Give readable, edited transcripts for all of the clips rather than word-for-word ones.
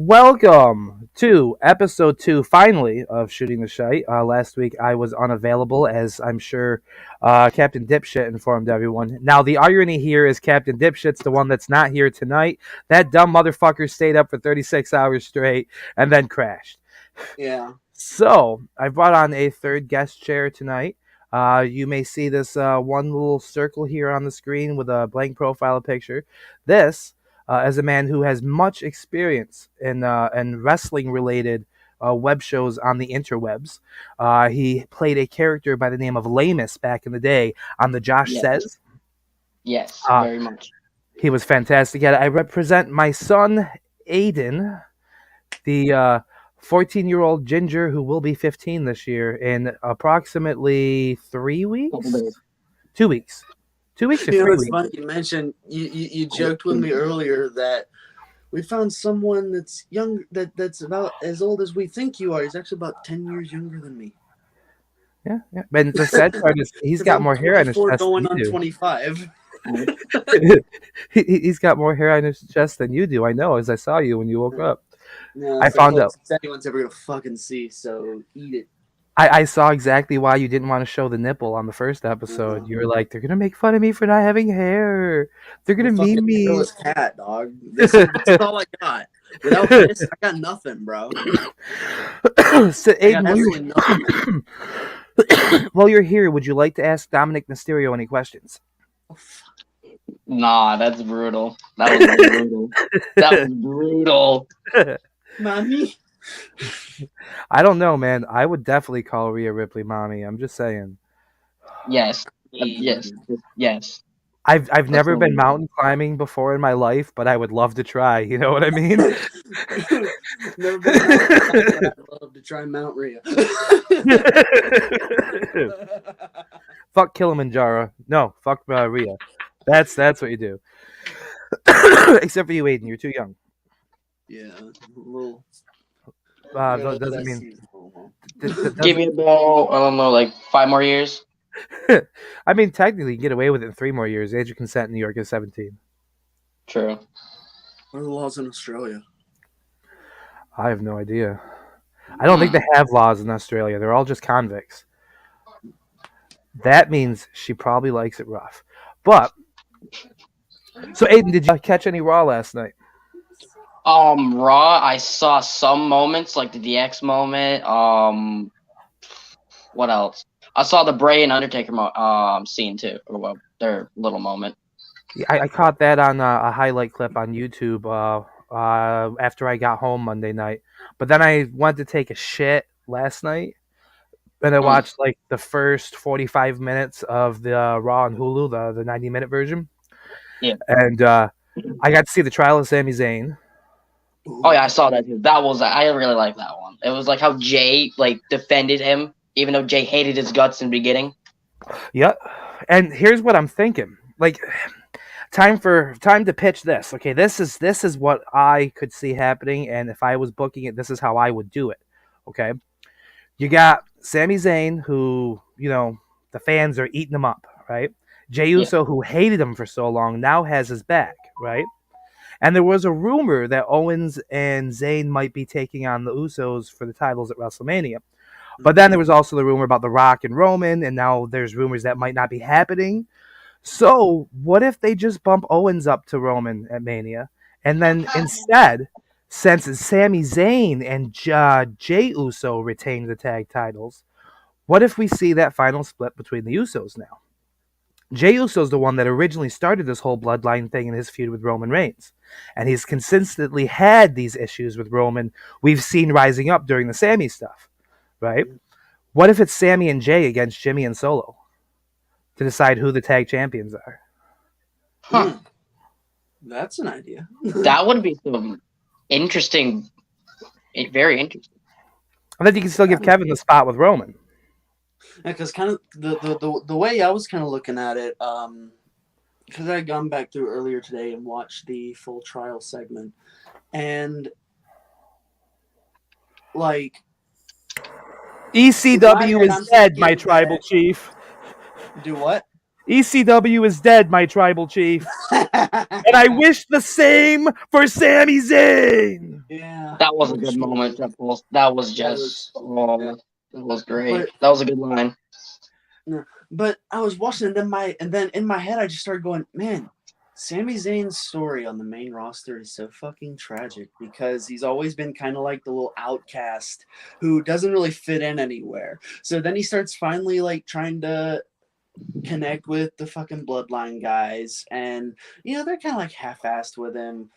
Welcome to episode 2, finally, of Shooting the Shite. Last week I was unavailable, as I'm sure Captain Dipshit informed everyone. Now, the irony here is Captain Dipshit's the one that's not here tonight. That dumb motherfucker stayed up for 36 hours straight and then crashed. Yeah. So, I brought on a third guest chair tonight. You may see this one little circle here on the screen with a blank profile picture. This, as a man who has much experience in wrestling-related web shows on the interwebs. He played a character by the name of Lamus back in the day on the Josh Yes. Says. Yes, Uh, very much. He was fantastic at it. I represent my son, Aiden, the 14-year-old ginger who will be 15 this year in approximately 3 weeks? Couple days. 2 weeks. 2 weeks or 3 it's weeks? funny you mentioned you joked with me earlier that we found someone that's young that's about as old as we think you are. He's actually about 10 years younger than me. Yeah. And the sad part is he's got more hair on his chest going than on you do. 25. He's got more hair on his chest than you do. I know, as I saw you when you woke up. No, I found out. Anyone's ever gonna fucking see, so eat it. I saw exactly why you didn't want to show the nipple on the first episode. You were like, they're going to make fun of me for not having hair. They're going to meme me. This cat, dog. This is all I got. Without this, I got nothing, bro. So, Aiden, absolutely nothing. While you're here, would you like to ask Dominic Mysterio any questions? Nah, that's brutal. That was brutal. That was brutal. Mommy? I don't know, man. I would definitely call Rhea Ripley mommy. I'm just saying. Yes. Yes. I've never been mountain climbing before in my life, but I would love to try. You know what I mean? Never been mountain climbing, but I'd love to try Mount Rhea. Fuck Kilimanjaro. No, fuck Rhea. That's what you do. Except for you, Aiden. You're too young. Yeah, a little. Doesn't mean. Give me about, I don't know, like 5 more years. I mean, technically, you can get away with it in 3 more years. Age of consent in New York is 17. True. What are the laws in Australia? I have no idea. I don't think they have laws in Australia. They're all just convicts. That means she probably likes it rough. But, so Aiden, did you catch any Raw last night? Raw, I saw some moments, like the DX moment. What else? I saw the Bray and Undertaker scene too, or well, their little moment. Yeah, I caught that on a highlight clip on YouTube after I got home Monday night. But then I went to take a shit last night, and I watched like the first 45 minutes of the Raw on Hulu, the 90-minute version. Yeah. And I got to see the trial of Sami Zayn. Oh yeah, I saw that too. I really like that one. It was like how Jay defended him, even though Jay hated his guts in the beginning. Yeah, and here's what I'm thinking. Like, time to pitch this. Okay, this is what I could see happening, and if I was booking it, this is how I would do it. Okay, you got Sami Zayn, who the fans are eating him up, right? Jey Uso, who hated him for so long, now has his back, right? And there was a rumor that Owens and Zayn might be taking on the Usos for the titles at WrestleMania. But then there was also the rumor about The Rock and Roman, and now there's rumors that might not be happening. So what if they just bump Owens up to Roman at Mania? And then instead, since Sami Zayn and Jey Uso retain the tag titles, what if we see that final split between the Usos now? Jey Uso's the one that originally started this whole bloodline thing in his feud with Roman Reigns. And he's consistently had these issues with Roman we've seen rising up during the Sami stuff, right? What if it's Sami and Jey against Jimmy and Solo to decide who the tag champions are? Huh. That's an idea. That would be some interesting, very interesting. And then you can still give Kevin the spot with Roman. Yeah, because kind of the way I was kind of looking at it, because I had gone back through earlier today and watched the full trial segment, and like ECW is dead, my tribal chief. Do what? ECW is dead, my tribal chief. And I wish the same for Sami Zayn. Yeah, That was a good moment. That was just yeah. it was great. But That was a good line. but I was watching, and then in my head I just started going, man, Sami Zayn's story on the main roster is so fucking tragic because he's always been kind of like the little outcast who doesn't really fit in anywhere. So then he starts finally like trying to connect with the fucking bloodline guys, and they're kind of like half-assed with him.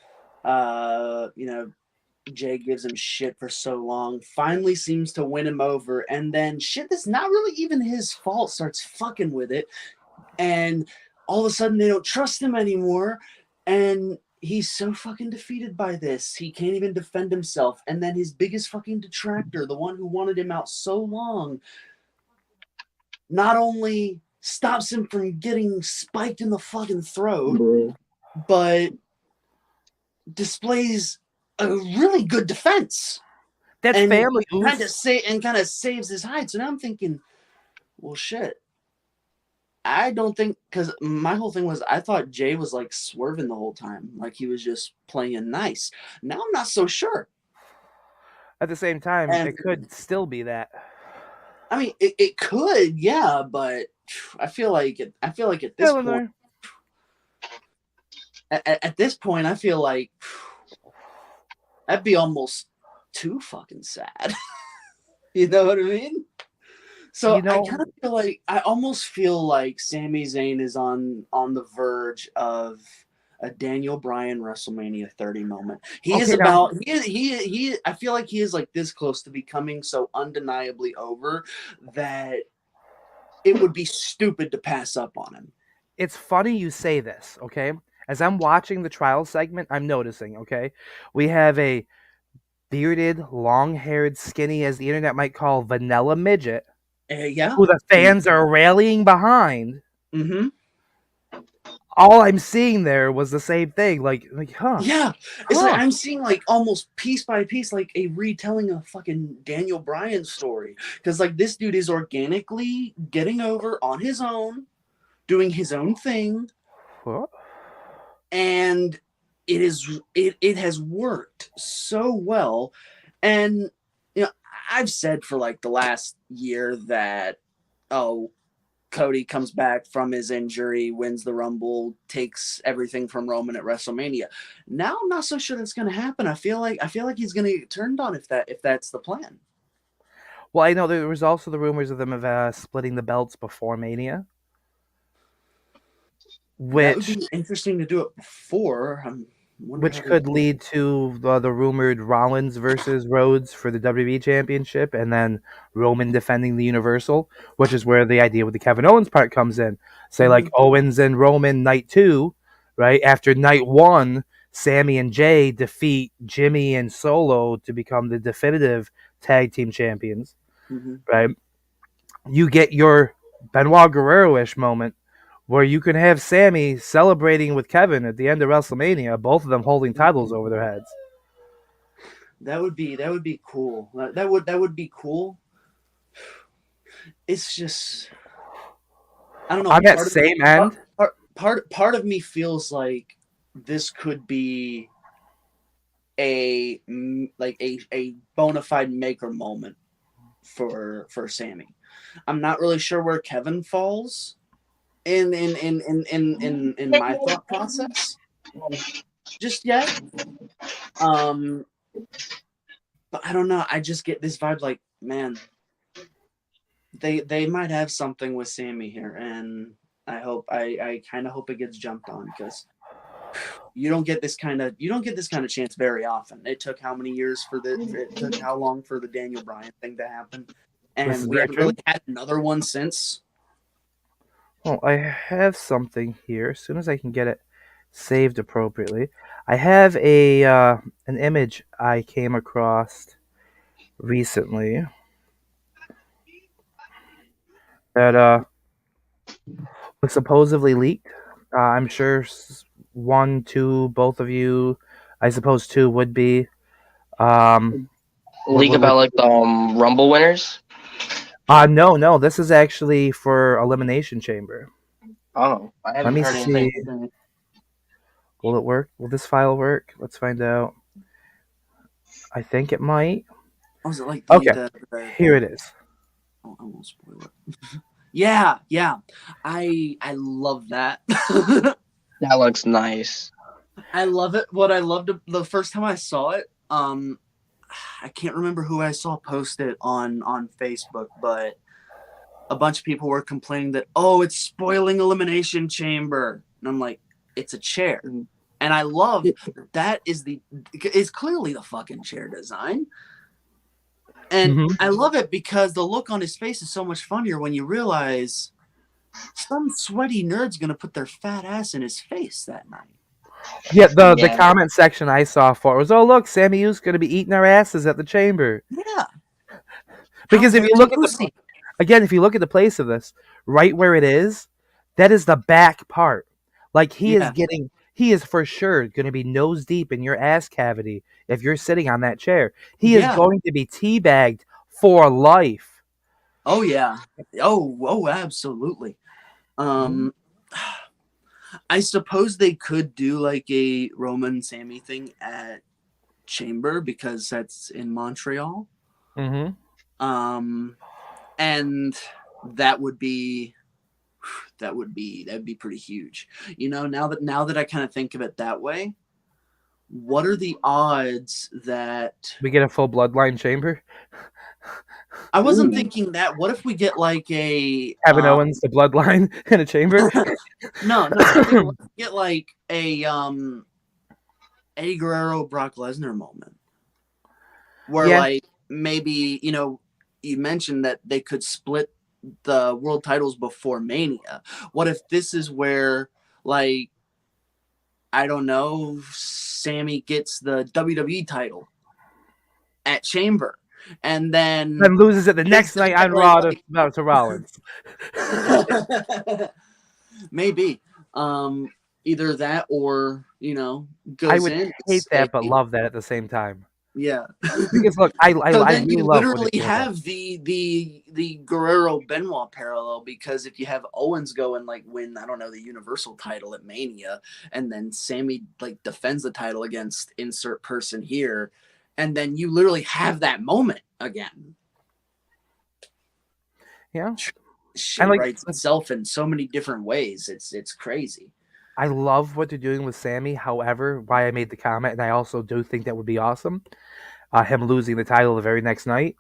Jay gives him shit for so long, finally seems to win him over, and then shit that's not really even his fault starts fucking with it, and all of a sudden they don't trust him anymore, and he's so fucking defeated by this. He can't even defend himself, and then his biggest fucking detractor, the one who wanted him out so long, not only stops him from getting spiked in the fucking throat, but displays a really good defense. That's and family. Kind of saves his hide. So now I'm thinking, well, shit. I don't think, because my whole thing was I thought Jay was like swerving the whole time, like he was just playing nice. Now I'm not so sure. At the same time, it could still be that. I mean, it could, yeah, but I feel like at this point, at this point, I feel like that'd be almost too fucking sad. You know what I mean? So I kind of feel like I almost feel like Sami Zayn is on the verge of a Daniel Bryan WrestleMania 30 moment. He is about he I feel like he is like this close to becoming so undeniably over that it would be stupid to pass up on him. It's funny you say this, okay? As I'm watching the trial segment, I'm noticing, okay? We have a bearded, long-haired, skinny, as the internet might call, vanilla midget. Yeah. Who the fans are rallying behind. Mm-hmm. All I'm seeing there was the same thing. Like, huh? Yeah. It's like I'm seeing like almost piece by piece, like a retelling of fucking Daniel Bryan story. Because like this dude is organically getting over on his own, doing his own thing. Huh? And it has worked so well. And I've said for like the last year that Cody comes back from his injury, wins the Rumble, takes everything from Roman at WrestleMania. Now I'm not so sure that's going to happen. I feel like he's going to get turned on if that's the plan. Well, I know there was also the rumors of them of splitting the belts before Mania, that would be interesting to do it before. Which could lead to the rumored Rollins versus Rhodes for the WWE Championship, and then Roman defending the Universal, which is where the idea with the Kevin Owens part comes in. Say, like, Owens and Roman night 2, right? After night 1, Sammy and Jay defeat Jimmy and Solo to become the definitive tag team champions, right? You get your Benoit Guerrero-ish moment, where you can have Sammy celebrating with Kevin at the end of WrestleMania, both of them holding titles over their heads. That would be cool. That would be cool. It's just, I don't know. On that same end, part of me feels like this could be a bona fide maker moment for Sammy. I'm not really sure where Kevin falls in my thought process just yet. But I don't know. I just get this vibe like, man, they might have something with Sammy here, and I kind of hope it gets jumped on, because you don't get this kind of chance very often. It took how many years it took how long for the Daniel Bryan thing to happen, and we haven't really had another one since. Well, I have something here. As soon as I can get it saved appropriately, I have an image I came across recently that was supposedly leaked. I'm sure one, two, both of you, I suppose two would be. Leak about like the Rumble winners? No. This is actually for Elimination Chamber. Oh, I Let haven't me heard see. anything. Will it work? Will this file work? Let's find out. I think it might. Was it like Okay, the here it is. oh, I won't spoil it. Yeah. I love that. That looks nice. I love it. What I loved the first time I saw it, I can't remember who I saw post it on Facebook, but a bunch of people were complaining that, oh, it's spoiling Elimination Chamber, and I'm like, it's a chair, and I love that is clearly the fucking chair design, and I love it because the look on his face is so much funnier when you realize some sweaty nerd's gonna put their fat ass in his face that night. Yeah, the comment section I saw for it was, oh look, Sammy U's gonna be eating our asses at the chamber. Yeah. Because if you look at if you look at the place of this, right where it is, that is the back part. Like he is for sure going to be nose deep in your ass cavity if you're sitting on that chair. He is going to be teabagged for life. Oh yeah. Oh, absolutely. I suppose they could do like a Roman Sammy thing at Chamber because that's in Montreal. And that'd be pretty huge. You know, now that I kind of think of it that way, what are the odds that we get a full bloodline chamber? I wasn't thinking that. What if we get like a Kevin Owens, the bloodline in a chamber? No. Let's get like a Eddie Guerrero Brock Lesnar moment where like maybe, you know, you mentioned that they could split the world titles before Mania. What if this is where, like, I don't know, Sammy gets the WWE title at Chamber and then loses it the next night on Raw to Rollins? Maybe. Either that or, you know, goes I would in hate that but love that at the same time. Yeah. Because look, I then really you love literally have the Guerrero Benoit parallel, because if you have Owens go and like win, I don't know, the Universal title at Mania, and then Sammy like defends the title against insert person here, and then you literally have that moment again. Yeah. Shit writes itself in so many different ways. It's crazy. I love what they're doing with Sammy. However, why I made the comment, and I also do think that would be awesome, him losing the title the very next night,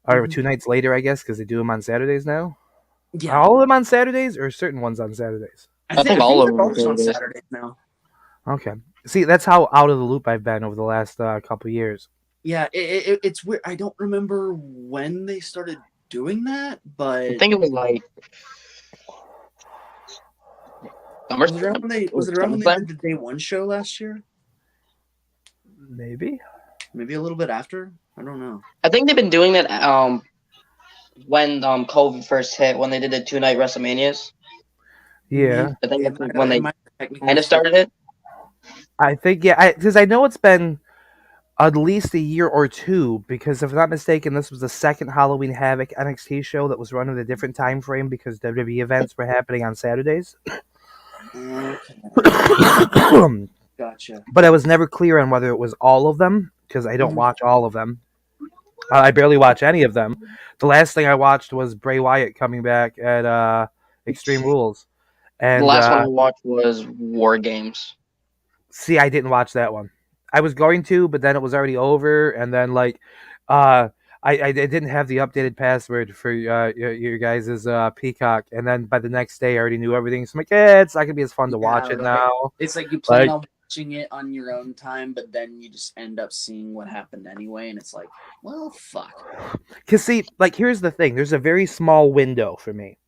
or 2 nights later, I guess, because they do them on Saturdays now. Yeah. Are all of them on Saturdays, or certain ones on Saturdays? I think all of them are on Saturdays now. Okay. See, that's how out of the loop I've been over the last couple of years. Yeah, it's weird. I don't remember when they started doing that, but I think it was like was it around when they did the Day One show last year? Maybe a little bit after. I don't know. I think they've been doing that when COVID first hit, when they did the 2-night WrestleManias. Yeah, I think that's when they kind of started it. I think because I know it's been at least a year or two, because if I'm not mistaken, this was the second Halloween Havoc NXT show that was running a different time frame because WWE events were happening on Saturdays. Gotcha. But I was never clear on whether it was all of them, because I don't watch all of them. I barely watch any of them. The last thing I watched was Bray Wyatt coming back at Extreme Rules. And the last one I watched was War Games. See, I didn't watch that one. I was going to, but then it was already over, and then like, I didn't have the updated password for your guys' Peacock, and then by the next day I already knew everything. So I'm like, it's not gonna be as fun to watch it now. It's like you plan on watching it on your own time, but then you just end up seeing what happened anyway, and it's like, well, fuck. Cause see, like here's the thing: there's a very small window for me.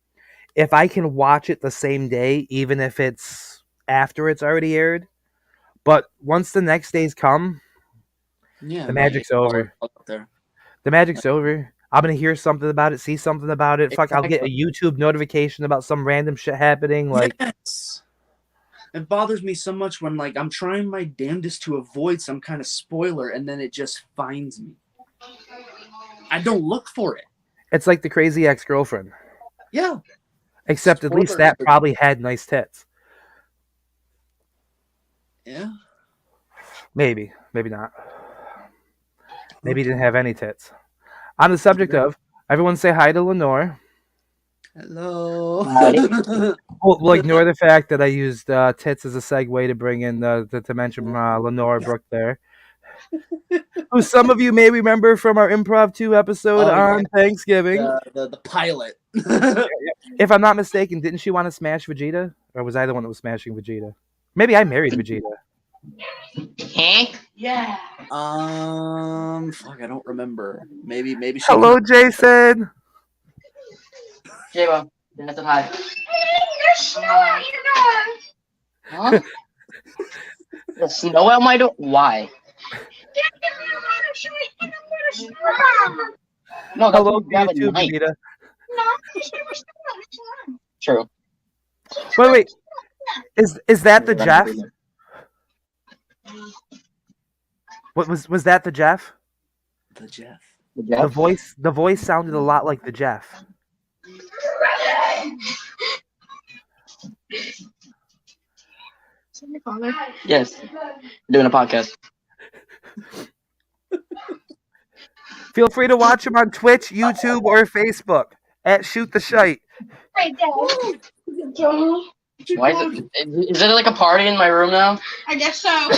If I can watch it the same day, even if it's after it's already aired. But once the next days come, the magic's over. The magic's over. I'm going to hear something about it, see something about it. Fuck, I'll get a YouTube notification about some random shit happening. Like, yes. It bothers me so much when, like, I'm trying my damnedest to avoid some kind of spoiler, and then it just finds me. I don't look for it. It's like the crazy ex-girlfriend. Yeah. Except at least that probably had nice tits. Yeah. Maybe not. Maybe he didn't have any tits. On the subject of, everyone say hi to Lenore. Hello. We'll ignore the fact that I used tits as a segue to bring in to mention Lenore Brooke there. Who some of you may remember from our Improv 2 episode on Thanksgiving. The pilot. If I'm not mistaken, didn't she want to smash Vegeta? Or was I the one that was smashing Vegeta? Maybe I married Vegeta. Huh? Yeah. Fuck, I don't remember. Maybe she Hello, Jason. J-Bo, that's a hi. Huh? The snow out my door? Why? No, that's hello, grab you too, Vegeta. True. Wait. Is that the Jeff? What was that the Jeff? The Jeff. The voice sounded a lot like the Jeff. Yes. Doing a podcast. Feel free to watch him on Twitch, YouTube, or Facebook at Shoot the Shite. Why is it like a party in my room now? I guess so.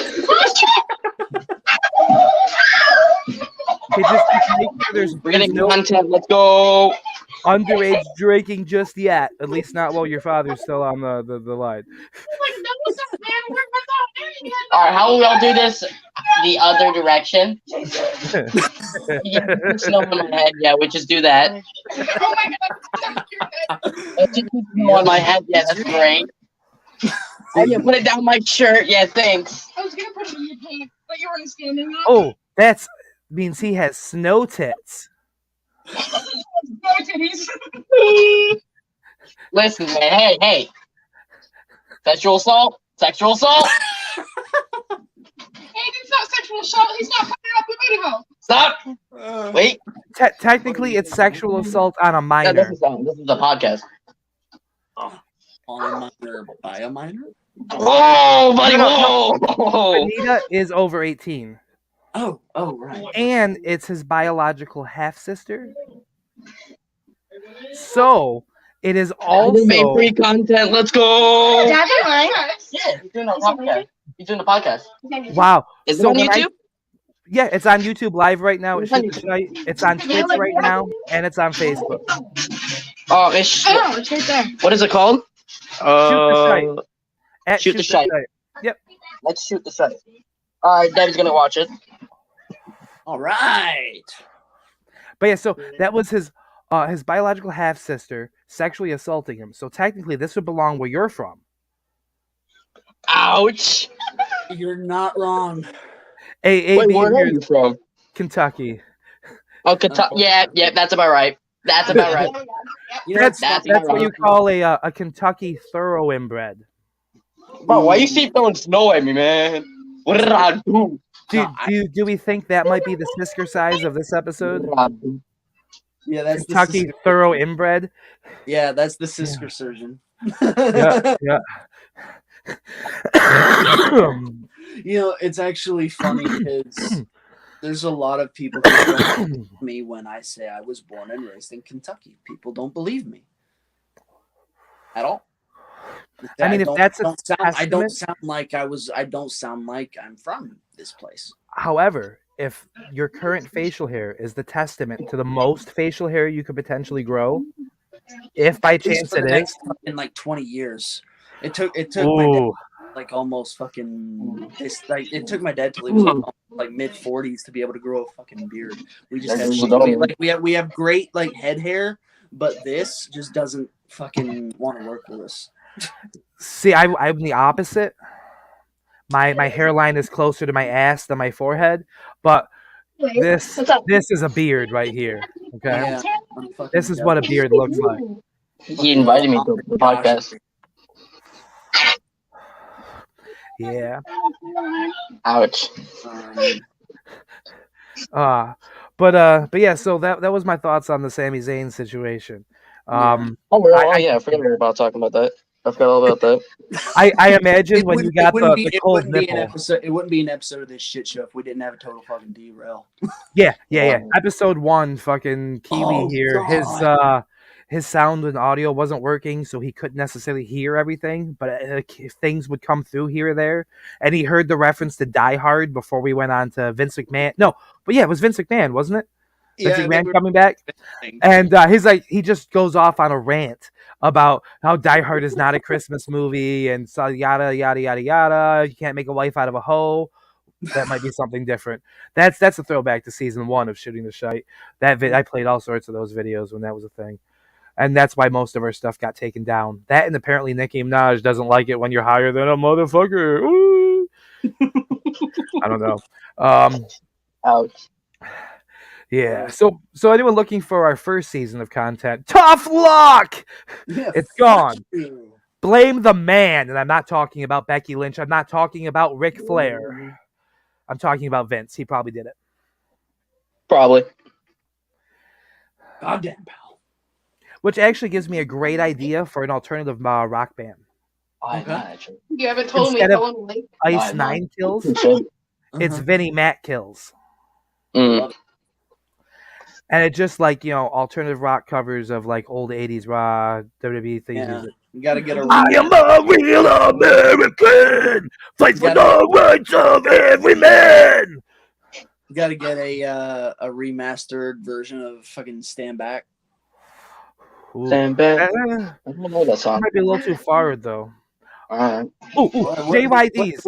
We're getting content. Let's go. Underage drinking just yet. At least not while your father's still on the line. Alright, how will we all do this the other direction? Snow on my head, yeah, we just do that. Oh my god. Snow on my head, yeah, that's great. Oh, you put it down my shirt, yeah, thanks. I was gonna put it in your pants, but you weren't standing up. Oh, that means he has snow tits. Listen, man, hey. Sexual assault? Sexual assault? Hey, it's not sexual assault. He's not putting up the video. Stop. Wait. Technically, it's sexual assault on a minor. No, this is a podcast. On a minor by a minor? Whoa, buddy, whoa! Anita is over 18. Oh, right. And it's his biological half-sister. So, it is also... Made free content, let's go! Dad, Yeah, he's doing a podcast. He's doing a podcast. Wow. Is it on YouTube? Yeah, it's on YouTube live right now. It's on Twitch right now, and it's on Facebook. Oh, it's right there. What is it called? Shoot the Shite. Yep. Let's shoot the shite. Alright, Daddy's gonna watch it. Alright. But yeah, so that was his biological half-sister sexually assaulting him. So technically, this would belong where you're from. Ouch! You're not wrong. Wait, where are you from? Kentucky. Oh, Kentucky. Yeah, that's about right. That's about right. That's what you call a Kentucky thorough inbred. Bro, why you keep throwing snow at me, man? What did I do? Do we think that might be the sister size of this episode? Yeah, that's Kentucky thorough inbred. Yeah, that's the sister surgeon. Yeah. You know, it's actually funny because there's a lot of people who don't believe me when I say I was born and raised in Kentucky. People don't believe me at all. I mean, if that's I don't sound like I'm from this place. However, if your current facial hair is the testament to the most facial hair you could potentially grow, if by chance it is, in like 20 years, it took my dad like almost fucking it took my dad till he was like mid 40s to be able to grow a fucking beard. We just we have great like head hair, but this just doesn't fucking want to work with us. See, I'm the opposite. My hairline is closer to my ass than my forehead, but this is a beard right here. Okay, yeah, this is what a beard looks like. He invited me to the podcast. Yeah. Ouch. But yeah, so that was my thoughts on the Sami Zayn situation. I forgot about talking about that. I forgot all about that. I imagine when you got the cold nipple. It wouldn't be an episode of this shit show if we didn't have a total fucking derail. Yeah. Episode 1, fucking Kiwi here. God. His sound and audio wasn't working, so he couldn't necessarily hear everything, but things would come through here or there. And he heard the reference to Die Hard before we went on to Vince McMahon. No, but yeah, it was Vince McMahon, wasn't it? Vince McMahon coming back. And he's like, he just goes off on a rant about how Die Hard is not a Christmas movie and so yada, yada, yada, yada. You can't make a wife out of a hoe. That might be something different. That's a throwback to season 1 of Shooting the Shite. I played all sorts of those videos when that was a thing. And that's why most of our stuff got taken down. That and apparently Nicki Minaj doesn't like it when you're higher than a motherfucker. Ooh. I don't know. Ouch. Yeah. So anyone looking for our first season of content, tough luck. Yeah, it's gone. Blame the man. And I'm not talking about Becky Lynch. I'm not talking about Ric Flair. I'm talking about Vince. He probably did it. Probably. Goddamn, pal. Which actually gives me a great idea for an alternative rock band. Actually. You haven't told Instead me. Of Ice Nine kills, it's Vinnie Mac kills. Mm. And it's just like, alternative rock covers of like old 80s raw WWE theme music. You gotta get a. I am a real American. Fight for the rights of every man. You gotta get a remastered version of fucking Stand Back. Ooh. Stand Back. I don't know that song. Might be a little too forward though. Alright. JYD's.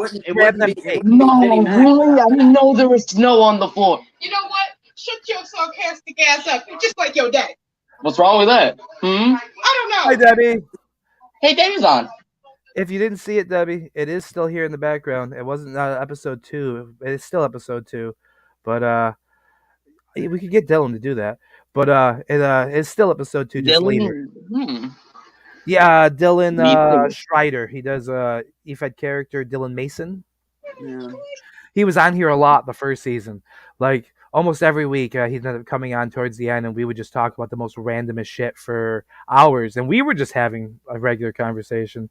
No, really? I didn't know there was snow on the floor. You know what? Shut your sarcastic ass up. You're just like your dad. What's wrong with that? I don't know. Hi, Debbie. Hey, Debbie's on. If you didn't see it, Debbie, it is still here in the background. It wasn't episode 2. It's still episode 2. But we could get Dylan to do that. But it's still episode 2. Just leave it. Yeah, Dylan Schreider. He does EFED character Dylan Mason. Yeah. He was on here a lot the first season. Like almost every week, he ended up coming on towards the end, and we would just talk about the most randomest shit for hours. And we were just having a regular conversation.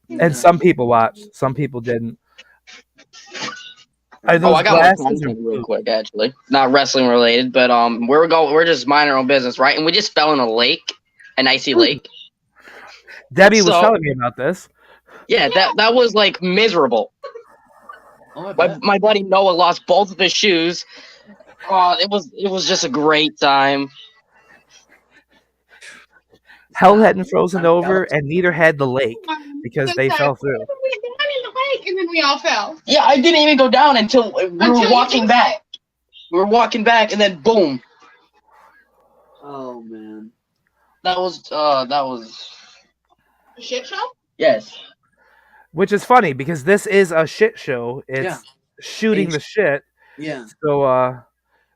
And some people watched, some people didn't. I got my content real quick, actually. Not wrestling related, but we're just minding our own business, right? And we just fell in a lake, an icy lake. Debbie was telling me about this. Yeah, that was like miserable. My buddy Noah lost both of his shoes. It was just a great time. Hell hadn't frozen over, and neither had the lake because they fell through. We went down in the lake, and then we all fell. Yeah, I didn't even go down until we were walking back. We were walking back, and then boom. Oh man, that was a shit show. Yes. Which is funny because this is a shit show. It's shooting the shit. Yeah. So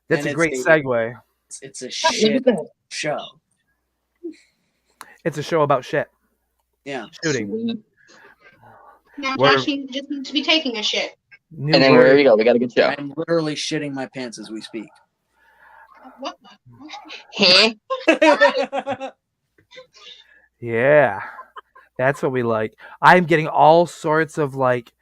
that's a great segue. It's a shit show. It's a show about shit. Yeah. Shooting. Now Josh just needs to be taking a shit. And then where we go? We got a good show. I'm literally shitting my pants as we speak. What? Yeah. That's what we like. I'm getting all sorts of like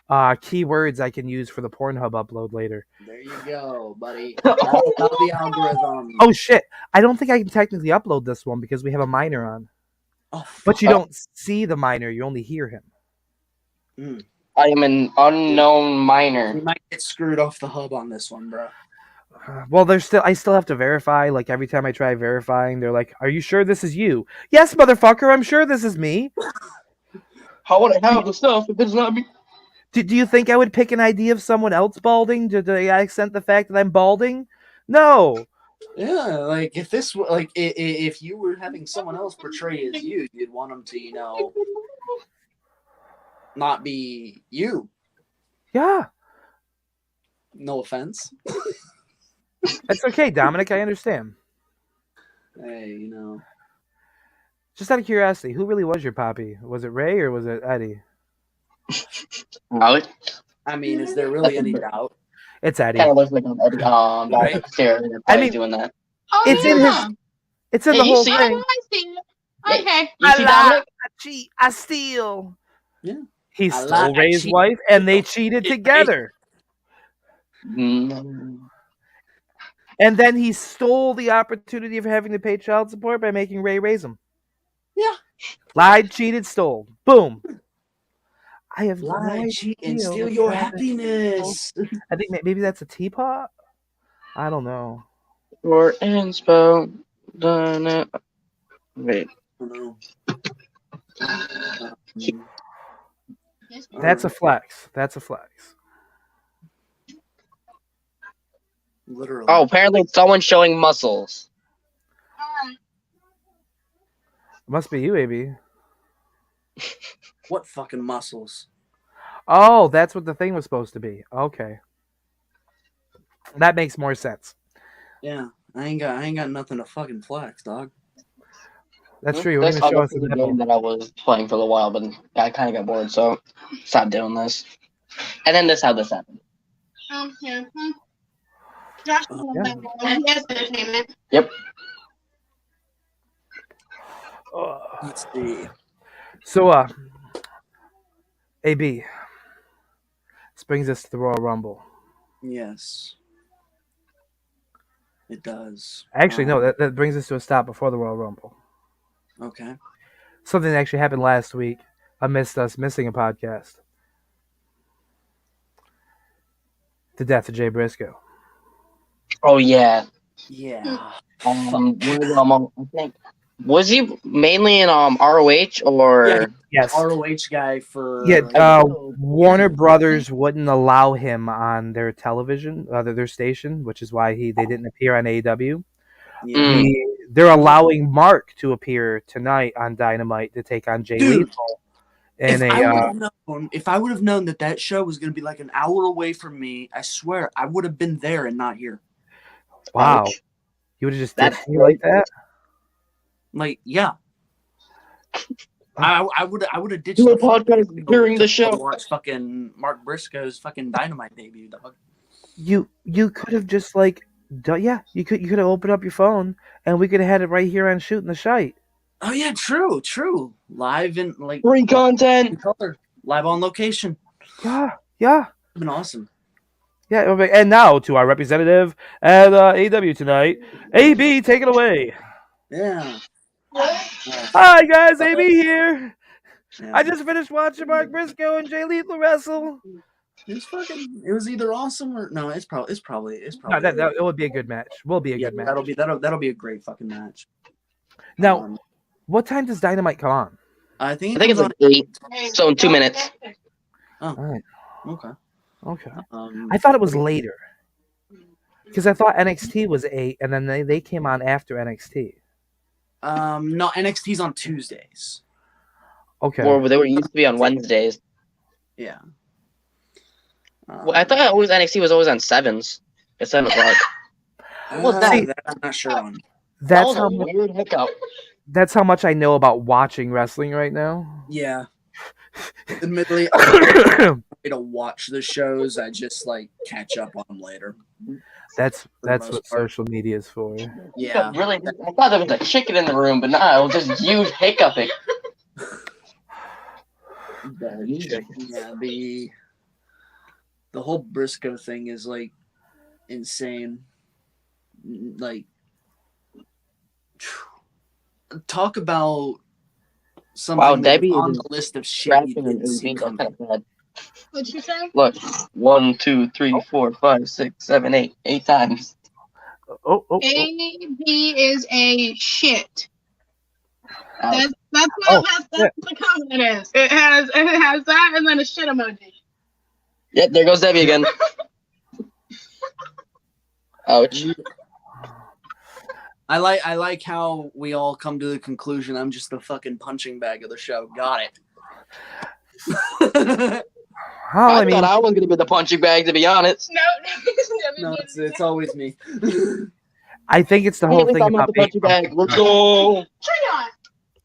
keywords I can use for the Pornhub upload later. There you go, buddy. That's the algorithm. Oh shit! I don't think I can technically upload this one because we have a minor on. Oh, but you don't see the minor; you only hear him. I am an unknown minor. You might get screwed off the hub on this one, bro. Well, I still have to verify. Like every time I try verifying, they're like, "Are you sure this is you?" Yes, motherfucker, I'm sure this is me. How would I have the stuff if it's not me? Do you think I would pick an ID of someone else balding? Did I accent the fact that I'm balding? No. Yeah, like if this, like if you were having someone else portray as you, you'd want them to, not be you. Yeah. No offense. That's okay, Dominic. I understand. Hey, Just out of curiosity, who really was your poppy? Was it Ray or was it Eddie? Alex? I mean, is there really any doubt? It's Eddie. Kind of looks like an Eddie. Right? Right? I mean, doing that. It's in the whole thing. Okay. You see Dominic? I cheat, I steal. Yeah. He I stole Ray's cheat. wife, and they cheated together. Mm. And then he stole the opportunity of having to pay child support by making Ray raise him. Yeah. Lied, cheated, stole. Boom. I have no Lie, idea. cheat, and steal your happiness. I think maybe that's a teapot. I don't know. Or inspo. Done it. Wait. No. That's a flex. That's a flex. Literally. Oh, apparently someone's showing muscles. It must be you, AB. What fucking muscles? Oh, that's what the thing was supposed to be. Okay. That makes more sense. Yeah. I ain't got nothing to fucking flex, dog. That's true. You were This going to show us is the a nipple. game that I was playing for a while, but I kind of got bored, so stopped doing this. And then this how this happened. Yeah. Josh, Yeah. he has entertainment. Yep. Let's see. So, AB. This brings us to the Royal Rumble. Yes. It does. Actually, no, that brings us to a stop before the Royal Rumble. Okay. Something that actually happened last week amidst us missing a podcast. The death of Jay Briscoe. Oh yeah. Yeah. I think was he mainly in ROH or? Yeah, Yes. ROH guy for Warner Brothers wouldn't allow him on their television, their station, which is why they didn't appear on AEW. Yeah. They're allowing Mark to appear tonight on Dynamite to take on Jay Lethal. If I would have known that show was going to be like an hour away from me, I swear I would have been there and not here. Wow, you would have just did me like that. Like, yeah. I would have ditched the podcast during the show. Watch fucking Mark Briscoe's fucking Dynamite debut, dog. You could have just you could have opened up your phone and we could have had it right here on Shooting the Shite. Oh yeah, true. Live in like free content, color, live on location. Yeah. It's been awesome. Yeah, and now to our representative at AEW tonight, AB, take it away. Yeah. Hi guys, AB here. Yeah. I just finished watching Mark Briscoe and Jay Lethal wrestle. It was either awesome or no. It's probably. No, it would be a good match. Good match. That'll be a great fucking match. Now, what time does Dynamite come on? I think it's like 8. So in 2 minutes. Oh, all right. Okay. I thought it was later because I thought NXT was 8, and then they came on after NXT. No, NXT's on Tuesdays. Okay. Or they were used to be on Wednesdays. Yeah. Well, I thought NXT was always on 7s at 7 o'clock. That I'm not sure on. That's a weird hiccup. That's how much I know about watching wrestling right now. Yeah. Admittedly, I'm to watch the shows. I just catch up on them later. That's what social media is for. Yeah. Really, I thought there was a chicken in the room, but no, it was just you hiccuping. Yeah, the whole Briscoe thing is insane. Talk about something Debbie on the list of shit you didn't see coming. What'd you say? Look, 1, 2, 3, 4, 5, 6, 7, 8. 8 times. AB is a shit. That's the comment it is. It has that and then a shit emoji. Yep, there goes Debbie again. Ouch. I like how we all come to the conclusion I'm just the fucking punching bag of the show. Got it. I thought I was gonna be the punching bag, to be honest. No, it's always me. I think it's the whole thing about the punching bag. Let's go.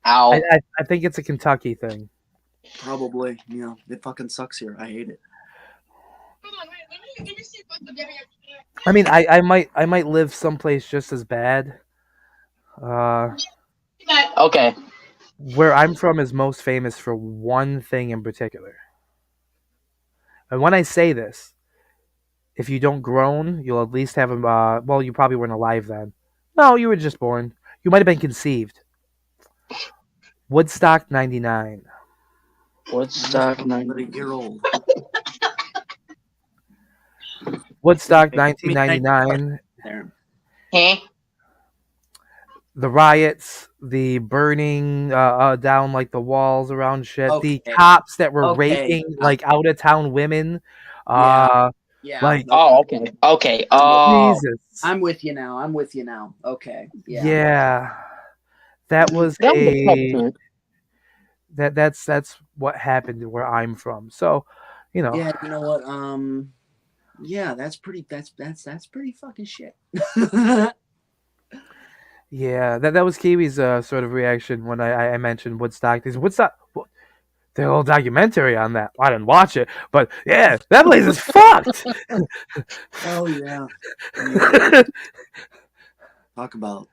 Ow. I think it's a Kentucky thing. Probably. Yeah, it fucking sucks here. I hate it. Let me see what the Debbie. I mean, I might live someplace just as bad. Okay. where I'm from is most famous for one thing in particular. And when I say this, if you don't groan, you'll at least have a. Well, you probably weren't alive then. No, you were just born. You might have been conceived. Woodstock '99. Woodstock About a year old. Woodstock Okay. 1999. There. Huh? The riots, the burning down like the walls around shit, the Okay. cops that were Okay. raping like out of town women. Yeah. Yeah. Like Oh, okay. Okay. I'm with, Oh, Jesus. I'm with you now. I'm with you now. Okay. Yeah. Yeah. That was that was a tough a pick. that's what happened where I'm from. So, you know. Yeah. You know what? Yeah. That's pretty fucking shit. Yeah, that was Kiwi's sort of reaction when I mentioned Woodstock. He's Woodstock. The whole documentary on that. I didn't watch it, but yeah, that place is fucked. Oh yeah. Talk about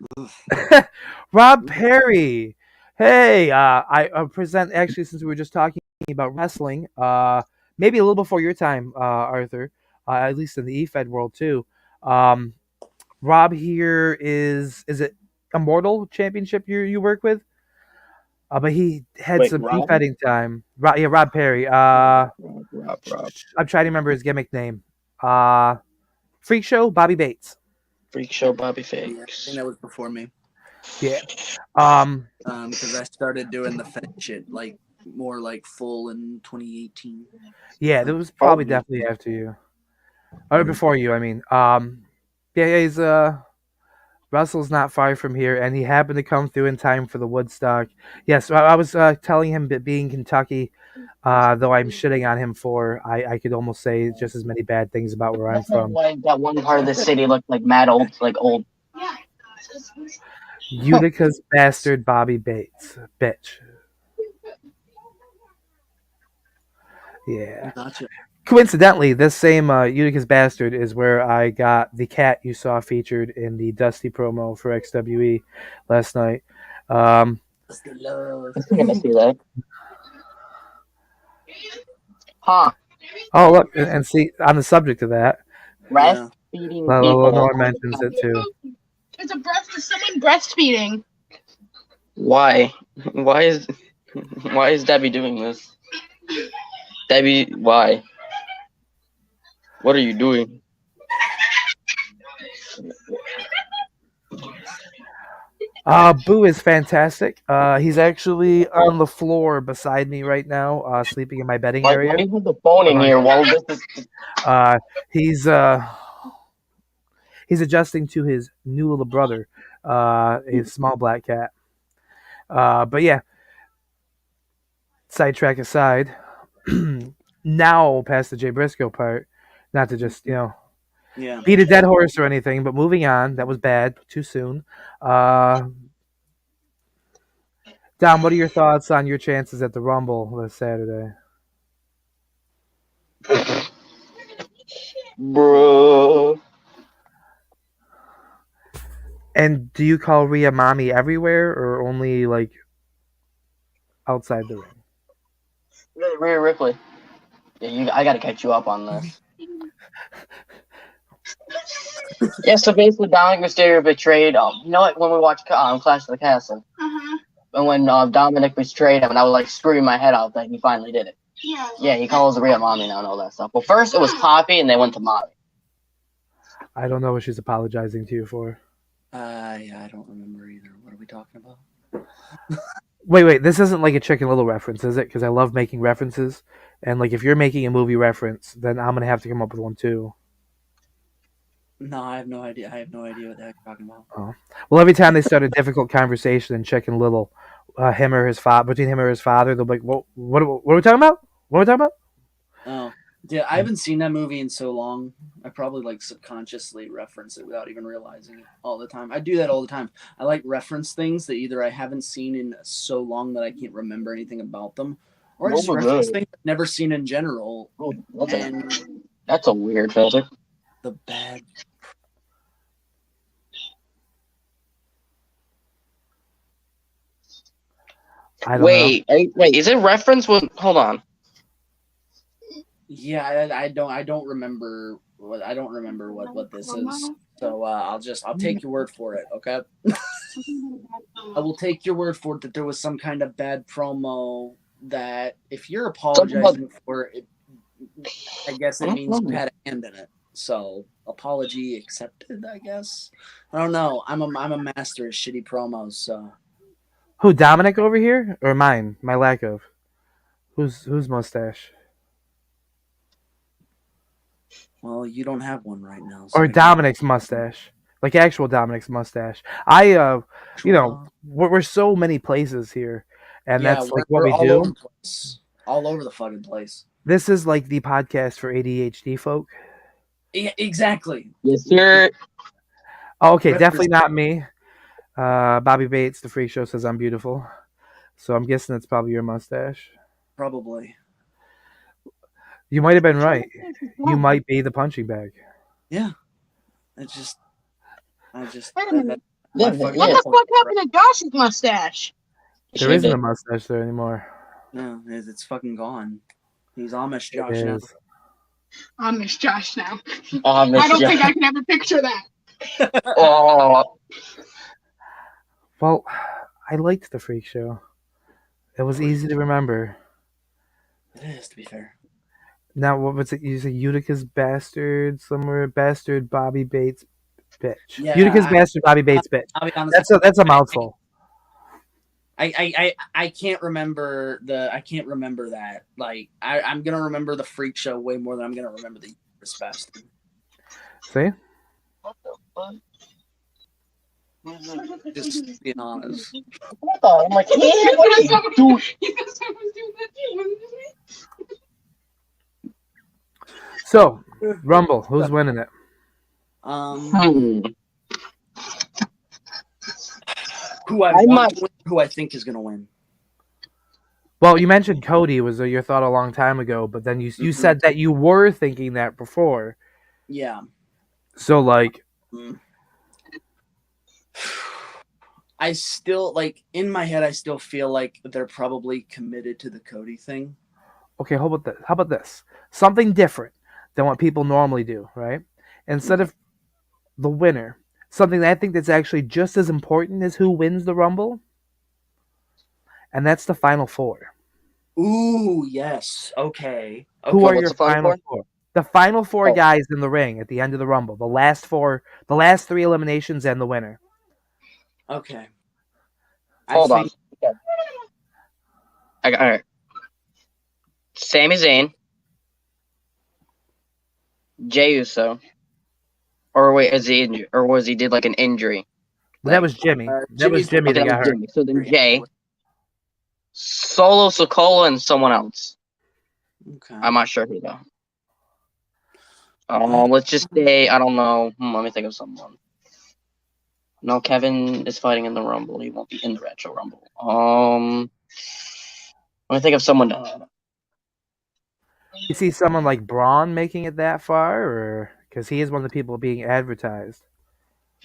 Rob Perry. Hey, I present actually since we were just talking about wrestling. Maybe a little before your time, Arthur. At least in the EFED world too. Rob here is it Immortal Championship you work with? But he had Wait, some Rob? beefheading time. Yeah, Rob Perry. Rob. I'm trying to remember his gimmick name. Freak Show, Bobby Bates. Freak Show, Bobby yeah, I Fakes. think that was before me. Yeah. Because I started doing the Fed shit like more like full in 2018. Yeah, that was probably definitely after you, or before you. I mean, yeah, he's Russell's not far from here, and he happened to come through in time for the Woodstock. Yes, I was telling him that being Kentucky, though I'm shitting on him for, I could almost say just as many bad things about where I'm from. Like that one part of the city looked like mad old, like old. Utica's bastard Bobby Bates, bitch. Yeah. Gotcha. Coincidentally, this same Utica's bastard is where I got the cat you saw featured in the Dusty promo for XWE last night. Dusty love. I think I see that. Huh? Oh, look, and see, on the subject of that, Breastfeeding people. Lenore mentions it too. It's someone breastfeeding. Why? Why is Debbie doing this? Debbie, why? What are you doing? Boo is fantastic. He's actually on the floor beside me right now, sleeping in my bedding area. Let me put the phone in here while this is. He's adjusting to his new little brother, a small black cat. But yeah, sidetrack aside. Now past the Jay Briscoe part, not to just beat a dead horse or anything, but moving on. That was bad. Too soon. Dom, what are your thoughts on your chances at the Rumble this Saturday? Bro. And do you call Rhea mommy everywhere, or only like outside the ring? Rhea Ripley. Yeah, I gotta catch you up on this. Yeah, so basically Dominic Mysterio betrayed. You know what? When we watched Clash of the Castle, and when Dominic betrayed him, and I was like screwing my head out that he finally did it. Yeah. Yeah, he calls Rhea mommy now and all that stuff. Well, first it was Poppy, and they went to mommy. I don't know what she's apologizing to you for. Yeah, I don't remember either. What are we talking about? Wait. This isn't like a Chicken Little reference, is it? Because I love making references, and like if you're making a movie reference, then I'm gonna have to come up with one too. No, I have no idea. I have no idea what the heck you're talking about. Oh. Well, every time they start a difficult conversation in Chicken Little, between him or his father, they'll be like, what are we talking about? What are we talking about? Oh, yeah, I haven't seen that movie in so long. I probably like subconsciously reference it without even realizing it all the time. I do that all the time. I like reference things that either I haven't seen in so long that I can't remember anything about them, or I just reference things I've never seen in general. Oh, that's a weird filter. The bad. I don't know. Wait, is it reference? Hold on. Yeah, I don't remember what this is. So I'll take your word for it, okay? I will take your word for it that there was some kind of bad promo that if you're apologizing for it, I guess it means you had a hand in it. So apology accepted, I guess. I don't know. I'm a master of shitty promos, so. Who, Dominic over here? Or mine? My lack of. Whose mustache? Well, you don't have one right now. So Or Dominic's mustache. Like actual Dominic's mustache. We're so many places here. And that's like what we all do. Over the place. All over the fucking place. This is like the podcast for ADHD folk. Yeah, exactly. Yes, sir. Oh, okay, definitely not me. Bobby Bates, the Freak Show, says I'm beautiful. So I'm guessing it's probably your mustache. Probably. You might have been right. You might be the punching bag. Yeah. I just. Wait a minute. What the fuck happened to Josh's mustache? There isn't a mustache there anymore. No, it's fucking gone. He's Amish Josh now. Amish Josh now. I don't think I can ever picture that. Oh. Well, I liked the Freak Show. It was easy to remember. It is, to be fair. Now, what was it? You said Utica's Bastard somewhere? Bastard Bobby Bates bitch. Yeah, Utica's Bastard Bobby Bates bitch. I'll be honest. That's a mouthful. I can't remember that. Like I'm gonna remember the Freak Show way more than I'm gonna remember the Utica's Bastard. See? What the fuck? Just being honest. I'm like, what are you doing? So, Rumble, who's winning it? Who I think is going to win. Well, you mentioned Cody was your thought a long time ago, but then you said that you were thinking that before. Yeah. So, like... I still, like, in my head, I still feel like they're probably committed to the Cody thing. Okay, how about this? Something different than what people normally do, right? Instead of the winner, something that I think that's actually just as important as who wins the Rumble, and that's the Final Four. Ooh, yes. Okay. Who are your Final Four? The Final Four guys in the ring at the end of the Rumble. The last three eliminations and the winner. Okay. Hold on. All right. Sami Zayn, Jey Uso, or wait, is he injured, or was he did like an injury? That was Jimmy. That was Jimmy that got hurt. So then Jey, Solo Sikoa, and someone else. Okay. I'm not sure who though. Let's just say I don't know. Let me think of someone. No, Kevin is fighting in the Rumble. He won't be in the Retro Rumble. Let me think of someone. You see someone like Braun making it that far, or because he is one of the people being advertised?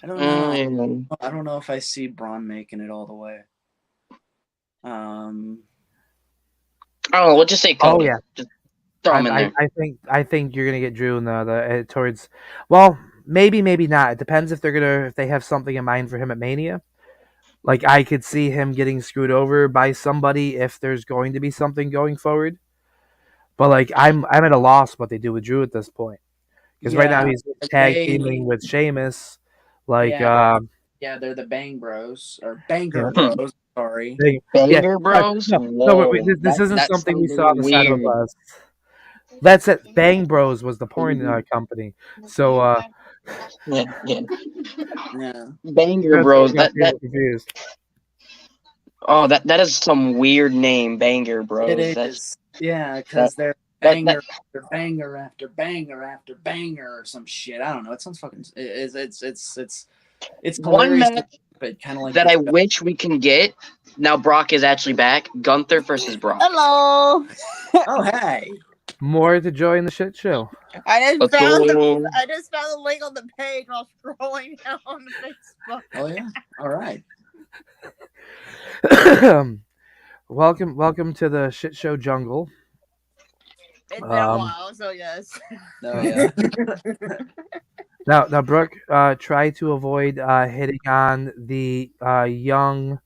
I don't know. I don't know if I see Braun making it all the way. I don't know. We'll just say Cody. Oh yeah, just throw him in there. I think you're gonna get Drew in the towards. Well, maybe not. It depends if they have something in mind for him at Mania. Like I could see him getting screwed over by somebody if there's going to be something going forward. But like I'm at a loss what they do with Drew at this point, because right now he's tag teaming with Sheamus. Like they're the Bang Bros or Banger Bros. Sorry, Banger Bros. No, this isn't something we saw on the side of a bus. That's it. Bang Bros was the porn company. So yeah. Banger Bros. Confused. Oh, that is some weird name, Banger Bros. It is. Yeah, because they're banger after banger after banger after banger or some shit. I don't know. It sounds fucking. It's one match kind of like that I wish we can get. Now Brock is actually back. Gunther versus Brock. Hello. Oh hey. More to join the shit show. I just found the link on the page while scrolling down on the Facebook. Oh yeah. All right. Welcome to the shit show jungle. It's been a while, so yes. Oh yeah. Now, Brooke, try to avoid hitting on the young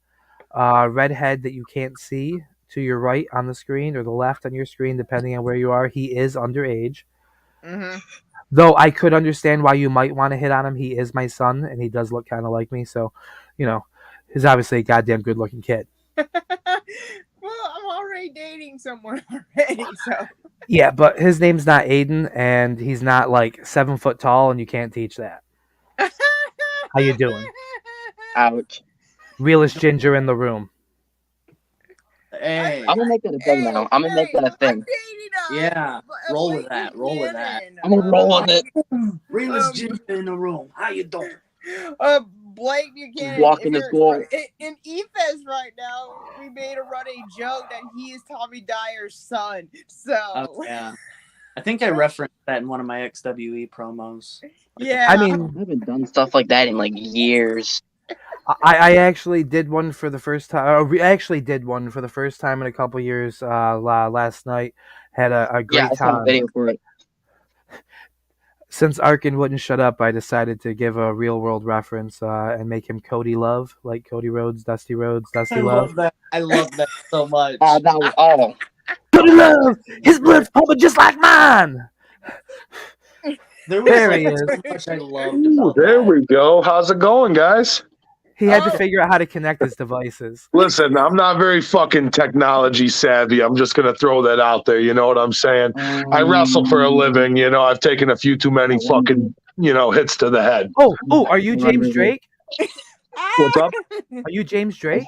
redhead that you can't see to your right on the screen or the left on your screen, depending on where you are. He is underage. Mm-hmm. Though I could understand why you might want to hit on him. He is my son, and he does look kind of like me. So, he's obviously a goddamn good-looking kid. Well, I'm already dating someone already, so. Yeah, but his name's not Aiden, and he's not like 7 foot tall, and you can't teach that. How you doing? Ouch. Realest ginger in the room. Hey. I'm gonna make that a thing now. I'm gonna make that a thing. Yeah, roll with that. Roll with that. I'm gonna roll with it. Realest ginger in the room. How you doing? Blake Buchanan. Walking the school. In E-Fest right now, we made a running joke that he is Tommy Dyer's son. So. Oh, yeah. I think I referenced that in one of my XWE promos. Yeah. I mean, I haven't done stuff like that in like years. I actually did one for the first time. I actually did one for the first time in a couple years last night. Had a great I saw a time. video for it. Since Arkin wouldn't shut up, I decided to give a real world reference and make him Cody Love, like Cody Rhodes, Dusty Love. I love that so much. Cody Love! His blood's pumping just like mine! There he is. So much I loved about there that. we go. How's it going, guys? He had to figure out how to connect his devices. Listen, I'm not very fucking technology savvy. I'm just going to throw that out there. You know what I'm saying? I wrestle for a living. I've taken a few too many fucking, hits to the head. Oh, are you James Drake? What's up? Are you James Drake?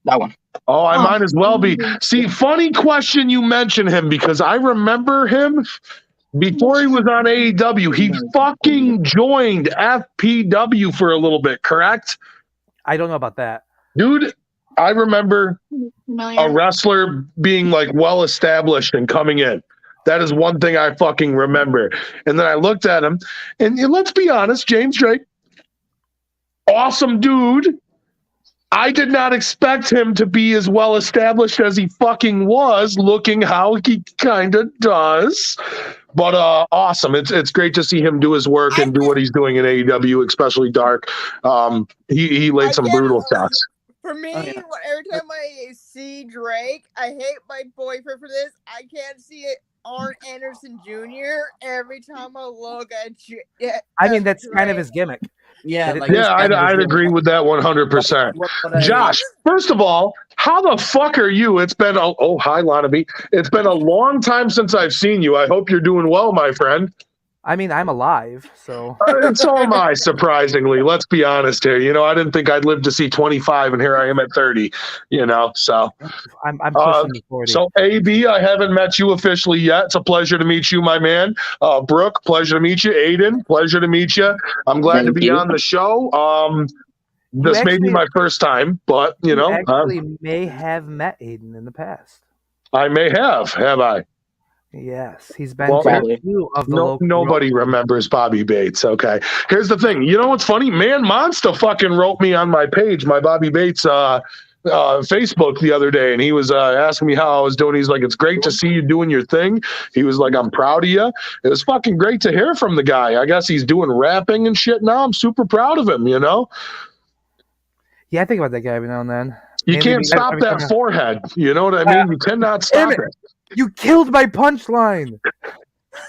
That one. Oh, I might as well be. See, funny question you mention him because I remember him before he was on AEW. He fucking joined FPW for a little bit, correct? I don't know about that. Dude, I remember a wrestler being like well established and coming in. That is one thing I fucking remember. And then I looked at him, and let's be honest, James Drake, awesome dude. I did not expect him to be as well established as he fucking was, looking how he kind of does. But awesome. It's great to see him do his work and do what he's doing in AEW, especially Dark. He laid some brutal shots. For me, every time I see Drake, I hate my boyfriend for this. I can't see it. Arn Anderson Jr. every time I look at you. I mean, that's kind of his gimmick. Yeah, I'd agree with that 100%. Josh, first of all, how the fuck are you? It's been hi, Lonnaby. It's been a long time since I've seen you. I hope you're doing well, my friend. I mean, I'm alive, so. And so am I, surprisingly. Let's be honest here. I didn't think I'd live to see 25, and here I am at 30. So. I'm pushing the 40. So, AB, I haven't met you officially yet. It's a pleasure to meet you, my man. Brooke, pleasure to meet you. Aiden, pleasure to meet you. I'm glad to be on the show. This may be my first time, but, You actually may have met Aiden in the past. I may have I? Yes, he's been two of the local. Nobody remembers Bobby Bates. Okay, here's the thing. You know what's funny? Man Monster fucking wrote me on my page, my Bobby Bates Facebook the other day, and he was asking me how I was doing. He's like, "It's great to see you doing your thing." He was like, "I'm proud of you." It was fucking great to hear from the guy. I guess he's doing rapping and shit now. I'm super proud of him. Yeah, I think about that guy every now and then. You can't stop that forehead. You know what I mean? You cannot stop it. You killed my punchline.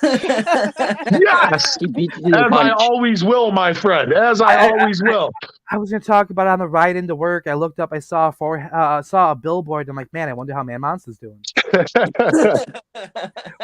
Yes, as I always will, my friend. As I always will. I was going to talk about it on the ride into work. I looked up. I saw a billboard. I'm like, man, I wonder how Man Monster's doing.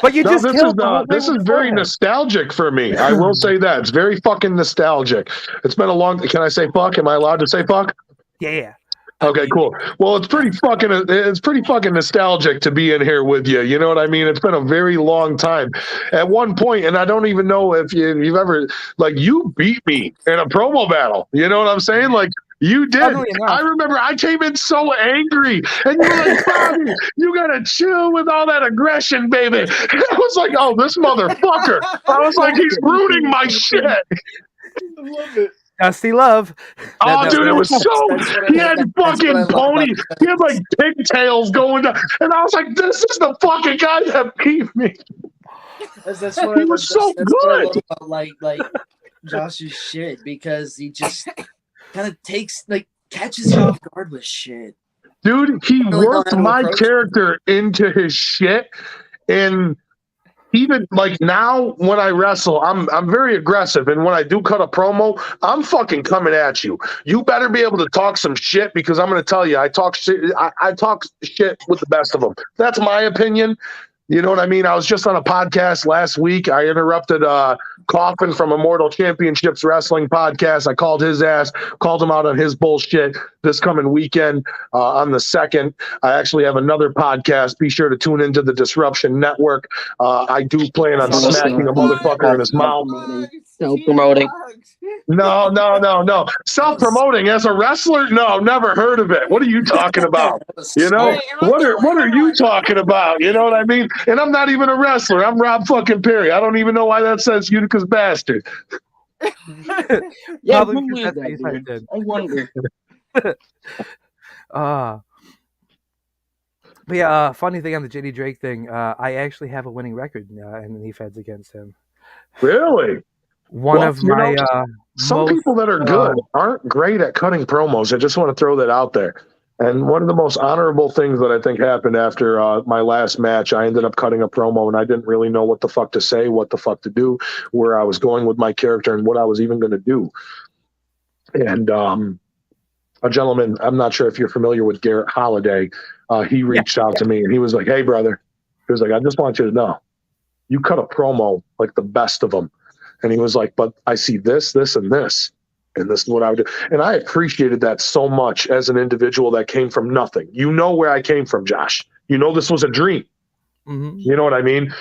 But you just killed. This is very nostalgic for me. I will say that it's very fucking nostalgic. It's been a long. Can I say fuck? Am I allowed to say fuck? Yeah. Okay, cool. Well, it's pretty fucking nostalgic to be in here with you. You know what I mean? It's been a very long time. At one point, and I don't even know if you've ever you beat me in a promo battle. You know what I'm saying? You did. I remember I came in so angry, and you were like, "Bobby, you gotta chill with all that aggression, baby." And I was like, "Oh, this motherfucker!" I was like, "He's ruining my shit." I love it. Dusty Love. Dude, it was he had fucking ponies. He had like pigtails going down. And I was like, this is the fucking guy that beat me. He was so good. What I love about, like Josh's shit, because he just kind of catches you off guard with shit. Dude, he worked my character into his shit. And even like now when I wrestle, I'm very aggressive. And when I do cut a promo, I'm fucking coming at you. You better be able to talk some shit, because I'm going to tell you, I talk shit. I talk shit with the best of them. That's my opinion. You know what I mean? I was just on a podcast last week. I interrupted Coffin from Immortal Championships Wrestling podcast. I called his ass, called him out on his bullshit this coming weekend on the 2nd. I actually have another podcast. Be sure to tune into the Disruption Network. I do plan on smacking a motherfucker in his mouth. Self-promoting. No. Self-promoting as a wrestler? No, never heard of it. What are you talking about? You know, what are you talking about? You know what I mean? And I'm not even a wrestler. I'm Rob fucking Perry. I don't even know why that says Utica's bastard. Yeah, I wonder. But yeah, funny thing on the JD Drake thing, I actually have a winning record in the knee feds against him. Really? Some people that are good aren't great at cutting promos. I just want to throw that out there. And one of the most honorable things that I think happened after my last match, I ended up cutting a promo, and I didn't really know what the fuck to say, what the fuck to do, where I was going with my character, and what I was even going to do. And a gentleman, I'm not sure if you're familiar with Garrett Holiday, he reached out to me, and he was like, hey, brother. He was like, I just want you to know, you cut a promo like the best of them. And he was like, but I see this, this, and this. And this is what I would do. And I appreciated that so much as an individual that came from nothing. You know where I came from, Josh. You know this was a dream. Mm-hmm. You know what I mean?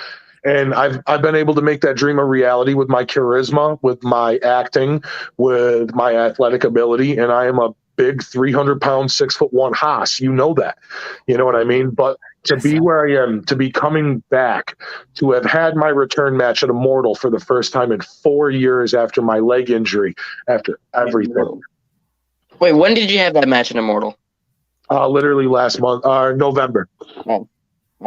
And I've been able to make that dream a reality with my charisma, with my acting, with my athletic ability. And I am a big 300-pound, 6'1" Haas. You know that. You know what I mean? But to be where I am, to be coming back, to have had my return match at Immortal for the first time in 4 years after my leg injury, after everything. Wait, when did you have that match in Immortal? Literally last month, November. Oh,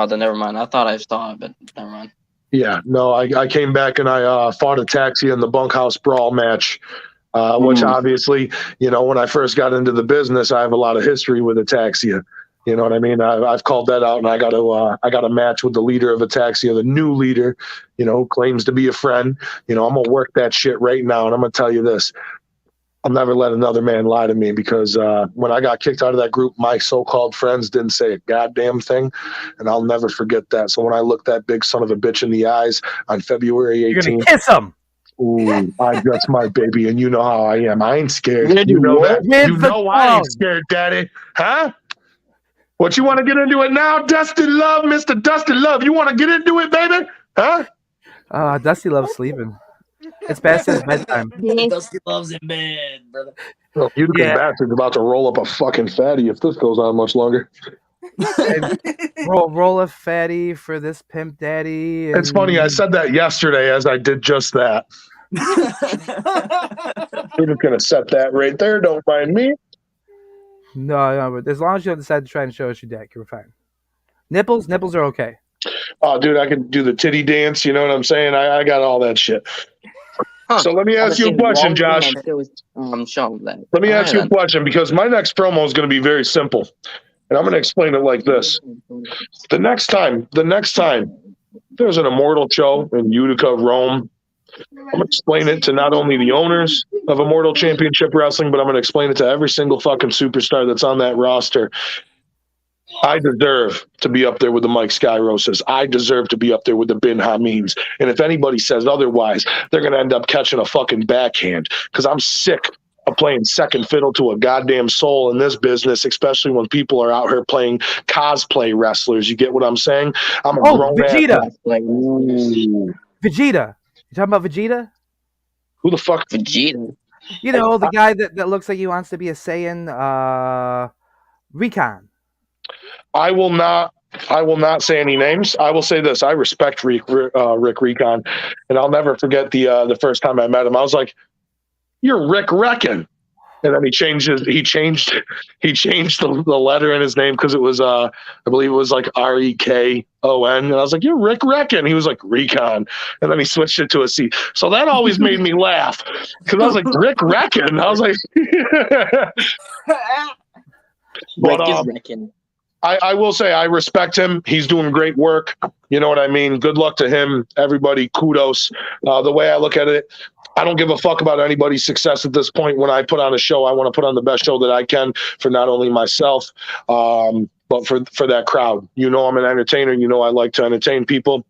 then never mind. I thought I saw it, but never mind. Yeah, no, I came back and I fought Ataxia in the bunkhouse brawl match. Which obviously, you know, when I first got into the business, I have a lot of history with Ataxia. You know what I mean? I've called that out, and I got a match with the leader of Ataxia, the new leader, you know, who claims to be a friend. You know, I'm going to work that shit right now, and I'm going to tell you this. I'll never let another man lie to me, because when I got kicked out of that group, my so-called friends didn't say a goddamn thing, and I'll never forget that. So when I looked that big son of a bitch in the eyes on February 18th. You're going to kiss him. Ooh, that's my baby, and you know how I am. I ain't scared. You know that. You know I ain't scared, Daddy. Huh? What, you want to get into it now, Dusty Love, Mr. Dusty Love? You want to get into it, baby? Huh? Dusty Love's sleeping. It's past his bedtime. Dusty Love's in bed, brother. Well, you bastard's about to roll up a fucking fatty if this goes on much longer. roll a fatty for this pimp daddy. It's funny, I said that yesterday as I did just that. We're just going to set that right there. Don't mind me. No, but as long as you don't decide to try and show us your dick, you're fine. Nipples are okay. Oh, dude, I can do the titty dance. You know what I'm saying? I got all that shit. So let me ask you a question, Josh. Let me ask you a question, because my next promo is going to be very simple. And I'm going to explain it like this. The next time there's an Immortal show in Utica, Rome, I'm going to explain it to not only the owners of Immortal Championship Wrestling, but I'm going to explain it to every single fucking superstar that's on that roster. I deserve to be up there with the Mike Skyroses. I deserve to be up there with the Bin Hamims. And if anybody says otherwise, they're going to end up catching a fucking backhand, because I'm sick of playing second fiddle to a goddamn soul in this business, especially when people are out here playing cosplay wrestlers. You get what I'm saying? I'm a grown Vegeta. Vegeta. You talking about Vegeta? Who the fuck? Vegeta. You know, the guy that looks like he wants to be a Saiyan. Recon. I will not say any names. I will say this: I respect Rick Recon, and I'll never forget the first time I met him. I was like, you're Rick Reckon. And then he changed the letter in his name because it was I believe it was like REKON. And I was like, you're Rick Reckon. He was like Recon. And then he switched it to a C. So that always made me laugh. Because I was like, Rick Reckon. I was like but I will say I respect him. He's doing great work. You know what I mean? Good luck to him. Everybody, kudos. The way I look at it, I don't give a fuck about anybody's success at this point. When I put on a show, I want to put on the best show that I can for not only myself, but for that crowd. You know, I'm an entertainer. You know, I like to entertain people.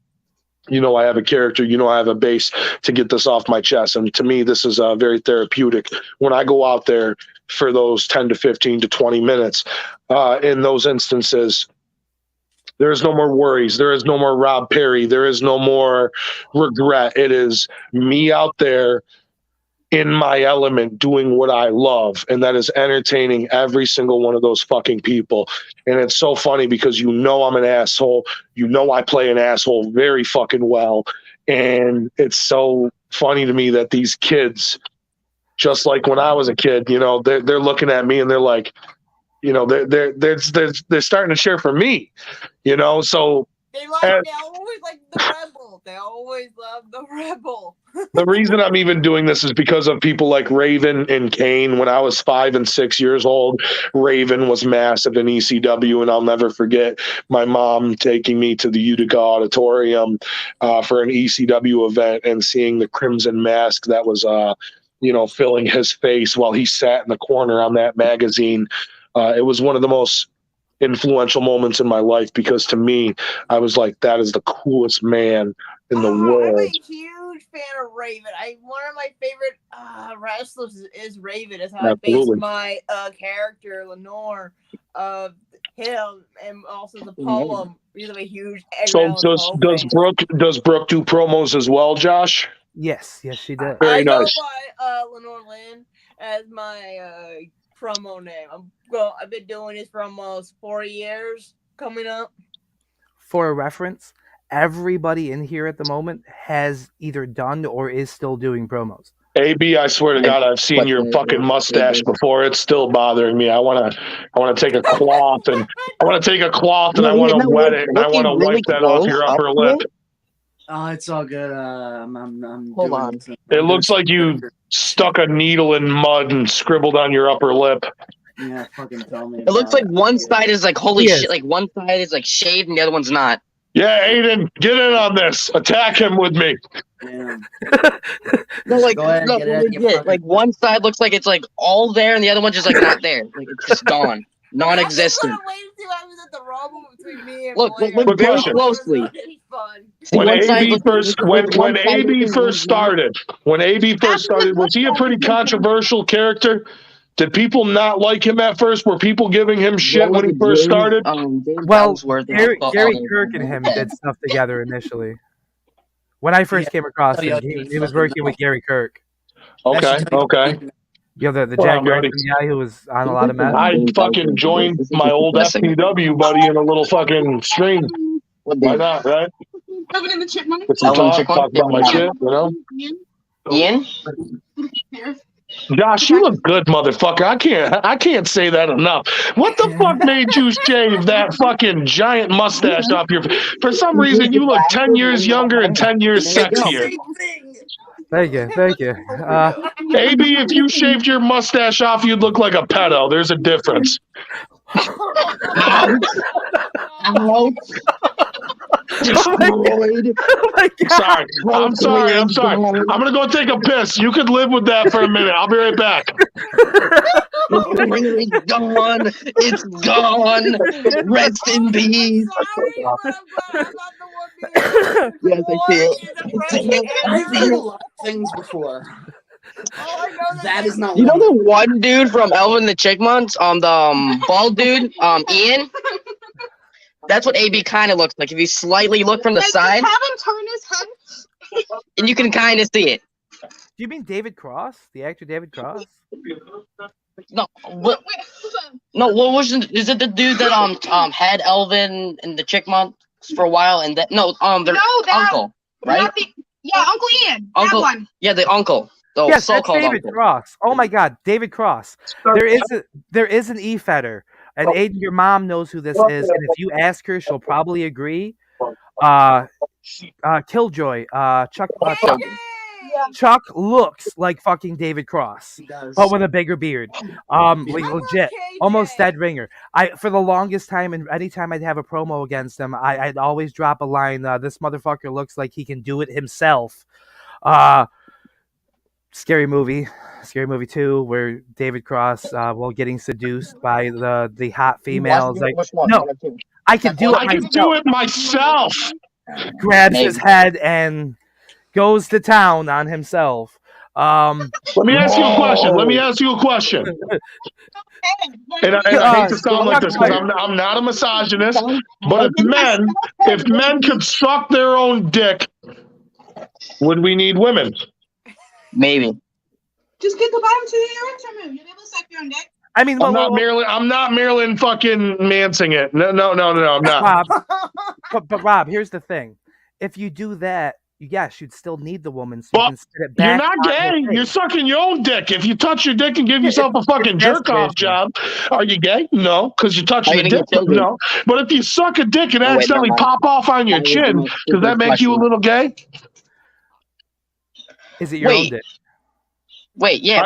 You know, I have a character. You know, I have a base to get this off my chest. And to me, this is very therapeutic. When I go out there for those 10 to 15 to 20 minutes, in those instances, there is no more worries. There is no more Rob Perry. There is no more regret. It is me out there in my element doing what I love, and that is entertaining every single one of those fucking people. And it's so funny because you know I'm an asshole. You know I play an asshole very fucking well. And it's so funny to me that these kids, just like when I was a kid, you know, they're looking at me and they're like, you know, they're starting to cheer for me, you know. So they always like the rebel. They always love the rebel. The reason I'm even doing this is because of people like Raven and Kane. When I was 5 and 6 years old, Raven was massive in ECW, and I'll never forget my mom taking me to the Utica Auditorium for an ECW event and seeing the Crimson Mask that was, you know, filling his face while he sat in the corner on that magazine. It was one of the most influential moments in my life because to me, I was like, that is the coolest man in the world. I'm a huge fan of Raven. One of my favorite wrestlers is Raven. That's how Absolutely. I based my character, Lenore, of him, and also the poem. He's a huge. So does Brooke do promos as well, Josh? Yes, she does. Very nice. I go by Lenore Lynn as my promo name. I've been doing this for almost 4 years coming up. For a reference, everybody in here at the moment has either done or is still doing promos. AB, I swear to God, I've seen your fucking mustache before. It's still bothering me. I want to take a cloth and I want to wet it and I want to wipe that off your upper lip. Oh, it's all good. Hold on. It looks like you stuck a needle in mud and scribbled on your upper lip. Yeah, fucking tell me. It looks like one side is like holy shit. Like one side is like shaved and the other one's not. Yeah, Aiden, get in on this. Attack him with me. Yeah. No, legit. Like one side looks like it's like all there and the other one's just like not there. Like it's just gone. Non-existent. Look very closely. When AB first started, was he a pretty controversial character? Did people not like him at first? Were people giving him shit when he first started? Well, Gary Kirk and him did stuff together initially. When I first came across him, he was working with Gary Kirk. Okay. You know, the Jack Garrison guy who was on a lot of meth. I fucking joined my old FPW buddy in a little fucking stream. Why not, right? Living in the chipmunk. Talk about my shit, you know? Ian? Josh, you look good, motherfucker. I can't say that enough. What the fuck made you shave that fucking giant mustache off your... For some reason, you look 10 years younger and 10 years sexier. Thank you. AB, if you shaved your mustache off, you'd look like a pedo. There's a difference. Ouch. Destroyed. Sorry. I'm sorry. I'm gonna go take a piss. You could live with that for a minute. I'll be right back. It's gone. It's gone. Rest in peace. Yes, I see it. I've seen a lot of things before. That is not. You know the one dude from Elvin the Chipmunks, the bald dude, Ian. That's what AB kind of looks like. If you slightly look from the side, have him turn his head, and you can kind of see it. Do you mean David Cross, the actor David Cross? No, what was it? Is it the dude that had Elvin and the Chipmunks for a while, and that their uncle, right? Uncle Ian. Uncle, that one. Yeah, the uncle. Oh, yes, that's so-called David uncle. Cross. Oh my God, David Cross. There is an E-Fetter, and Aiden, your mom knows who this is, and if you ask her, she'll probably agree. Killjoy, Chuck looks like fucking David Cross, but with a bigger beard. Legit, almost dead ringer. For the longest time, and anytime I'd have a promo against him, I'd always drop a line. This motherfucker looks like he can do it himself. Scary movie 2, where David Cross, while getting seduced by the hot females, like, no, I can do it myself. Grabs his head and goes to town on himself. Let me ask you a question. And I hate to sound like this because I'm not a misogynist, but if men could suck their own dick, would we need women? Maybe. Just get the bottom to the erection room. You're able to suck your own dick. I mean, I'm not Marilyn fucking Mansing it. No, I'm not. Rob, but Rob, here's the thing: if you do that, yes, you'd still need the woman. So But you can sit it back. You're not gay. You're sucking your own dick. If you touch your dick and give yourself a fucking jerk off job, are you gay? No, because you're touching your dick. No. But if you suck a dick and accidentally pop off on your chin, does that make you a little gay? Is it your own dick? Wait, yeah.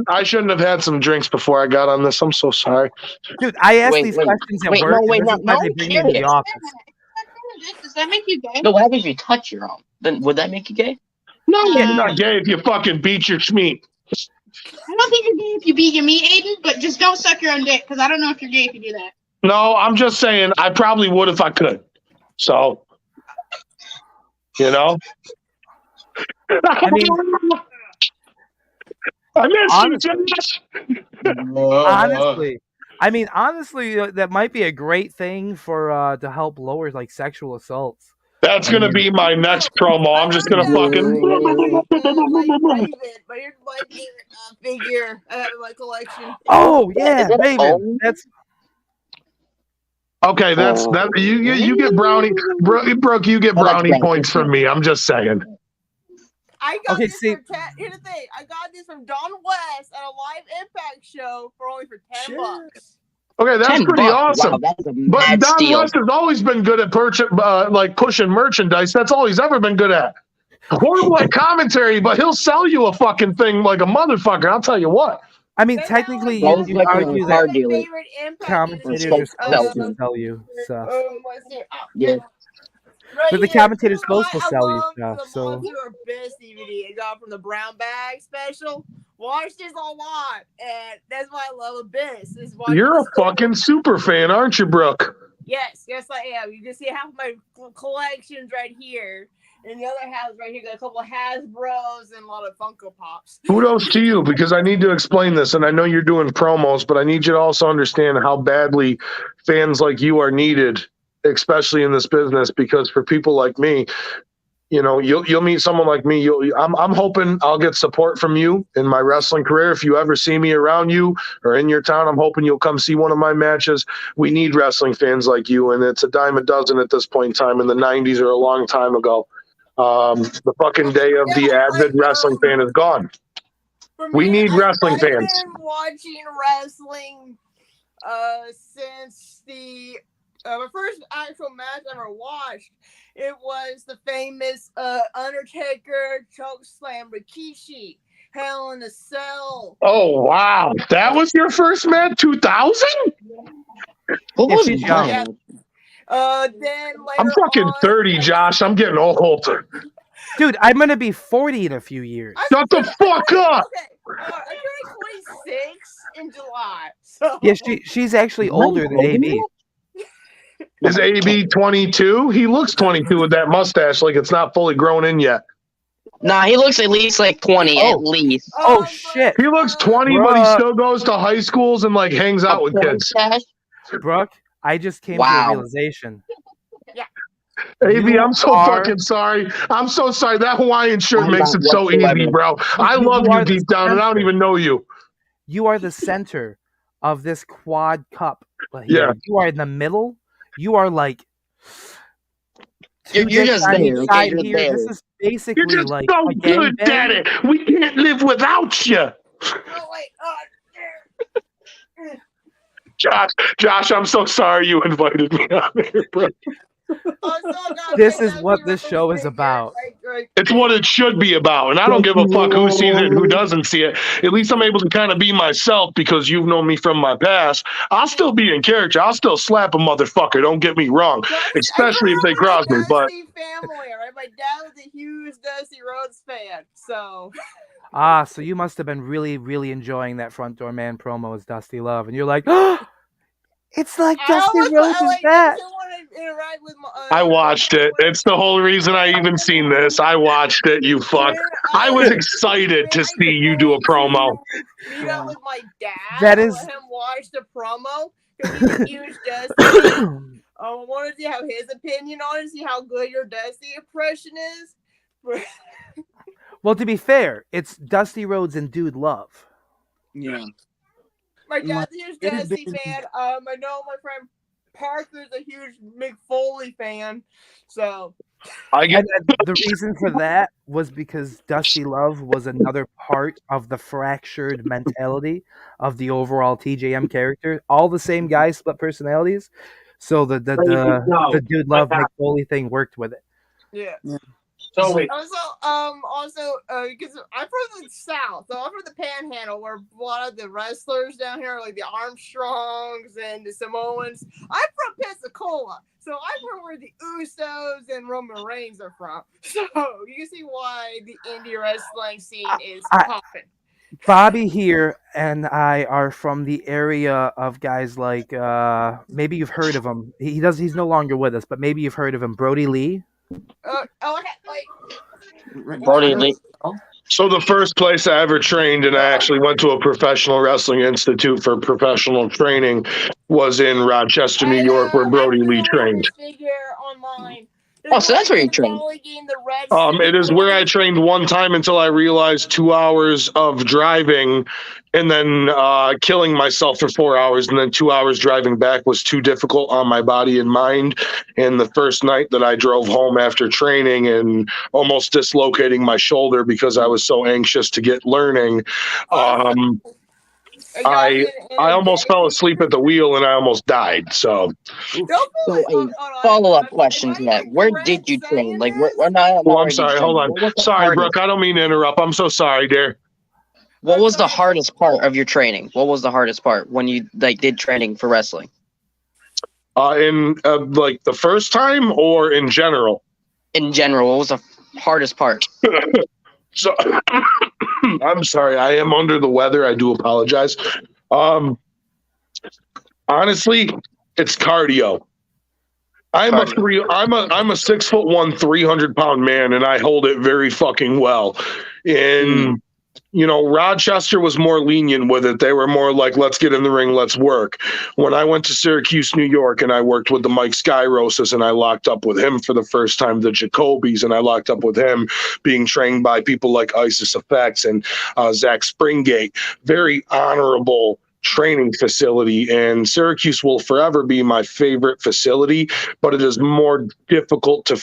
I shouldn't have had some drinks before I got on this. I'm so sorry, dude. I asked these questions at work. No, they bring me into the office. Does that make you gay? No, what happens if you touch your own? Then would that make you gay? No, you're not gay if you fucking beat your meat. I don't think you're gay if you beat your meat, Aiden, but just don't suck your own dick, because I don't know if you're gay if you do that. No, I'm just saying I probably would if I could. So, you know. I mean, I miss you, honestly, that might be a great thing for to help lower like sexual assaults. That's gonna be my next promo. I'm just gonna fucking. But here's my favorite figure I have in my collection. Oh yeah, Raven. That's okay. That's that. You get brownie, Brooke. You get brownie points from me. I'm just saying. I got this here's the thing. I got this from Don West at a live Impact show for only $10. Okay, that's pretty awesome. Wow, but Don West has always been good at pushing merchandise. That's all he's ever been good at. Horrible at commentary, but he'll sell you a fucking thing like a motherfucker. I'll tell you what. I mean, technically, you argue that commentators are supposed to sell you stuff. Yeah. But the commentator's supposed to sell you stuff. So. Your best DVD I got from the Brown Bag special. Watched this a lot, and that's why I love Abyss. You're a fucking super fan, aren't you, Brooke? Yes, I am. You can see half my collections right here. And the other half right here got a couple of Hasbros and a lot of Funko Pops. Kudos to you, because I need to explain this, and I know you're doing promos, but I need you to also understand how badly fans like you are needed, especially in this business, because for people like me, you know, you'll meet someone like me. I'm hoping I'll get support from you in my wrestling career. If you ever see me around you or in your town, I'm hoping you'll come see one of my matches. We need wrestling fans like you, and it's a dime a dozen at this point in time. In the 90s or a long time ago. The fucking day of the avid wrestling fan is gone. We need wrestling fans. I've been watching wrestling since the my first actual match I ever watched. It was the famous Undertaker chokeslam Rikishi, Hell in a Cell. Oh wow, that was your first match, 2000? Yeah. Then later I'm fucking 30, Josh. I'm getting old. Dude, I'm gonna be 40 in a few years. Shut the fuck up! Okay. I'm turning 26 in July. So. Yeah, she's actually older than AB. Is AB 22? He looks 22 with that mustache, like it's not fully grown in yet. Nah, he looks at least like 20, at least. Oh shit! He looks 20, but he still goes to high schools and like hangs out with kids. Brooke, I just came to a realization. Yeah. AB, I'm so fucking sorry. I'm so sorry. That Hawaiian shirt makes it so easy, bro. I love you deep down, and I don't even know you. You are the center of this quad cup. Yeah. You are in the middle. You are like you're just there. Okay, you're there. basically You're just like so a good gangbang. at it. We can't live without you. Oh wait, Josh, I'm so sorry you invited me on here, bro. This is what this show is about. It's what it should be about, and I don't give a fuck who sees it and who doesn't see it. At least I'm able to kind of be myself because you've known me from my past. I'll still be in character. I'll still slap a motherfucker. Don't get me wrong, especially if they cross me. But family, right? My dad was a huge Dusty Rhodes fan, so. So you must have been really, really enjoying that Front Door Man promo as Dusty Love, and you're like, oh, it's like Dusty Rhodes is back. I watched it. It's the whole reason I even seen this. I watched it, you fuck. I was excited to see you do a promo. Meet up with my dad. That is. Let him watch the promo because he's a huge Dusty. I want to see how his opinion on it, see how good your Dusty impression is. Well, to be fair, it's Dusty Rhodes and Dude Love. Yeah. My dad's a huge Dusty fan. I know my friend Parker's a huge Mick Foley fan. So and the reason for that was because Dusty Love was another part of the fractured mentality of the overall TJM character. All the same guys, split personalities. So the Dude Love Mick Foley thing worked with it. Yeah. So also, because I'm from the South, so I'm from the Panhandle, where a lot of the wrestlers down here, like the Armstrongs and the Samoans. I'm from Pensacola, so I'm from where the Usos and Roman Reigns are from. So you can see why the indie wrestling scene is popping. Bobby here and I are from the area of guys like maybe you've heard of him. He's no longer with us, but maybe you've heard of him, Brody Lee. Brody Lee. So the first place I ever trained, and I actually went to a professional wrestling institute for professional training, was in Rochester, New York, where Brody Lee trained. Oh, so that's where you trained. It is where I trained one time until I realized 2 hours of driving and then killing myself for 4 hours and then 2 hours driving back was too difficult on my body and mind. And the first night that I drove home after training and almost dislocating my shoulder because I was so anxious to get learning, I almost fell asleep at the wheel and I almost died. So a follow-up question to that: where did you train? Like, we're not. Oh, I'm sorry. Hold on. Sorry, Brooke. I don't mean to interrupt. I'm so sorry, dear. What was the hardest part of your training? What was the hardest part when you did training for wrestling? In like the first time or in general? In general, what was the hardest part? So I'm sorry, I am under the weather. I do apologize. Honestly, it's cardio. I'm a 6'1", 300-pound man, and I hold it very fucking well. And you know, Rochester was more lenient with it. They were more like, let's get in the ring, let's work. When I went to Syracuse, New York, and I worked with the Mike Skyroses, and I locked up with him for the first time, the Jacobys, and I locked up with him being trained by people like Isis Effects and Zach Springate. Very honorable training facility, and Syracuse will forever be my favorite facility, but it is more difficult to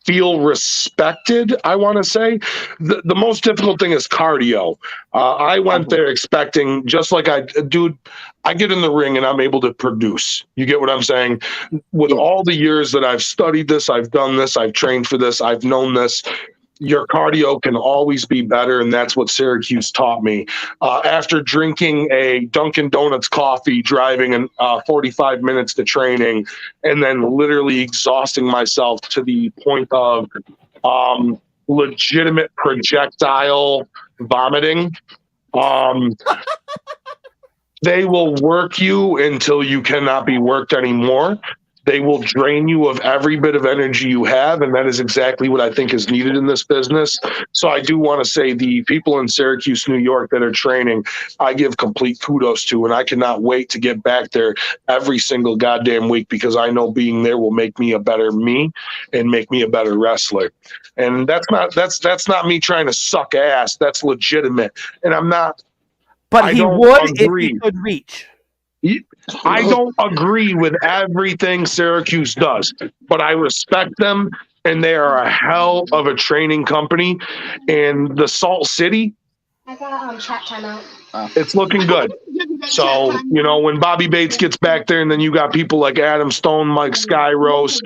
feel respected. I want to say the most difficult thing is cardio. I went there expecting, just like I get in the ring and I'm able to produce. You get what I'm saying? With all the years that I've studied this, I've done this, I've trained for this, I've known this. Your cardio can always be better, and that's what Syracuse taught me. After drinking a Dunkin' Donuts coffee, driving 45 minutes to training, and then literally exhausting myself to the point of legitimate projectile vomiting, they will work you until you cannot be worked anymore. They will drain you of every bit of energy you have, and that is exactly what I think is needed in this business. So I do want to say the people in Syracuse, New York that are training, I give complete kudos to, and I cannot wait to get back there every single goddamn week because I know being there will make me a better me and make me a better wrestler. And that's not me trying to suck ass. That's legitimate. And I'm not. But he would if he could reach. I don't agree with everything Syracuse does, but I respect them and they are a hell of a training company. And the Salt City, I got chat timeout. it's looking good. So, when Bobby Bates gets back there, and then you got people like Adam Stone, Mike Skyros,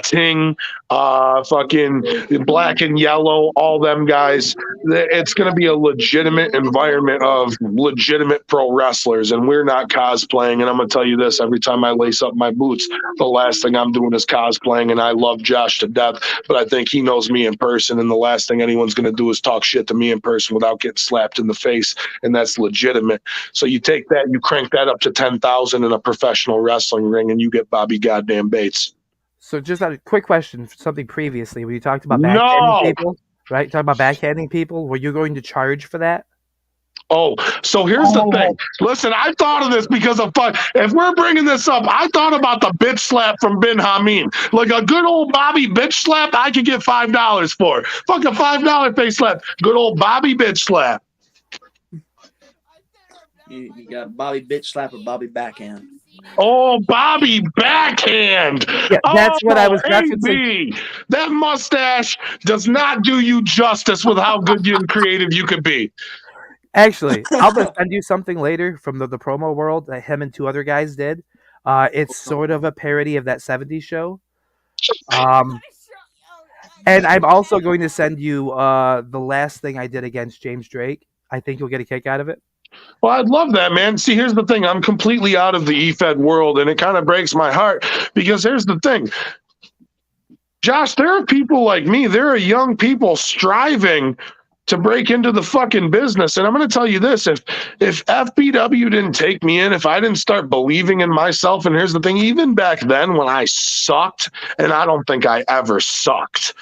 Ting, fucking Black and Yellow, all them guys, it's going to be a legitimate environment of legitimate pro wrestlers, and we're not cosplaying. And I'm going to tell you this, every time I lace up my boots, the last thing I'm doing is cosplaying, and I love Josh to death, but I think he knows me in person, and the last thing anyone's going to do is talk shit to me in person without getting slapped in the face, and that's legitimate. So you take that, you crank that up to 10,000 in a professional wrestling ring, and you get Bobby goddamn Bates. So just a quick question, something previously when you talked about backhanding people, right? Talking about backhanding people, were you going to charge for that? Oh, so here's the thing. Listen, I thought of this because of fun. If we're bringing this up, I thought about the bitch slap from Ben Hameen. Like a good old Bobby bitch slap, I could get $5 for. Fuck a $5 face slap. Good old Bobby bitch slap. You got Bobby bitch slap or Bobby backhand. Oh, Bobby backhand. Yeah, that's what I was. AB. That mustache does not do you justice with how good and creative you could be. Actually, I'll just send you something later from the promo world that him and two other guys did. It's sort of a parody of that 70s show. And I'm also going to send you the last thing I did against James Drake. I think you'll get a kick out of it. Well, I'd love that, man. See, here's the thing. I'm completely out of the EFED world, and it kind of breaks my heart because here's the thing. Josh, there are people like me. There are young people striving to break into the fucking business. And I'm going to tell you this. If FBW didn't take me in, if I didn't start believing in myself, and here's the thing, even back then when I sucked, and I don't think I ever sucked,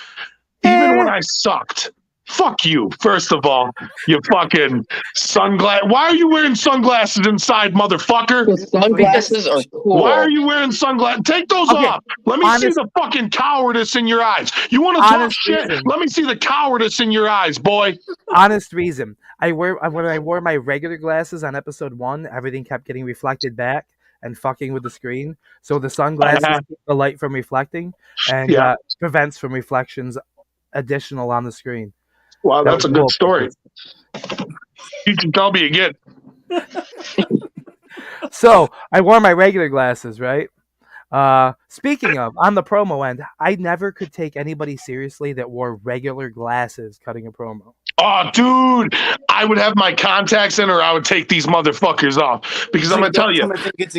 even when I sucked, fuck you, first of all, you fucking sunglasses. Why are you wearing sunglasses inside, motherfucker? The sunglasses are cool. Why are you wearing sunglasses? Take those off. Let me see the fucking cowardice in your eyes. You want to talk shit? Let me see the cowardice in your eyes, boy. Honest reason. When I wore my regular glasses on episode 1, everything kept getting reflected back and fucking with the screen. So the sunglasses keep the light from reflecting and prevents from reflections additional on the screen. Wow, that's a good story. You can tell me again. So I wore my regular glasses, right? Speaking of, on the promo end, I never could take anybody seriously that wore regular glasses cutting a promo. Oh, dude, I would have my contacts in, or I would take these motherfuckers off. Because I'm gonna tell you, this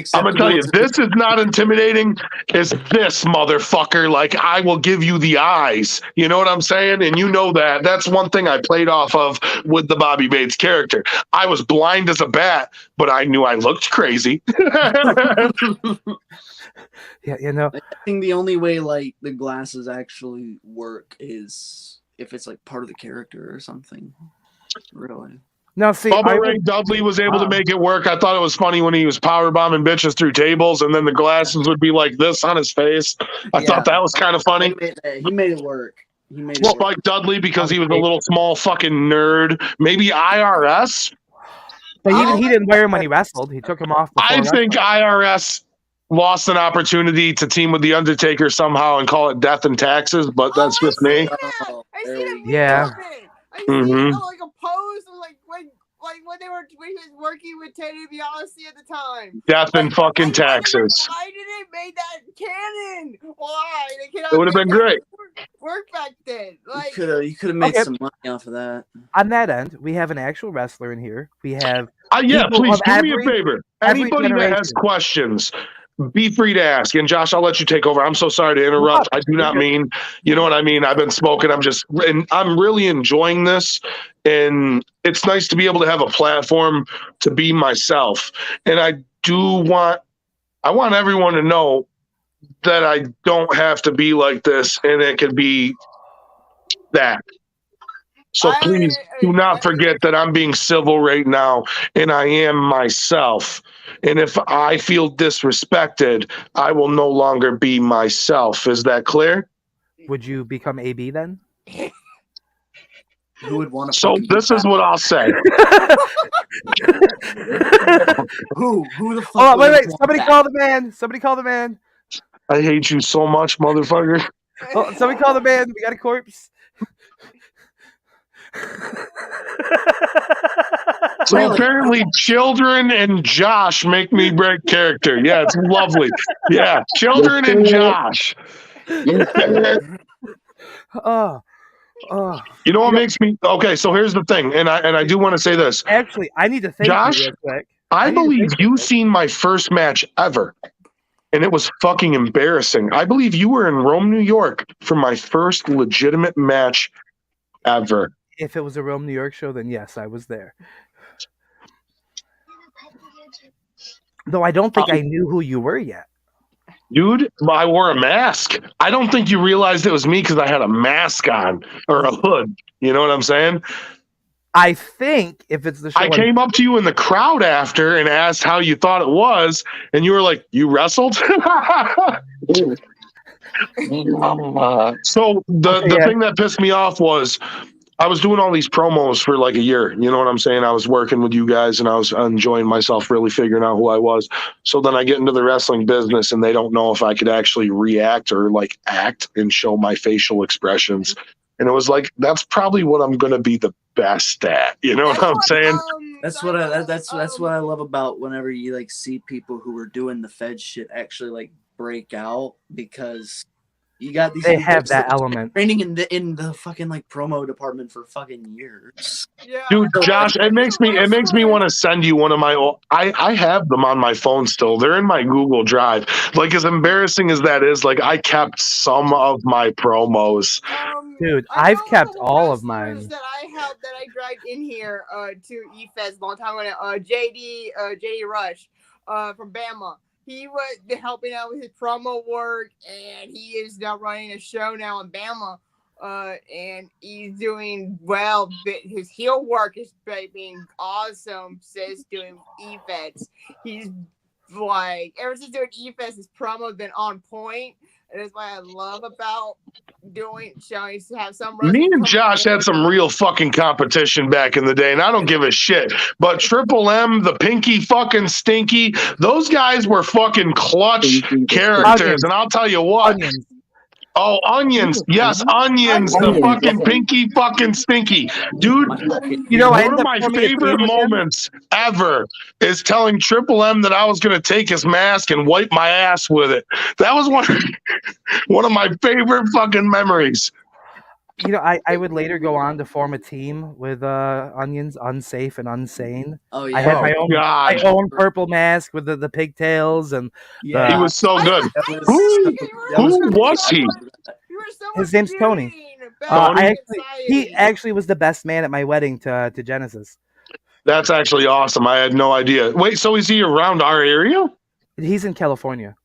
is not intimidating. It's this motherfucker. Like, I will give you the eyes. You know what I'm saying? And you know that. That's one thing I played off of with the Bobby Bates character. I was blind as a bat, but I knew I looked crazy. Yeah, you know. I think the only way like the glasses actually work is if it's like part of the character or something. Really. No, see, Bubba Ray Dudley was able to make it work. I thought it was funny when he was power bombing bitches through tables, and then the glasses would be like this on his face. I thought that was kind of funny. He made it work. Spike Dudley, because he was a little small fucking nerd. Maybe IRS. But even he didn't wear him when he wrestled. He took him off. I think IRS lost an opportunity to team with The Undertaker somehow and call it Death and Taxes, but that's just me. Yeah. I seen like a pose of like when they were working with Ted DiBiase at the time. Death and fucking Taxes. Why did they make that canon? Why? It would have been great. Work back then. Like you could have made some money off of that. On that end, we have an actual wrestler in here. We have please do me a favor. Anybody that has questions, be free to ask. And Josh, I'll let you take over. I'm so sorry to interrupt. I do not mean, you know what I mean? I've been smoking. I'm really enjoying this. And it's nice to be able to have a platform to be myself. And I want everyone to know that I don't have to be like this, and it could be that. So please do not forget that I'm being civil right now, and I am myself. And if I feel disrespected, I will no longer be myself. Is that clear? Would you become AB then? Who would want to? So this is what I'll say. Who the fuck? Oh, wait. Somebody call the man. I hate you so much, motherfucker. Oh, somebody call the man. We got a corpse. So apparently children and Josh make me break character. Yeah, it's lovely. Yeah, children and Josh. Oh. You know what makes me okay? So here's the thing, and I do want to say this. Actually, I need to thank Josh, you real quick. I believe you seen my first match ever, and it was fucking embarrassing. I believe you were in Rome, New York for my first legitimate match ever. If it was a Rome, New York show, then yes, I was there. Though I don't think I knew who you were yet. Dude, I wore a mask. I don't think you realized it was me because I had a mask on or a hood. You know what I'm saying? I think if it's the show, I came up to you in the crowd after and asked how you thought it was, and you were like, "You wrestled?" So the thing that pissed me off was I was doing all these promos for like a year. You know what I'm saying? I was working with you guys and I was enjoying myself, really figuring out who I was. So then I get into the wrestling business and they don't know if I could actually react or like act and show my facial expressions. And it was like, that's probably what I'm going to be the best at. You know what I'm saying? That's what I love about whenever you like see people who are doing the Fed shit actually like break out, because you got these. They have that element. Training in the fucking like promo department for fucking years. Yeah. Dude, Josh, it makes me want to send you one of my. I have them on my phone still. They're in my Google Drive. Like, as embarrassing as that is, like I kept some of my promos. Dude, I've kept all of mine. That I dragged in here to EFES a long time ago. JD Rush from Bama. He was helping out with his promo work, and he is now running a show now in Bama. And he's doing well. His heel work is being awesome. Says doing EFES. He's like, ever since doing EFES, his promo has been on point. And that's why I love about showing to have some. Me and Josh had some real fucking competition back in the day, and I don't give a shit. But Triple M, the Pinky fucking Stinky, those guys were fucking clutch characters. And I'll tell you what. Oh, Onions. Yes, Onions. The fucking Pinky fucking Stinky. Dude, you know, one of my favorite moments ever is telling Triple M that I was going to take his mask and wipe my ass with it. That was one of my favorite fucking memories. You know, I would later go on to form a team with Onions, Unsafe and Unsane. Oh yeah, I had my own purple mask with the pigtails, and he was so good. Who was he? His name's Tony. He actually was the best man at my wedding to Genesis. That's actually awesome. I had no idea. Wait, so is he around our area? He's in California.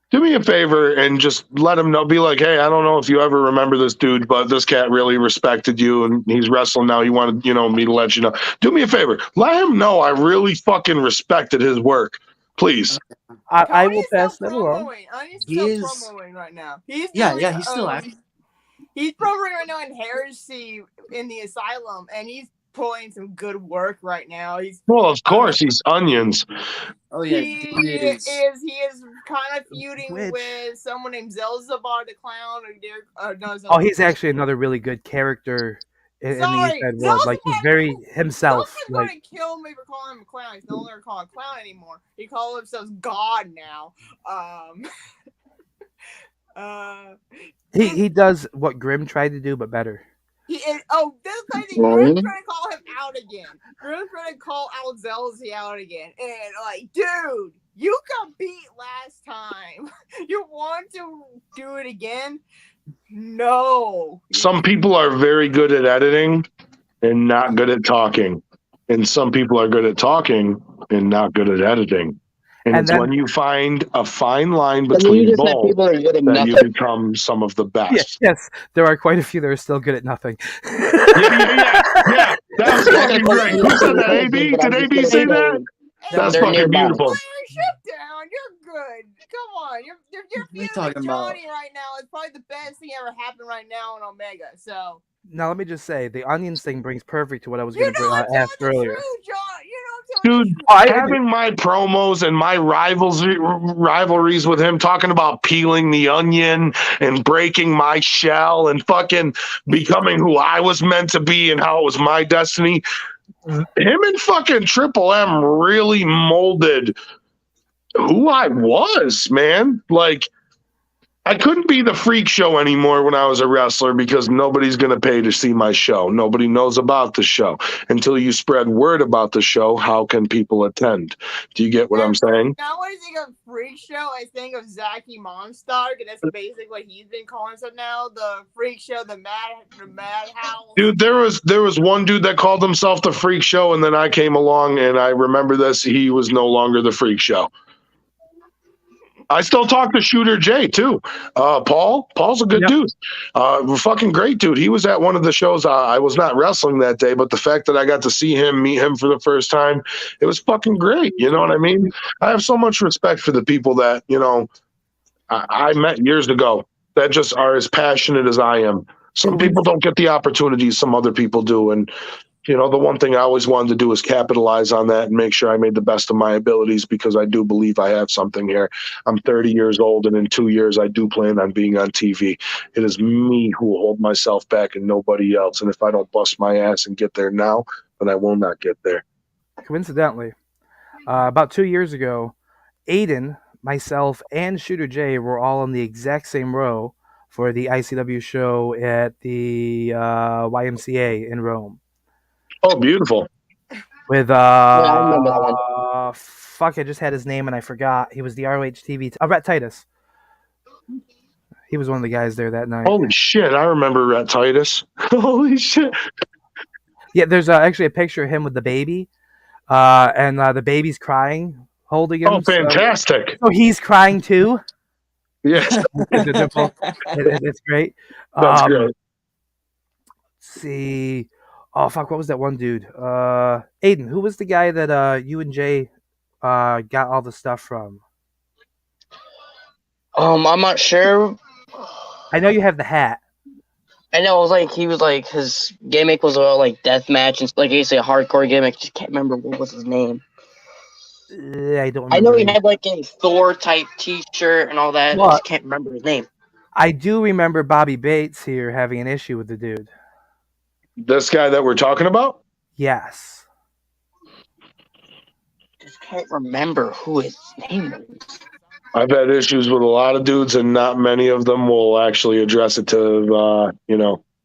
Do me a favor and just let him know. Be like, hey, I don't know if you ever remember this dude, but this cat really respected you, and he's wrestling now. He wanted, me to let you know. Do me a favor. Let him know I really fucking respected his work. Please. I will pass that along. He's still promoting right now. He's still active. He's promoting right now in Heresy in the Asylum, and he's pulling some good work right now. Well, of course, he's Onions. Oh yeah, he is kind of feuding with someone named Zelzabar the Clown. He's actually another really good character in the EFED world. Like, he's very himself. He's going to kill me for calling him a clown. He's no longer called a clown anymore. He calls himself God now. He does what Grimm tried to do, but better. This is crazy. Grim's trying to call him out again. Grim's trying to call out Zelzy out again. And like, dude, you got beat last time. You want to do it again? No. Some people are very good at editing and not good at talking. And some people are good at talking and not good at editing. And it's when you find a fine line between both that you become some of the best. Yes, there are quite a few that are still good at nothing. Yeah. That's fucking great. Who said that, AB? Did AB say that? That's fucking beautiful. Shut down. You're good. Come on. You're feeling Johnny right now. It's probably the best thing ever happened right now in Omega. So now let me just say, the Onions thing brings perfect to what I was going to ask earlier. True, John. You know I'm Dude, having my promos and my rivalries with him, talking about peeling the onion and breaking my shell and fucking becoming who I was meant to be and how it was my destiny. Him and fucking Triple M really molded who I was, man. Like, I couldn't be the freak show anymore when I was a wrestler because nobody's going to pay to see my show. Nobody knows about the show. Until you spread word about the show, how can people attend? Do you get what I'm saying? Now when I think of freak show, I think of Zachy Monstar, and that's basically what he's been calling himself now. The freak show, the madhouse. Dude, there was one dude that called himself the freak show, and then I came along, and I remember this. He was no longer the freak show. I still talk to Shooter J too. Paul's a good dude. Fucking great dude. He was at one of the shows. I was not wrestling that day, but the fact that I got to see him, meet him for the first time, it was fucking great. You know what I mean? I have so much respect for the people that, you know, I met years ago that just are as passionate as I am. Some people don't get the opportunities some other people do. And, you know, the one thing I always wanted to do is capitalize on that and make sure I made the best of my abilities because I do believe I have something here. I'm 30 years old, and in 2 years, I do plan on being on TV. It is me who will hold myself back and nobody else. And if I don't bust my ass and get there now, then I will not get there. Coincidentally, about 2 years ago, Aiden, myself, and Shooter J were all on the exact same row for the ICW show at the YMCA in Rome. Oh, beautiful. With I remember that one. Fuck, I just had his name and I forgot. He was the ROH TV. Rhett Titus. He was one of the guys there that night. Holy shit, I remember Rhett Titus. Holy shit. Yeah, there's actually a picture of him with the baby, and the baby's crying, holding him. Oh, fantastic. So he's crying too. Yes. It's great. That's great. Let's see. Oh, fuck, what was that one dude? Aiden, who was the guy that you and Jay got all the stuff from? I'm not sure. I know you have the hat. I know, he was like, his gimmick was like deathmatch and like basically a hardcore gimmick. Just can't remember what was his name. I don't remember. I know he had like a Thor type t-shirt and all that. I just can't remember his name. I do remember Bobby Bates here having an issue with the dude. This guy that we're talking about? Yes. Just can't remember who his name was. I've had issues with a lot of dudes, and not many of them will actually address it to,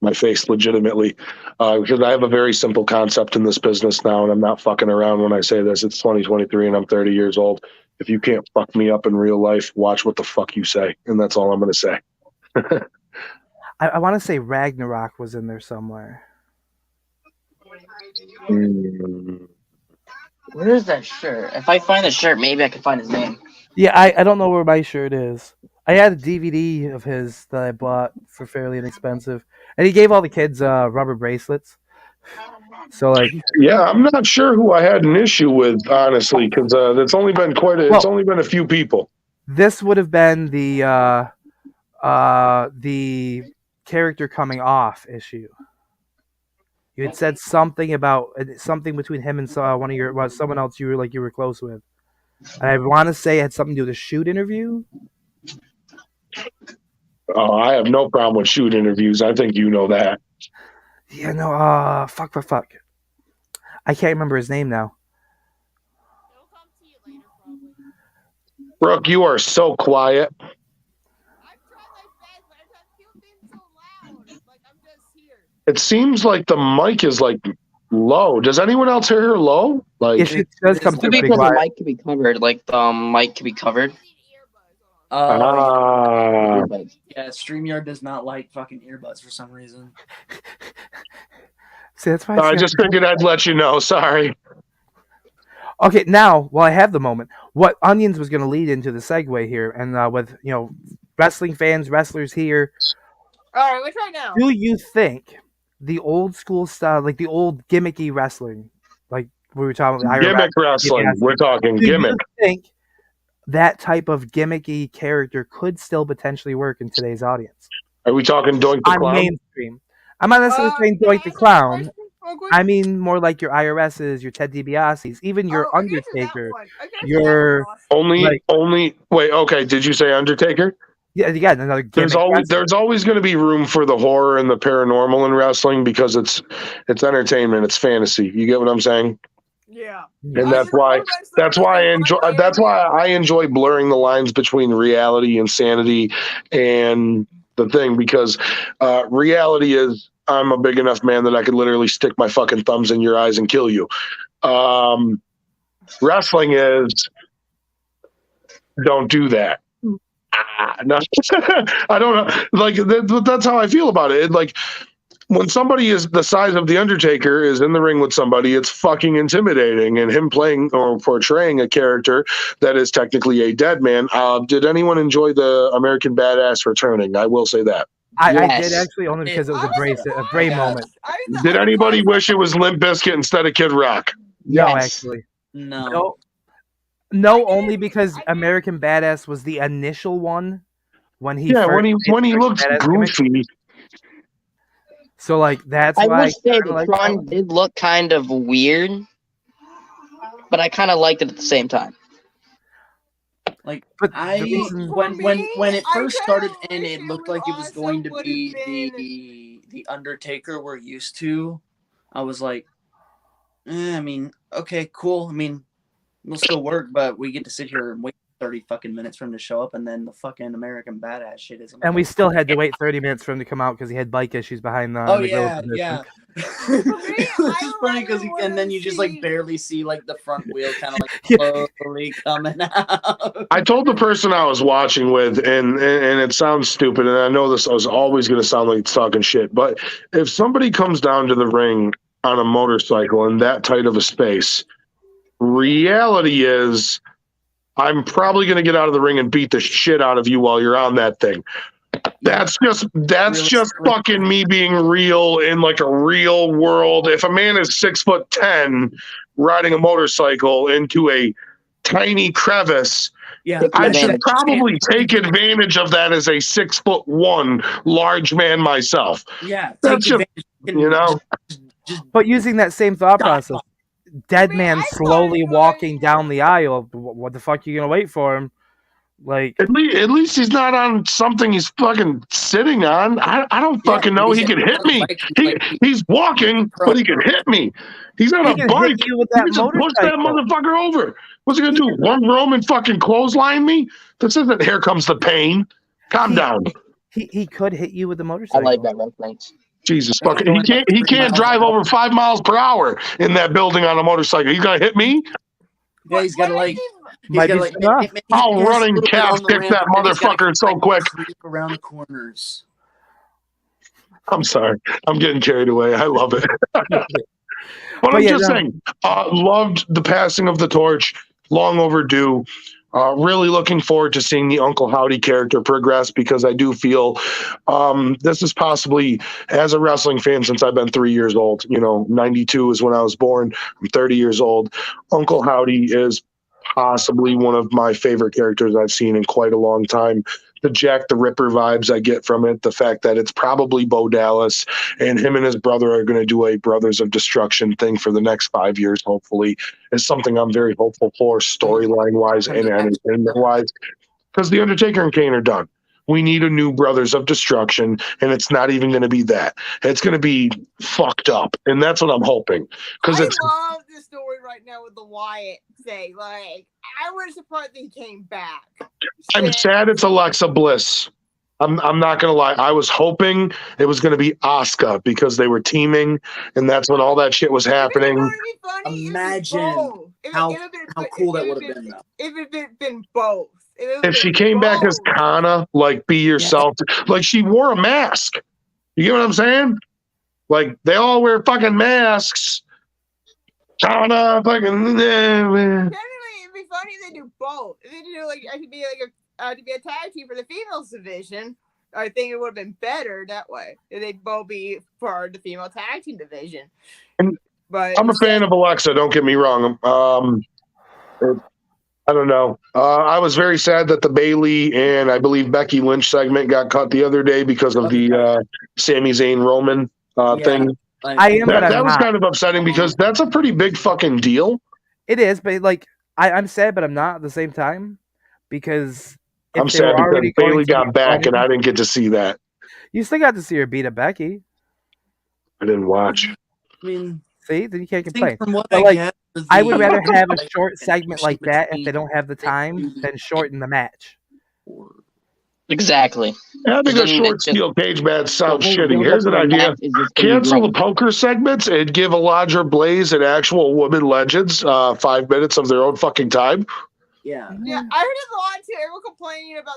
my face legitimately. Because I have a very simple concept in this business now, and I'm not fucking around when I say this. It's 2023, and I'm 30 years old. If you can't fuck me up in real life, watch what the fuck you say. And that's all I'm going to say. I want to say Ragnarok was in there somewhere. Where is that shirt? If I find the shirt, maybe I can find his name. Yeah, I don't know where my shirt is. I had a DVD of his that I bought for fairly inexpensive, and he gave all the kids rubber bracelets. So yeah, I'm not sure who I had an issue with, honestly, because it's only been it's only been a few people. This would have been the character coming off issue. You had said something about something between him and someone else you were close with. And I want to say it had something to do with a shoot interview. Oh, I have no problem with shoot interviews. I think you know that. Yeah, no, fuck. I can't remember his name now. Brooke, you are so quiet. It seems like the mic is low. Does anyone else hear her low? It does come through because the mic can be covered. Mic can be covered. Yeah, StreamYard does not like fucking earbuds for some reason. See, that's why I just figured I'd let you know. Sorry. Okay, now, while I have the moment, what Onions was going to lead into the segue here, and with wrestling fans, wrestlers here. All right, let's try now. Do you think the old school style, like the old gimmicky wrestling, like we were talking about gimmick wrestling, we're talking gimmick. Do you think that type of gimmicky character could still potentially work in today's audience? Are we talking Doink the Clown? Mainstream. I'm not necessarily saying Doink the Clown. I mean more like your IRSs, your Ted DiBiase's, even your Undertaker. Your only. Wait, okay. Did you say Undertaker? Yeah, another gimmick. There's always going to be room for the horror and the paranormal in wrestling because it's entertainment, it's fantasy. You get what I'm saying? Yeah. And that's why I enjoy blurring the lines between reality, insanity, and the thing, because reality is I'm a big enough man that I could literally stick my fucking thumbs in your eyes and kill you. Wrestling is don't do that. No, I don't know. Like that's how I feel about it. Like when somebody is the size of the Undertaker is in the ring with somebody, it's fucking intimidating. And him playing or portraying a character that is technically a dead man. Did anyone enjoy the American Badass returning? I will say that. I did actually, only because it was a brave moment. Did anybody wish it was Limp Bizkit instead of Kid Rock? No, actually. No, only because American Badass was the initial one when he when he looked goofy. So like that's I why would say the front did look kind of weird, but I kind of liked it at the same time. Like when it first started and it looked like it was going to be the Undertaker we're used to, I was like, I mean, okay, cool. I mean, it'll still work, but we get to sit here and wait 30 fucking minutes for him to show up, and then the fucking American Badass shit is. And we still had to wait 30 minutes for him to come out because he had bike issues behind the. Oh yeah. It's just funny because and then you just like barely see like the front wheel kind of like slowly coming out. I told the person I was watching with, and it sounds stupid, and I know this is always going to sound like it's talking shit, but if somebody comes down to the ring on a motorcycle in that tight of a space, reality is I'm probably going to get out of the ring and beat the shit out of you while you're on that thing. That's just fucking me being real in like a real world. If a man is 6'10" riding a motorcycle into a tiny crevice, I should probably take advantage of that as a 6'1" large man myself. Yeah, that's just, you know. But using that same thought process, dead man slowly walking down the aisle. What the fuck are you gonna wait for him? Like at least he's not on something he's fucking sitting on. I don't fucking know. He could hit me. He's walking, but he could hit me. He's on a bike. He just push that motherfucker over. What's he gonna do? One Roman fucking clothesline me? This isn't Here Comes the Pain. Calm down. He could hit you with the motorcycle. I like that reference. Jesus fucking! He can't drive over 5 miles per hour in that building on a motorcycle. He's gonna hit me. Yeah, he's got to like. I'll running calf kick that motherfucker so quick. Around the corners. I'm sorry. I'm getting carried away. I love it. But I'm just saying, loved the passing of the torch. Long overdue. Really looking forward to seeing the Uncle Howdy character progress, because I do feel this is possibly, as a wrestling fan since I've been 3 years old, 92 is when I was born. I'm 30 years old. Uncle Howdy is possibly one of my favorite characters I've seen in quite a long time. The Jack the Ripper vibes I get from it, the fact that it's probably Bo Dallas and him and his brother are going to do a Brothers of Destruction thing for the next 5 years, hopefully, is something I'm very hopeful for, storyline-wise and entertainment-wise, because The Undertaker and Kane are done. We need a new Brothers of Destruction, and it's not even going to be that. It's going to be fucked up, and that's what I'm hoping. I love this story right now with the Wyatt thing. Like, I was surprised that he came back. I'm sad it's Alexa Bliss. I'm not going to lie. I was hoping it was going to be Asuka because they were teaming, and that's when all that shit was happening. Imagine how cool that would have been, though. If it had been both. If she came back as Kana, like, be yourself. Like, she wore a mask. You get what I'm saying? Like, they all wear fucking masks. Kana, fucking. Technically, it'd be funny if they do both. If they do, like, I could be a tag team for the females division. I think it would have been better that way. If they both be for the female tag team division. But I'm a fan of Alexa, don't get me wrong. I don't know. I was very sad that the Bayley and I believe Becky Lynch segment got cut the other day because of the Sami Zayn Roman thing. I am, but that I'm was not. kind of upsetting because that's a pretty big fucking deal. It is, but like I'm sad, but I'm not at the same time because if I'm they were sad because already Bailey going to be got back and funny, I didn't get to see that. you still got to see her beat up Becky. I didn't watch. I mean, see, then you can't complain. From what But like, I would rather have a like, short segment like that if they don't have the time than shorten the match. Exactly. Having a short steel cage match sounds shitty. Here's an idea. Cancel the poker segments and give Alondra Blaze and actual women legends 5 minutes of their own fucking time. Yeah. Yeah, I heard a lot too. Everyone complaining about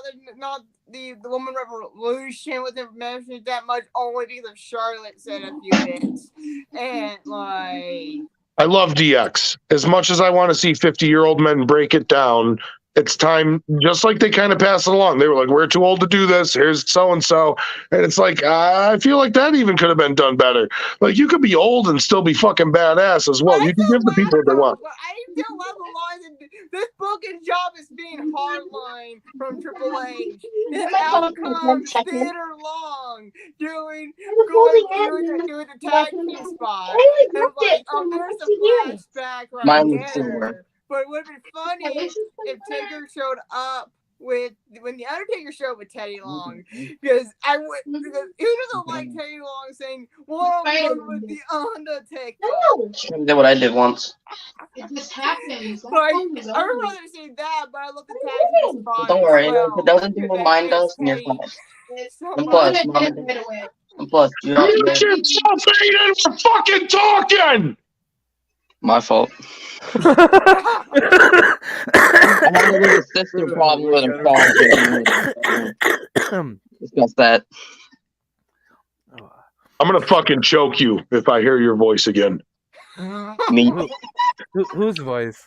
the woman revolution wasn't mentioned that much only because Charlotte said a few bits. And like I love DX. As much as I want to see 50-year-old men break it down, it's time, just like they kind of passed it along. They were like, we're too old to do this. Here's so-and-so. And it's like, I feel like that even could have been done better. Like, you could be old and still be fucking badass as well. You can give the people what they want. I still love the line that this booking job is being hardline from Triple H. His outcome theater long doing the tag team spot. And like, oh, there's a flashback right there. But it would have been funny if Taker showed up when the Undertaker showed with Teddy Long, because who doesn't like Teddy Long saying "one-on-one with the Undertaker"? I did what I did once. It just happens. Like, I would rather see that, but I love the tag team spot. Don't worry, well, if it doesn't do what mine does, then you're fine. And plus, you don't. Shit, so faded, we're fucking talking. My fault. I had a little sister problem with him. Discuss that. I'm gonna fucking choke you if I hear your voice again. Me? Whose voice?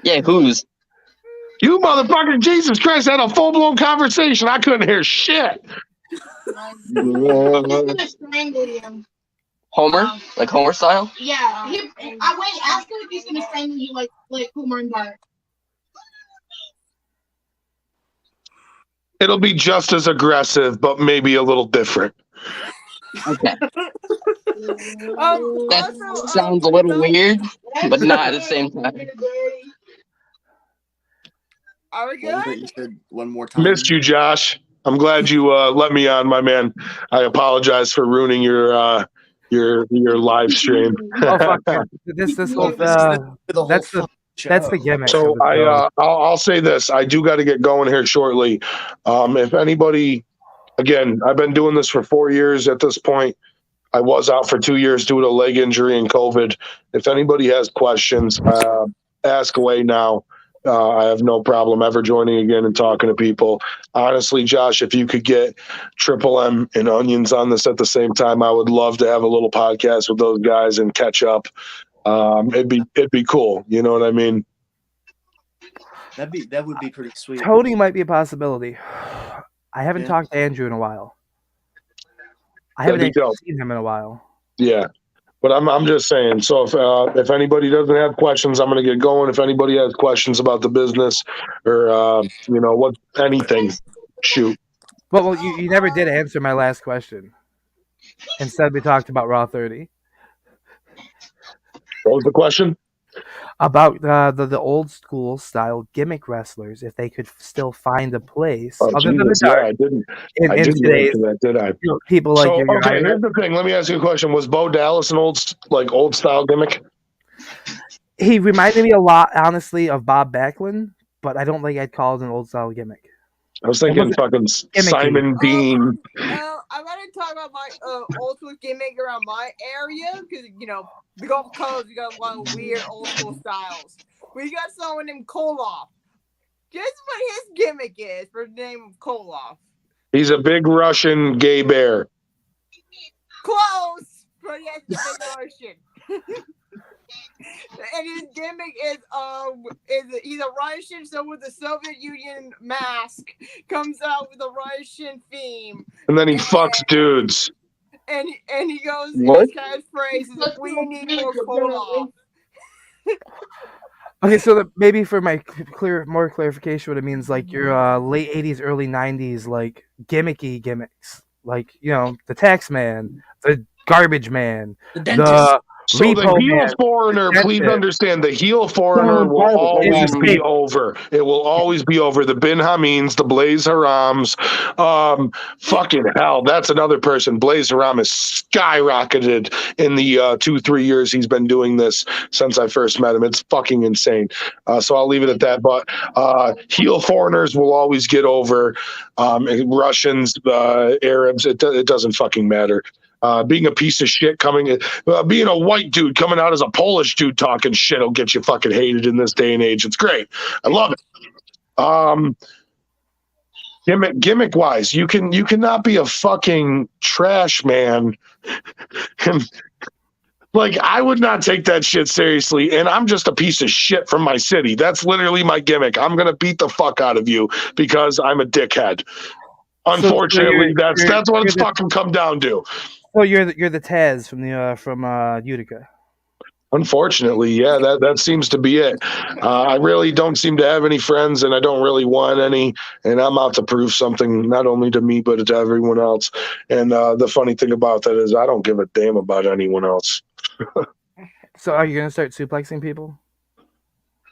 Yeah, whose? You motherfucker! Jesus Christ! I had a full-blown conversation. I couldn't hear shit. Homer? Like Homer style? Yeah. Ask him if he's gonna strangle you like Homer and Bart. It'll be just as aggressive, but maybe a little different. Okay. That sounds a little weird, but not at the same time. Are we good? One more time. Missed you, Josh. I'm glad you let me on, my man. I apologize for ruining your live stream. Oh fuck yeah. This whole that's the gimmick. So I'll say this. I do got to get going here shortly. If anybody, again, I've been doing this for 4 years at this point. I was out for 2 years due to leg injury and COVID. If anybody has questions, ask away now. I have no problem ever joining again and talking to people. Honestly, Josh, if you could get Triple M and Onions on this at the same time, I would love to have a little podcast with those guys and catch up. It'd be cool. You know what I mean? That would be pretty sweet. Tony might be a possibility. I haven't talked to Andrew in a while. I haven't seen him in a while. Yeah. But I'm just saying. So if anybody doesn't have questions, I'm going to get going. If anybody has questions about the business or anything, shoot. Well, you never did answer my last question. Instead, we talked about Raw 30. What was the question? About the old school style gimmick wrestlers, if they could still find a place other than the dark. I didn't today's that, did I? People like you. Okay, here's the thing. Let me ask you a question. Was Bo Dallas an old style gimmick? He reminded me a lot, honestly, of Bob Backlund, but I don't think I'd call it an old style gimmick. I was thinking fucking Simon Dean. I want to talk about my old school gimmick around my area because the Gulf Coast, we got a lot of weird old school styles. We got someone named Koloff. Guess what his gimmick is for the name of Koloff? He's a big Russian gay bear. Close, but he has the big Russian. And his gimmick is he's a Russian, so with the Soviet Union mask, comes out with a Russian theme. And then he fucks dudes. And he goes, his catchphrase is, "We need more Koloff." Okay, so maybe for my more clarification, what it means, like your late 80s, early 90s, like gimmicky gimmicks, like the Tax Man, the Garbage Man, The dentist. So the heel foreigner, please understand, the heel foreigner will always be over. It will always be over. The Bin Hamins, the Blaze Harams, fucking hell, that's another person. Blaze Haram has skyrocketed in the 2-3 years he's been doing this since I first met him. It's fucking insane. So I'll leave it at that. But heel foreigners will always get over. Russians, Arabs, it doesn't fucking matter. Being a piece of shit being a white dude coming out as a Polish dude talking shit will get you fucking hated in this day and age. It's great. I love it. Gimmick wise, you cannot be a fucking trash man. Like, I would not take that shit seriously, and I'm just a piece of shit from my city. That's literally my gimmick. I'm gonna beat the fuck out of you because I'm a dickhead. Unfortunately, that's what it's fucking come down to. Oh, you're the Taz from Utica. Unfortunately, yeah, that seems to be it. I really don't seem to have any friends, and I don't really want any. And I'm out to prove something, not only to me but to everyone else. And the funny thing about that is, I don't give a damn about anyone else. So, are you gonna start suplexing people?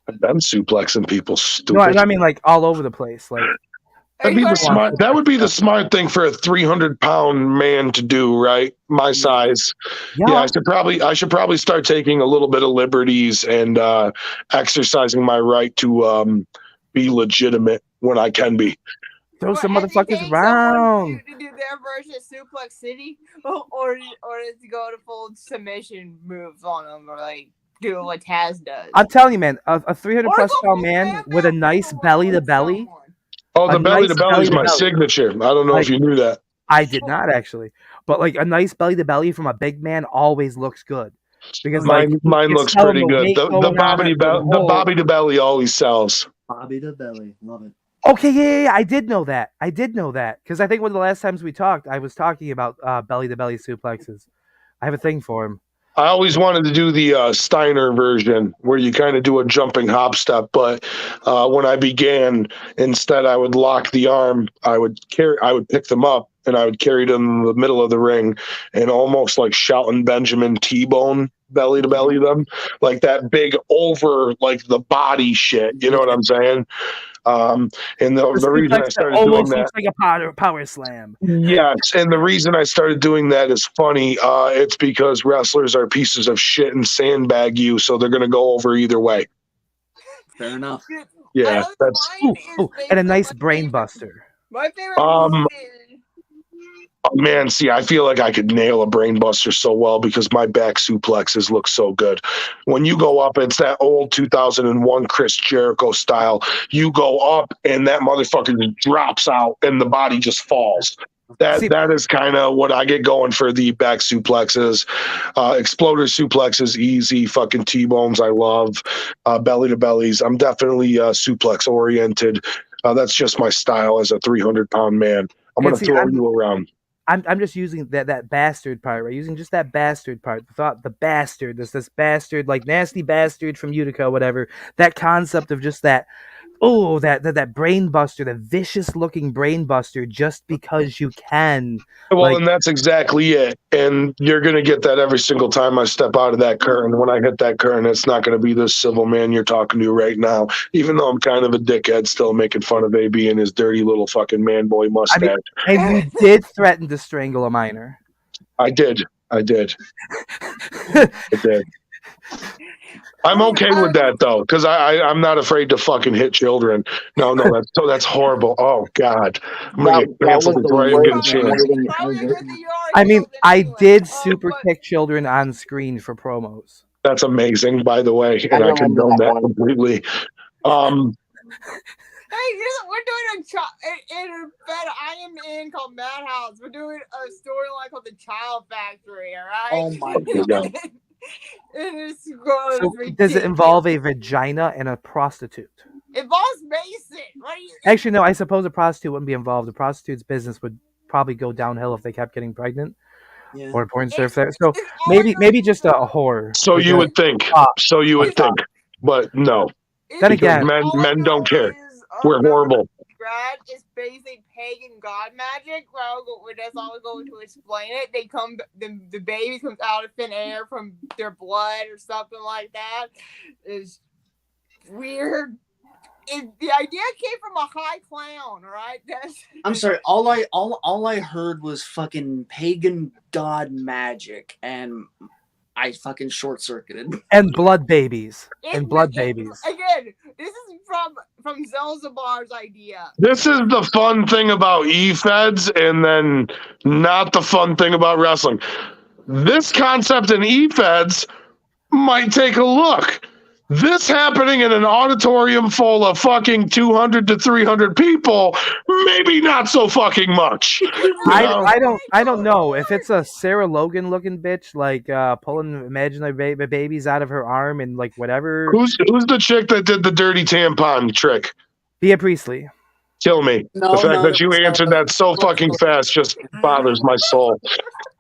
I've been suplexing people. Stupid. No, I mean like all over the place, like. That would be the smart thing for a 300-pound man to do, right? My size. Yeah, I should probably start taking a little bit of liberties and exercising my right to be legitimate when I can be. Throw some motherfuckers around. To do their version of Suplex City, or to go to full submission moves on them, or like do what Taz does. I'm telling you, man, a 300+ pound man with a nice belly to belly. Oh, the belly to belly is my signature. I don't know if you knew that. I did not actually, but like a nice belly to belly from a big man always looks good because mine looks pretty good. The Bobby to belly always sells. Bobby to belly, love it. Okay, yeah, I did know that because I think one of the last times we talked, I was talking about belly to belly suplexes. I have a thing for him. I always wanted to do the Steiner version where you kind of do a jumping hop step, but when I began, instead I would lock the arm. I would pick them up and I would carry them in the middle of the ring and almost like Shelton Benjamin T-bone belly to belly them, like that big over like the body shit. You know what I'm saying? And the reason I started doing that looks like a power slam. Yes, and the reason I started doing that is funny. It's because wrestlers are pieces of shit and sandbag you, so they're going to go over either way. Fair enough. Yeah, that's and a nice brain buster. My favorite. Oh, man, see, I feel like I could nail a brain buster so well because my back suplexes look so good. When you go up, it's that old 2001 Chris Jericho style. You go up and that motherfucker just drops out and the body just falls. That is kind of what I get going for the back suplexes. Exploder suplexes, easy. Fucking T-bones, I love. Belly to bellies. I'm definitely suplex oriented. That's just my style as a 300-pound man. I'm going to throw you around. I'm just using that bastard part, right? Using just that bastard part. The bastard, this bastard, like nasty bastard from Utica, whatever. That concept of just that brain buster, the vicious looking brain buster, just because you can. Well, and that's exactly it. And you're going to get that every single time I step out of that curtain. When I hit that curtain, it's not going to be this civil man you're talking to right now. Even though I'm kind of a dickhead, still making fun of AB and his dirty little fucking man boy mustache. And you did threaten to strangle a minor. I did. I did. I'm okay with that though, because I'm not afraid to fucking hit children. No, that's horrible. Oh God, I'm gonna get canceled before I even get a chance. I mean, I did super kick children on screen for promos. That's amazing, by the way, and I condone that completely. Hey, we're doing in bed I am in called Madhouse. We're doing a storyline called The Child Factory. All right. Oh my God. So does it involve a vagina and a prostitute? It involves Mason. Actually, no. I suppose a prostitute wouldn't be involved. A prostitute's business would probably go downhill if they kept getting pregnant, or a porn star. So maybe just a whore. So you would think. But no. Then again, men don't care. We're horrible. described is basically pagan god magic. Well, that's all we're going to explain it. They come, the baby comes out of thin air from their blood or something like that. It's weird. The idea came from a high clown, right? I'm sorry. All I heard was fucking pagan god magic, and I fucking short circuited. And blood babies. Babies. Again, this is from Zelzabar's idea. This is the fun thing about E-Feds, and then not the fun thing about wrestling. This concept in E-Feds might take a look. This happening in an auditorium full of fucking 200 to 300 people, maybe not so fucking much. I don't know if it's a Sarah Logan looking bitch like pulling imaginary babies out of her arm and like whatever. Who's the chick that did the dirty tampon trick? Bea Priestley. Kill me. The fact that you answered that so fucking fast just bothers my soul.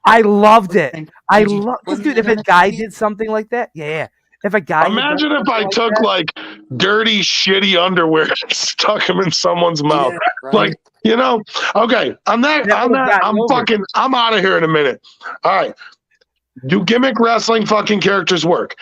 I loved it. I love, dude. If a guy did something like that, yeah. If a guy imagine if I took like dirty, shitty underwear and stuck them in someone's mouth, right. like Okay, I'm out of here in a minute. All right, do gimmick wrestling fucking characters work?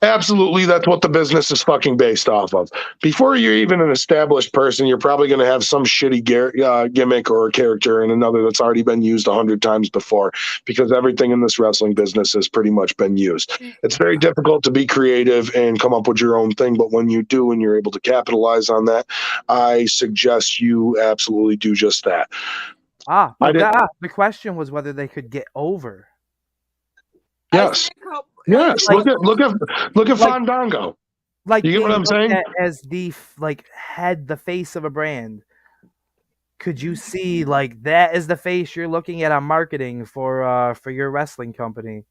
Absolutely, that's what the business is fucking based off of. Before you're even an established person, you're probably going to have some shitty gimmick or character in another that's already been used 100 times before, because everything in this wrestling business has pretty much been used. It's very difficult to be creative and come up with your own thing, but when you do and you're able to capitalize on that, I suggest you absolutely do just that. The question was whether they could get over. Yes. Yes, look at Fandango. Like, you get what I'm saying? As the head, the face of a brand, could you see like that is the face you're looking at on marketing for your wrestling company?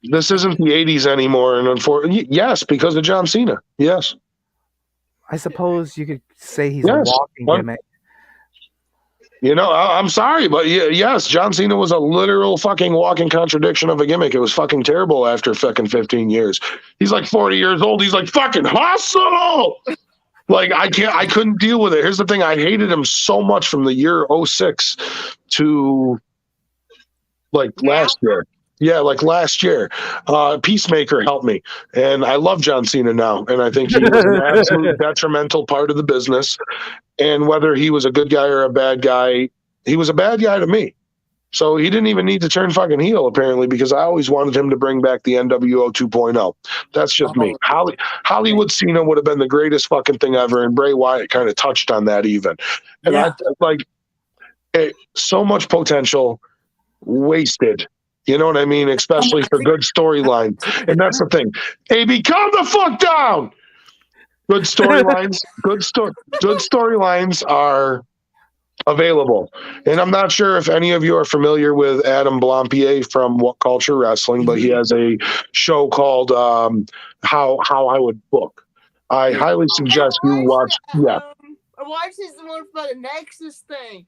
This isn't the '80s anymore, and unfortunately, yes, because of John Cena. Yes, I suppose you could say he's a walking gimmick. I'm sorry, but yes, John Cena was a literal fucking walking contradiction of a gimmick. It was fucking terrible after fucking 15 years. He's like 40 years old. He's like, fucking hustle! Like, I couldn't deal with it. Here's the thing. I hated him so much from the year 06 to like last year. Yeah, like last year. Peacemaker helped me. And I love John Cena now. And I think he was an absolute detrimental part of the business. And whether he was a good guy or a bad guy, he was a bad guy to me. So he didn't even need to turn fucking heel, apparently, because I always wanted him to bring back the NWO 2.0. That's just me. Hollywood Cena would have been the greatest fucking thing ever, and Bray Wyatt kind of touched on that even. And so much potential wasted. You know what I mean? Especially for good storyline. And that's the thing. AB, calm the fuck down! Good storylines. Good storylines are available. And I'm not sure if any of you are familiar with Adam Blampier from What Culture Wrestling, but he has a show called How I Would Book. I highly suggest you watch. Yeah. I watched his one for the Nexus thing.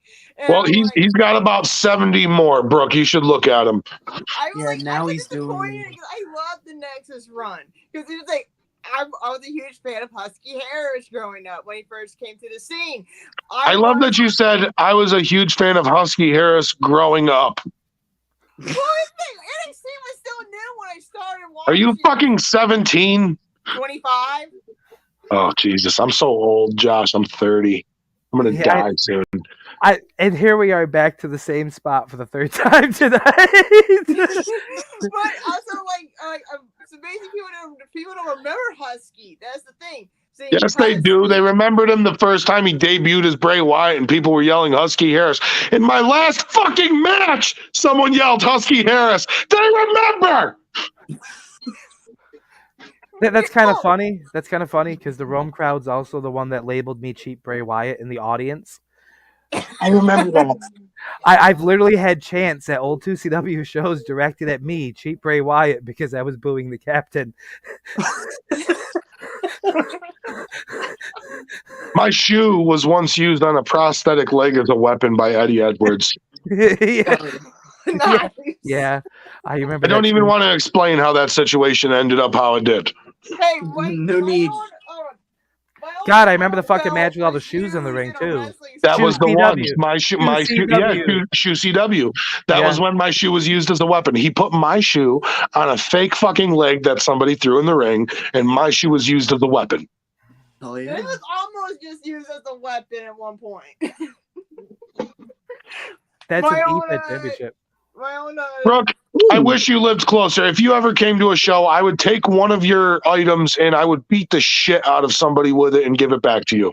Well, he's got about 70 more, Brooke. You should look at him. Now he's doing. I love the Nexus run because it was like. I was a huge fan of Husky Harris growing up when he first came to the scene. I love that you said I was a huge fan of Husky Harris growing up. Well, NXT was still new when I started watching. Are you fucking 17? 25. Oh, Jesus. I'm so old, Josh. I'm 30. I'm going to die soon. And here we are back to the same spot for the third time tonight. But also, so basically, people don't remember Husky. That's the thing. So yes, they do. They remembered him the first time he debuted as Bray Wyatt, and people were yelling Husky Harris. In my last fucking match, someone yelled Husky Harris. They remember. That's kind of funny. That's kind of funny because the Rome crowd's also the one that labeled me cheap Bray Wyatt in the audience. I remember that. I've literally had chants at old 2CW shows directed at me, cheap Bray Wyatt, because I was booing the captain. My shoe was once used on a prosthetic leg as a weapon by Eddie Edwards. Yeah. Nice. Yeah, I remember. I don't even want to explain how that situation ended up how it did. Hey, wait, no need. My God, I remember the fucking match with all the shoes in the ring too. That was the one. CW. My shoe, shoe CW. That was when my shoe was used as a weapon. He put my shoe on a fake fucking leg that somebody threw in the ring, and my shoe was used as a weapon. Oh yeah. It was almost just used as a weapon at one point. That's an E-Fit championship. Brooke, I wish you lived closer. If you ever came to a show, I would take one of your items and I would beat the shit out of somebody with it and give it back to you.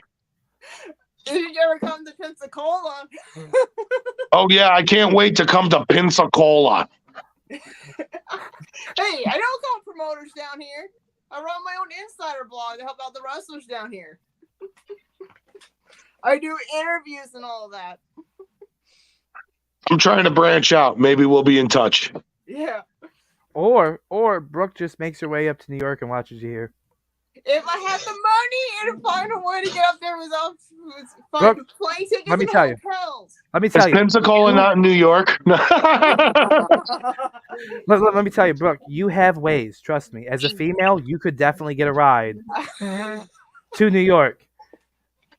Did you ever come to Pensacola? Oh, yeah, I can't wait to come to Pensacola. Hey, I know some promoters down here. I run my own insider blog to help out the wrestlers down here. I do interviews and all of that. I'm trying to branch out. Maybe we'll be in touch. Yeah. Or Brooke just makes her way up to New York and watches you here. If I had the money and find a way to get up there without Brooke, plane tickets let me and tell you. hotels. Let me tell you. Is Pensacola not in New York? Let me tell you, Brooke, you have ways. Trust me. As a female, you could definitely get a ride to New York.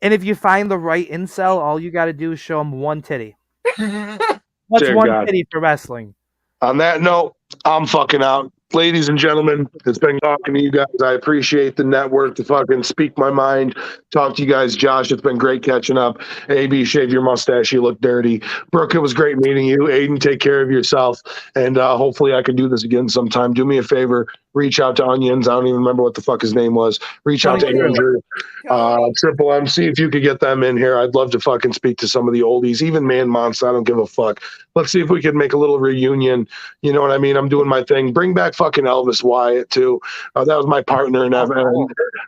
And if you find the right incel, all you got to do is show them one titty. What's Dear one God. titty for wrestling? On that note, I'm fucking out. Ladies and gentlemen, it's been talking to you guys. I appreciate the network to fucking speak my mind. Talk to you guys. Josh, it's been great catching up. AB, shave your mustache. You look dirty. Brooke, it was great meeting you. Aiden, take care of yourself. And hopefully I can do this again sometime. Do me a favor. Reach out to Onions. I don't even remember what the fuck his name was. Reach out to Andrew. Triple M. See if you could get them in here. I'd love to fucking speak to some of the oldies. Even Man Monster. I don't give a fuck. Let's see if we could make a little reunion. You know what I mean? I'm doing my thing. Bring back fucking Elvis Wyatt too. That was my partner in that.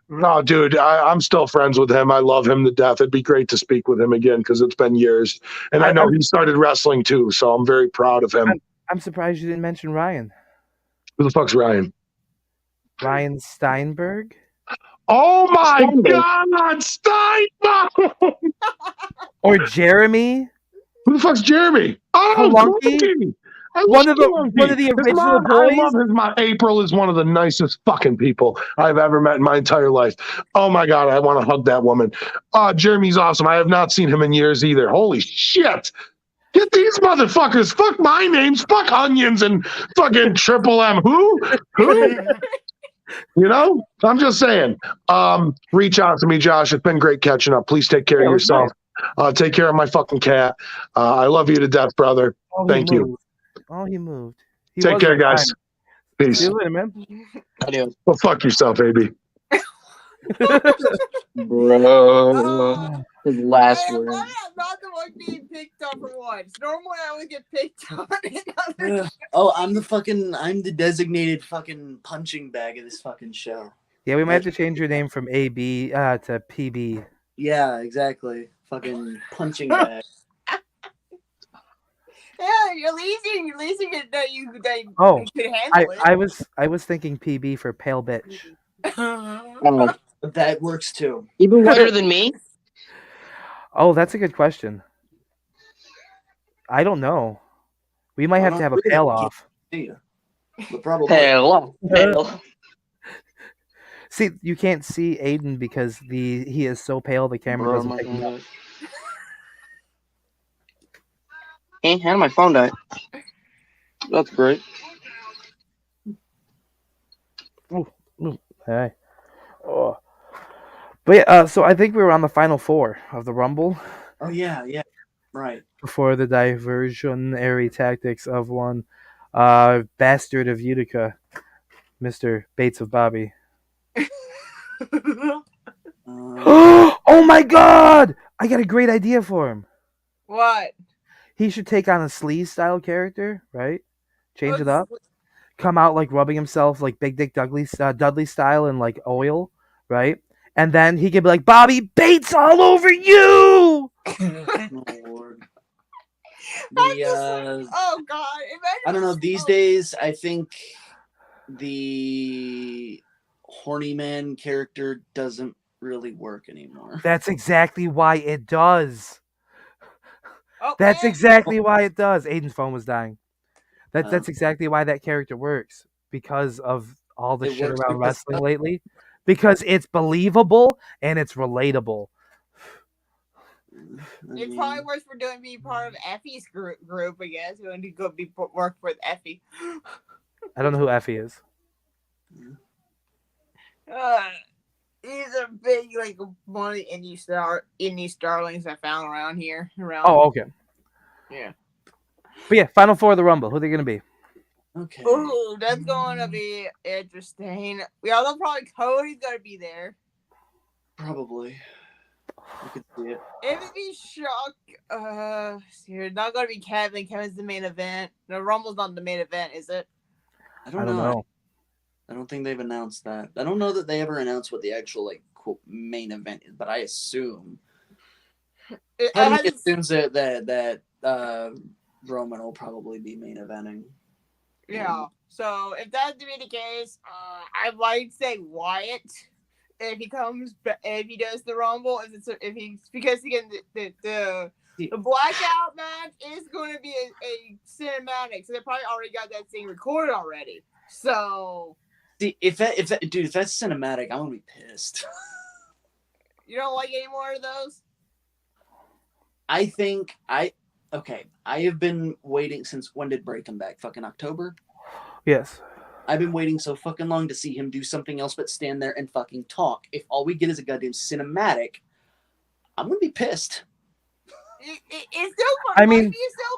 No, dude, I'm still friends with him. I love him to death. It'd be great to speak with him again because it's been years. And I know he started wrestling too, so I'm very proud of him. I'm surprised you didn't mention Ryan. Who the fuck's Ryan? Ryan Steinberg? Oh my God, Steinberg! Or Jeremy? Who the fuck's Jeremy? Oh, Flunky? One of the original boys. I love his mom. April is one of the nicest fucking people I've ever met in my entire life. Oh my God, I want to hug that woman. Jeremy's awesome. I have not seen him in years either. Holy shit. Get these motherfuckers. Fuck my names. Fuck Onions and fucking Triple M. Who? You know, I'm just saying. Reach out to me, Josh. It's been great catching up. Please take care of yourself. Take care of my fucking cat. I love you to death, brother. Thank you. Oh, he moved. Take care, guys. Peace. See you later, man. Adios. Well, fuck yourself, baby. Bro. His last word. I'm not the one being picked up for once. Normally I would get picked on in other I'm the designated fucking punching bag of this fucking show. Yeah, we might have to change your name from AB to PB. Yeah, exactly. Fucking punching bag. Yeah, you're leasing it that you could handle it. I was thinking PB for pale bitch. That works too. Even whiter than me? Oh, that's a good question. I don't know. We might have to have a pale off. Probably. Pale. See, you can't see Aiden because he is so pale the camera doesn't pick him up. Hey, how did my phone die? That's great. Ooh, hey. Oh. But yeah, so I think we were on the final four of the Rumble. Oh yeah, right. Before the diversionary tactics of one bastard of Utica, Mr. Bates of Bobby. Oh my God! I got a great idea for him. What? He should take on a sleaze style character, right? Change it up. Come out like rubbing himself like Big Dick Dudley style in like oil, right? And then he could be like, Bobby Bates all over you! Lord. Oh God! I don't know. These days, I think the horny man character doesn't really work anymore. That's exactly why it does. Okay. That's exactly why it does. Aiden's phone was dying. That's exactly why that character works. Because of all the shit around wrestling lately. because it's believable and it's relatable. It's probably worse for doing being part of Effie's group, I guess. When you go work with Effie. I don't know who Effie is. These are big, like one of the indie starlings I found around here. Oh, okay. Yeah. But yeah, Final Four of the Rumble. Who are they gonna be? Okay. Ooh, that's going to be interesting. Yeah, they'll probably Cody's gonna be there. Probably. I could see it. It would be shock. It's not gonna be Kevin. Kevin's the main event. The Rumble's not the main event, is it? I don't know. I don't think they've announced that. I don't know that they ever announced what the actual like quote main event is, but I assume. It assumes that Roman will probably be main eventing. Yeah. So if that to be the case, I might say Wyatt. If he does the Rumble, because again the blackout match is going to be a cinematic, so they probably already got that thing recorded already. So, see, if that's cinematic, I'm gonna be pissed. You don't like any more of those? I have been waiting since when did Bray come back? Fucking October? Yes. I've been waiting so fucking long to see him do something else but stand there and fucking talk. If all we get is a goddamn cinematic, I'm gonna be pissed. It's still fun. I mean,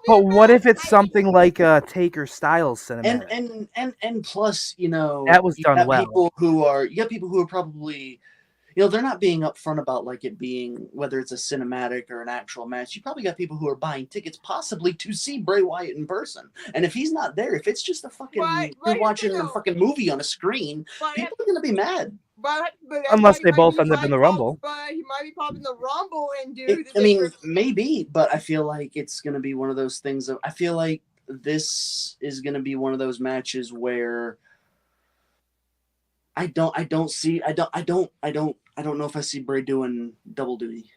but what if it's something like a Taker Styles cinematic? And plus, you know, that was done well. You got people who are probably, you know, they're not being upfront about like it being whether it's a cinematic or an actual match. You probably got people who are buying tickets possibly to see Bray Wyatt in person. And if he's not there, if it's just a fucking you're watching a fucking movie on a screen, people are gonna be mad. But unless they both end up in the Rumble. But he might be popping the Rumble and do. I mean, maybe, but I feel like it's gonna be one of those things. I feel like this is gonna be one of those matches where I don't know if I see Bray doing double duty.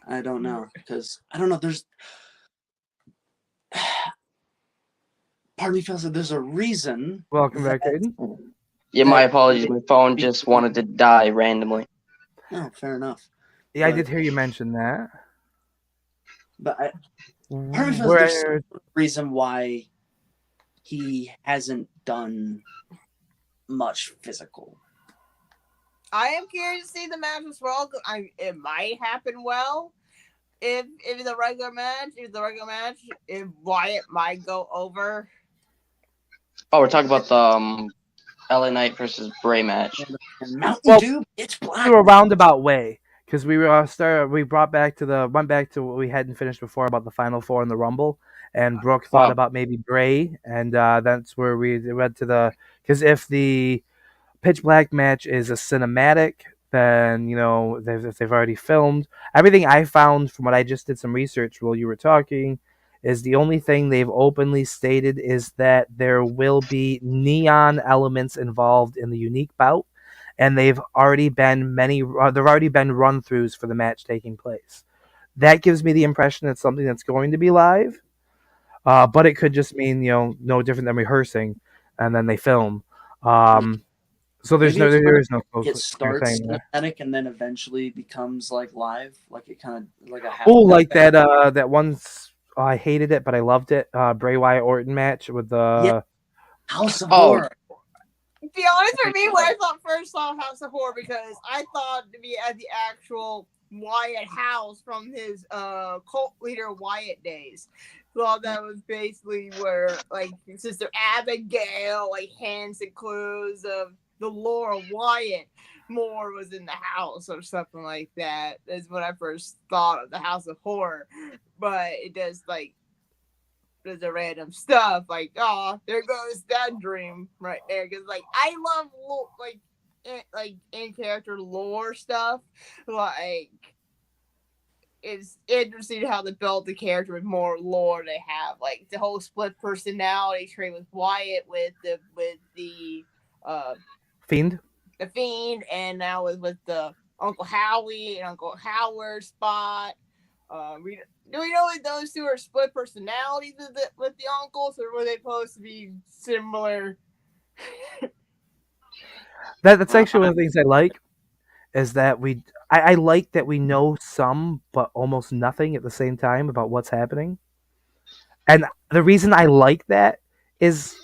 I don't know because I don't know. There's part of me feels that there's a reason. Welcome back, Aiden. Yeah, my apologies. My phone just wanted to die randomly. Oh, fair enough. Yeah, I did hear you mention that. But part of me feels there's a reason why he hasn't done much physical. I am curious to see the match as well. It might happen well if the regular match, if Wyatt might go over. Oh, we're talking about the LA Knight versus Bray match. Mountain Dew, it's black. Through a roundabout way, because we went back to what we hadn't finished before about the Final Four and the Rumble, and Brooke thought about maybe Bray, and that's where we went to because if the Pitch Black match is a cinematic, then you know they've already filmed everything. I found from what I just did some research while you were talking is the only thing they've openly stated is that there will be neon elements involved in the unique bout, and there've already been run-throughs for the match taking place. That gives me the impression it's something that's going to be live, but it could just mean no different than rehearsing, and then they film. So there is no close. It starts cinematic and then eventually becomes like live, like it kind of like a. Like that one. I hated it, but I loved it. Bray Wyatt Orton match with the House of Horror. To be honest, for me, when I first saw House of Horror, because I thought to be at the actual Wyatt house from his cult leader Wyatt days. Thought that was basically where like Sister Abigail like hands and clues of the lore of Wyatt more was in the house or something like that. That's when I first thought of the House of Horror. But it does like there's a random stuff like, oh, there goes that dream right there. Because like I love like in character lore stuff. Like it's interesting how they built the character with more lore they have. Like the whole split personality trait with Wyatt with the Fiend. The Fiend, and now with the Uncle Howie and Uncle Howard spot. Do we know if those two are split personalities with the uncles, or were they supposed to be similar? That's actually one of the things I like is that I like that we know some but almost nothing at the same time about what's happening. And the reason I like that is,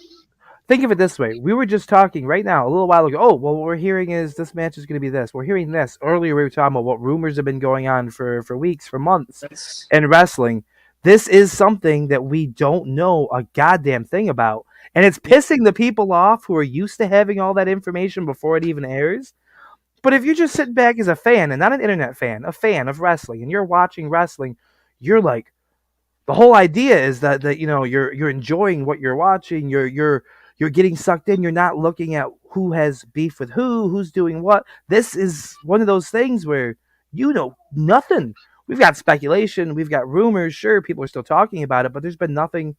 think of it this way. We were just talking right now, a little while ago. Oh, well, what we're hearing is this match is going to be this. We're hearing this. Earlier, we were talking about what rumors have been going on for weeks, for months in wrestling. This is something that we don't know a goddamn thing about. And it's pissing the people off who are used to having all that information before it even airs. But if you're just sitting back as a fan, and not an internet fan, a fan of wrestling, and you're watching wrestling, you're like, the whole idea is that you're enjoying what you're watching. You're getting sucked in. You're not looking at who has beef with who's doing what. This is one of those things where you know nothing. We've got speculation. We've got rumors. Sure, people are still talking about it, but there's been nothing.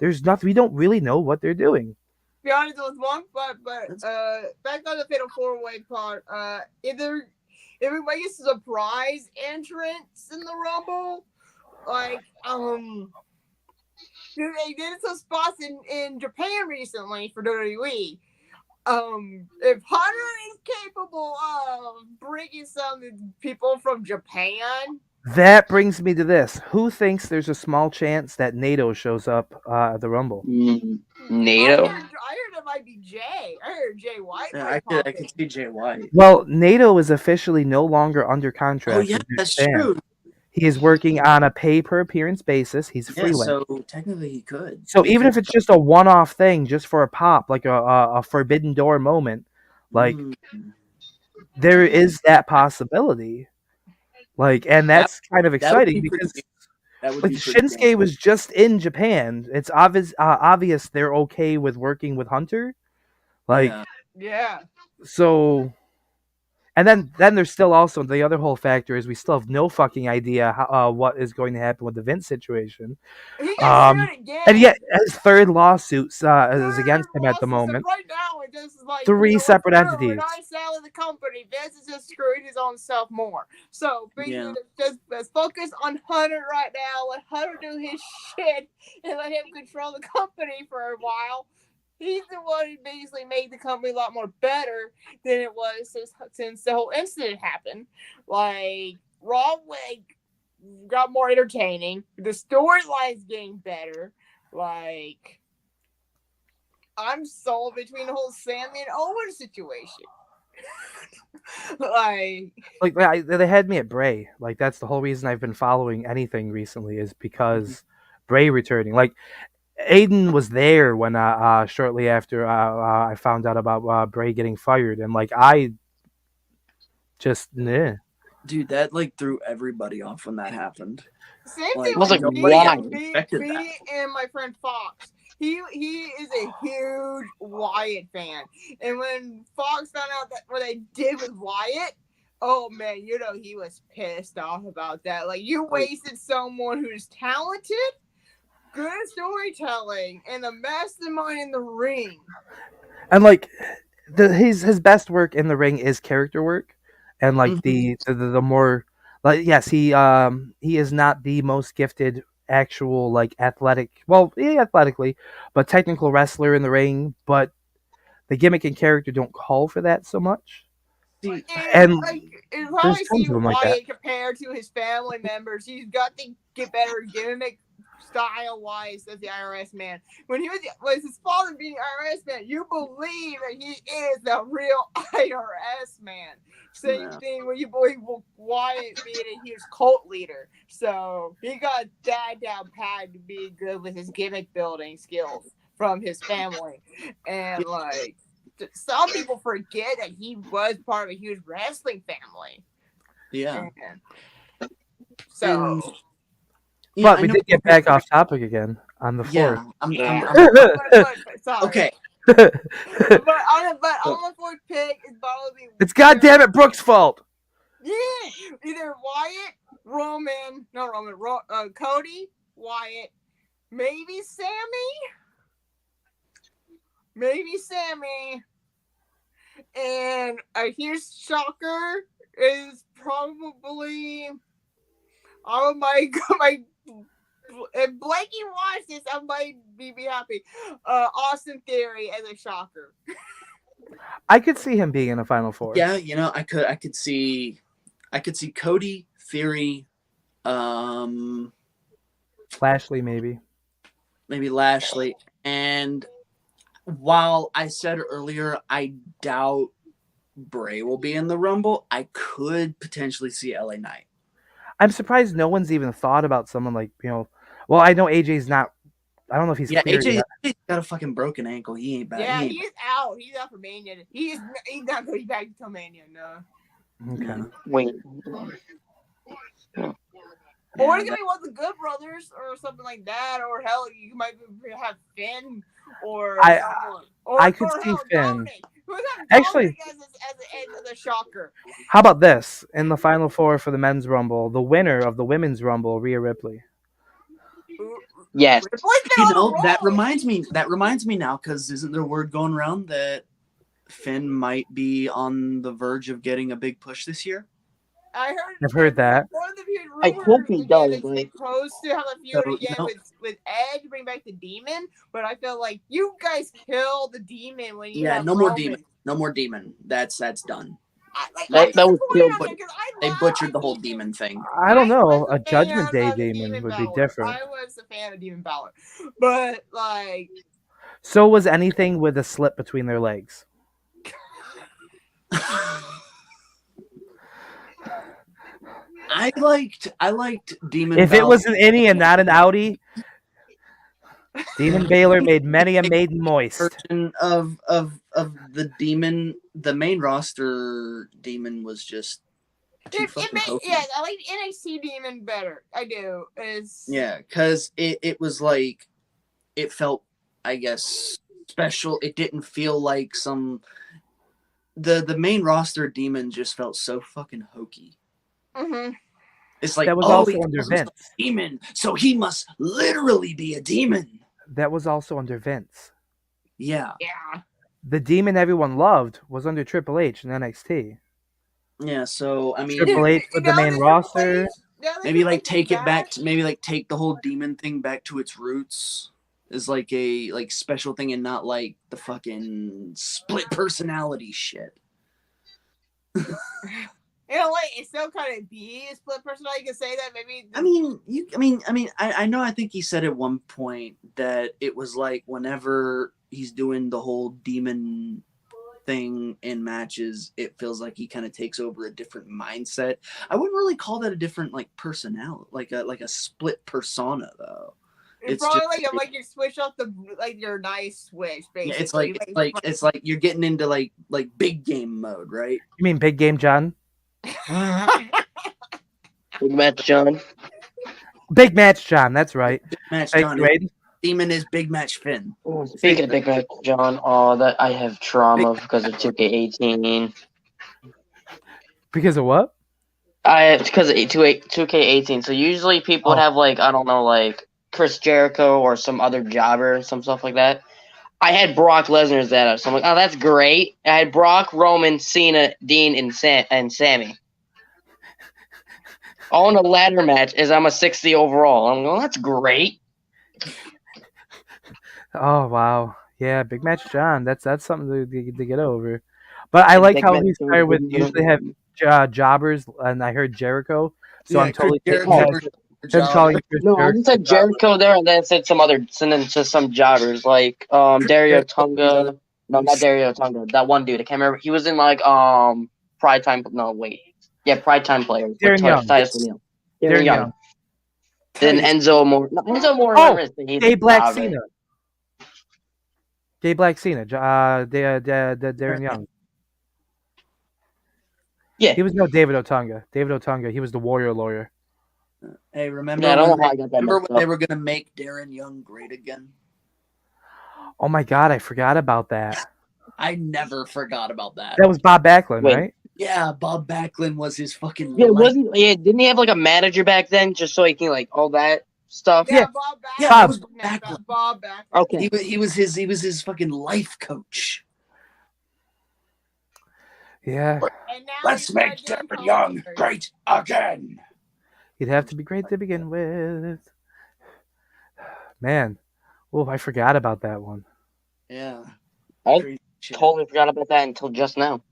There's nothing. We don't really know what they're doing. Be honest, there was one, but back on the Fatal 4-Way part, if we make a surprise entrance in the Rumble, like they did some spots in Japan recently for WWE. If Hunter is capable of bringing some people from Japan. That brings me to this. Who thinks there's a small chance that NATO shows up at the Rumble? NATO? I heard it might be Jay. I heard Jay White. Yeah, I could see Jay White. Well, NATO is officially no longer under contract. Oh, yeah, that's true. He is working on a pay-per-appearance basis. He's freelance. So technically he could. So even if it's just a one-off thing, just for a pop, like a Forbidden Door moment, like there is that possibility. Like, and that's kind of exciting because like Shinsuke was just in Japan. It's obvious they're okay with working with Hunter. Like, yeah. So, and then there's still also the other whole factor is we still have no fucking idea how, what is going to happen with the Vince situation. And yet his third lawsuit is against him at the moment. So right now, it just is like 3 separate entities. We're not selling the company. Vince is just screwing his own self more. So let's focus on Hunter right now. Let Hunter do his shit and let him control the company for a while. He's the one who basically made the company a lot more better than it was since the whole incident happened. Like, Raw got more entertaining. The storyline's getting better. Like, I'm sold between the whole Sammy and Owen situation. like they had me at Bray. Like, that's the whole reason I've been following anything recently is because Bray returning. Like, Aiden was there when shortly after I found out about Bray getting fired, and like I just dude, that like threw everybody off when that happened. Same thing with me and my friend Fox. He is a huge Wyatt fan, and when Fox found out that what they did with Wyatt, oh man, you know he was pissed off about that. Like, you wasted someone who's talented, good storytelling, and a mastermind in the ring. And like his best work in the ring is character work, and like the more like yes he is not the most gifted actual like athletically, but technical wrestler in the ring. But the gimmick and character don't call for that so much. And like, if I see Wyatt compared to his family members, he's got to get better gimmick style-wise as the IRS man. When he was his father being IRS man, you believe that he is the real IRS man. Same thing when you believe Wyatt being a huge cult leader. So he got that down pat to be good with his gimmick building skills from his family. And like, some people forget that he was part of a huge wrestling family. Yeah. And so... But we did get back off topic again on the floor. Okay. but on the fourth pick is probably... It's goddamn it Brooks' fault. Yeah. Either Wyatt, Cody, Wyatt, maybe Sammy. And a huge shocker is probably... Oh my god, if Blakey watched this, I might be happy. Austin Theory as a shocker. I could see him being in a Final Four. Yeah, I could see Cody, Theory, Lashley maybe Lashley, and while I said earlier I doubt Bray will be in the Rumble, I could potentially see LA Knight. I'm surprised no one's even thought about someone like, well, I know AJ's not, I don't know if he's clear AJ's yet. got a fucking broken ankle. He ain't back. Yeah, he's out. He's out for Mania. He's not going back until Mania, no. Okay. Wait. Or it's gonna be one of the Good Brothers or something like that, or hell, you might have Finn or someone. I could see Finn. Dominic. Actually, as a shocker. How about this? In the Final Four for the Men's Rumble, the winner of the Women's Rumble, Rhea Ripley. Yes. That reminds me now, because isn't there word going around that Finn might be on the verge of getting a big push this year? I've heard that. I hope he does. They're supposed to have a feud again with Edge, bring back the Demon, but I feel like you guys kill the Demon when you have no Roman. more Demon. No more Demon. That's done. That was they butchered the whole Demon thing. I don't know. A Judgment Day Demon would be different. I was a fan of Demon Balor, but like. So was anything with a slip between their legs. I liked Demon. If it was an innie and not an outie, Demon Balor made many a maiden moist. Version of the Demon, the main roster Demon was just too fucking hokey. Yeah, I like NXT Demon better. I do. Because it was like, it felt, I guess, special. It didn't feel like the main roster Demon just felt so fucking hokey. Mm-hmm. It's like, that was also under Vince. Demon, so he must literally be a demon. That was also under Vince. Yeah. The Demon everyone loved was under Triple H in NXT. Yeah, so I mean, Triple H with the main roster. Maybe like take it back to take the whole Demon thing back to its roots. Is like a special thing and not like the fucking split personality shit. It still kind of be a split personality. You can say that maybe. I know. I think he said at one point that it was like whenever he's doing the whole Demon thing in matches, it feels like he kind of takes over a different mindset. I wouldn't really call that a different personality, like a split persona though. It's probably just, like you switch off your nice switch, basically. Yeah, it's like you're getting into like big game mode, right? You mean Big Game John? Big Match John. Big Match John, that's right. Big Match John. Demon is Big Match Finn. Speaking of Big Match John, that I have trauma because of 2K18. Because of what? Because of 2K18. So usually people would have I don't know, Chris Jericho or some other jobber, some stuff like that. I had Brock Lesnar's that up, so I'm like, oh, that's great. I had Brock, Roman, Cena, Dean, and Sammy. All in a ladder match as I'm a 60 overall. I'm going, that's great. Oh wow, yeah, Big Match John. That's something to get over. But I like how he started with usually have jobbers, and I heard Jericho, so I'm totally taking that. I said Jericho there, and then said some jobbers Dario Tonga. No, not Dario Tonga. That one dude, I can't remember. He was in Pride Time. No, wait. Yeah, Pride Time players. Darren Young. Darren Young. Then Enzo More. No, Enzo More. Gay Black Cena. Gay Black Cena. Darren Young. Yeah. He was no David Otunga. David Otunga. He was the Warrior Lawyer. Hey, remember when they were going to make Darren Young great again? Oh my God, I forgot about that. I never forgot about that. That was Bob Backlund, right? Yeah, Bob Backlund was his fucking. Didn't he have a manager back then, just so he can all that stuff? Yeah, Bob Backlund. Bob Backlund. Okay. He was his fucking life coach. Yeah. Let's make Darren Young great again. He'd have to be great to begin with. Man. Oh, I forgot about that one. Yeah. totally forgot about that until just now.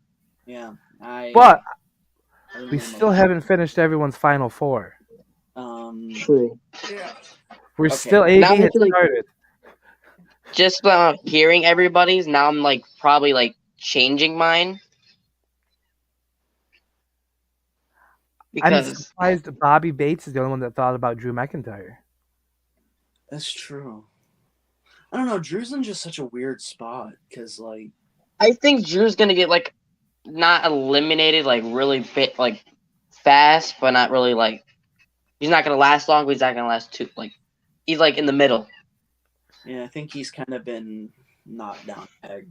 Yeah, but we still haven't finished everyone's final four. True. Yeah. We're still AB Now had started. Just hearing everybody's, now I'm like probably like changing mine. Because I'm surprised Bobby Bates is the only one that thought about Drew McIntyre. That's true. I don't know. Drew's in just such a weird spot because, like, I think Drew's gonna get like not eliminated like really bit like fast, but not really like he's not gonna last long. But he's not gonna last too like he's like in the middle. Yeah, I think he's kind of been knocked down a peg.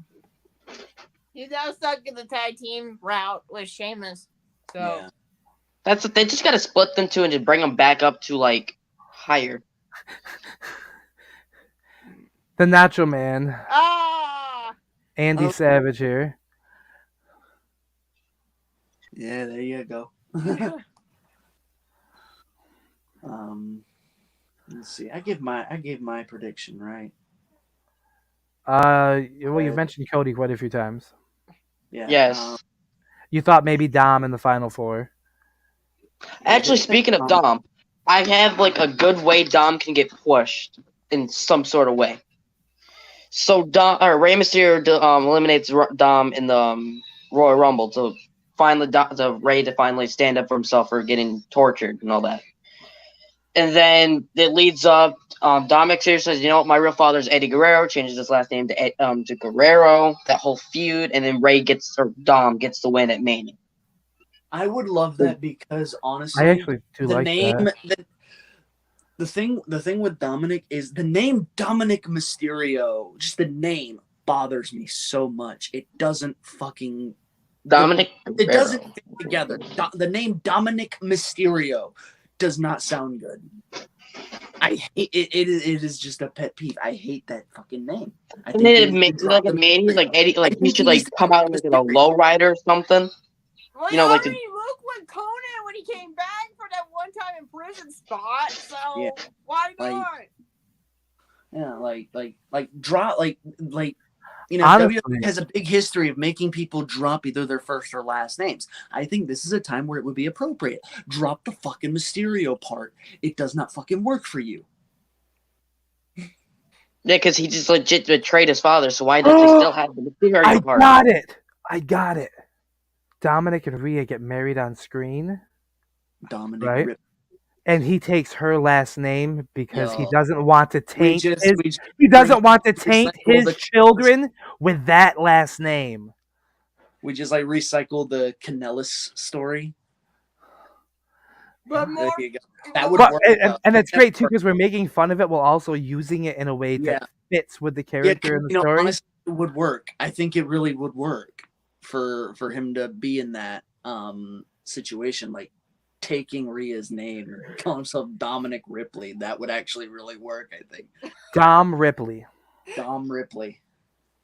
He's now stuck in the tag team route with Sheamus. So. Yeah. That's what they just gotta split them two and just bring them back up to like higher. The Nacho Man. Ah! Andy Savage here. Yeah, there you go. Let's see. I gave my prediction, right? Well, you've mentioned Cody quite a few times. Yeah. Yes. You thought maybe Dom in the final four. Actually, speaking of Dom, I have like a good way Dom can get pushed in some sort of way. So Rey Mysterio eliminates Dom in the Royal Rumble to Rey to finally stand up for himself for getting tortured and all that. And then it leads up. Dominic says, "You know what? My real father is Eddie Guerrero." Changes his last name to Guerrero. That whole feud, and then Dom gets the win at Mania. I would love that because honestly, I actually do the like name. that. The thing with Dominic is the name Dominic Mysterio. Just the name bothers me so much. It doesn't fucking Dominic. It doesn't fit together. The name Dominic Mysterio does not sound good. I hate it. It is just a pet peeve. I hate that fucking name. And then it makes it like a Mania, like Eddie, like he should like come out like a low rider or something. Well, you know, like look with Conan when he came back for that one time in prison spot. So yeah. Why not? Yeah, drop you know, Honestly, WWE has a big history of making people drop either their first or last names. I think this is a time where it would be appropriate. Drop the fucking Mysterio part. It does not fucking work for you. Yeah, because he just legit betrayed his father, so why does he still have the Mysterio part? I got it. Dominic and Rhea get married on screen. Dominic, right? And he takes her last name because he doesn't want to taint he doesn't want to taint his children with that last name. We just like recycle the Canellis story. But more, that would work. And it's great too because we're making fun of it while also using it in a way that fits with the character and the story. Honestly, it would work. I think it really would work for him to be in that situation, like taking Rhea's name and calling himself Dominic Ripley. That would actually really work, I think. Dom Ripley.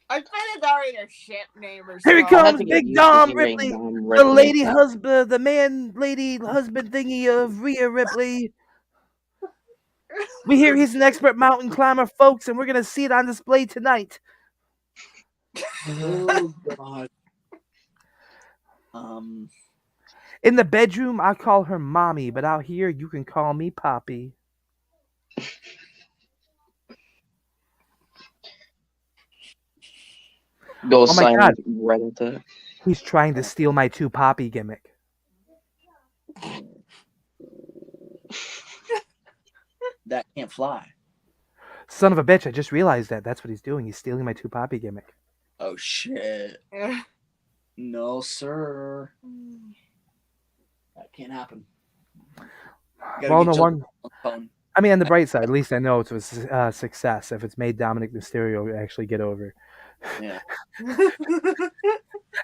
I think it's already a shit name or something. Here he comes, Big Dom Ripley. The lady husband, the lady husband thingy of Rhea Ripley. We hear he's an expert mountain climber, folks, and we're going to see it on display tonight. Oh, God. In the bedroom, I call her mommy, but out here, you can call me Poppy. Oh my God. Right into He's trying to steal my 2 Poppy gimmick. That can't fly. Son of a bitch, I just realized that. That's what he's doing. He's stealing my 2 Poppy gimmick. Oh, shit. No, sir. That can't happen. Well, no one. I mean, on the bright side, at least I know it was a success if it's made Dominic Mysterio actually get over. Yeah.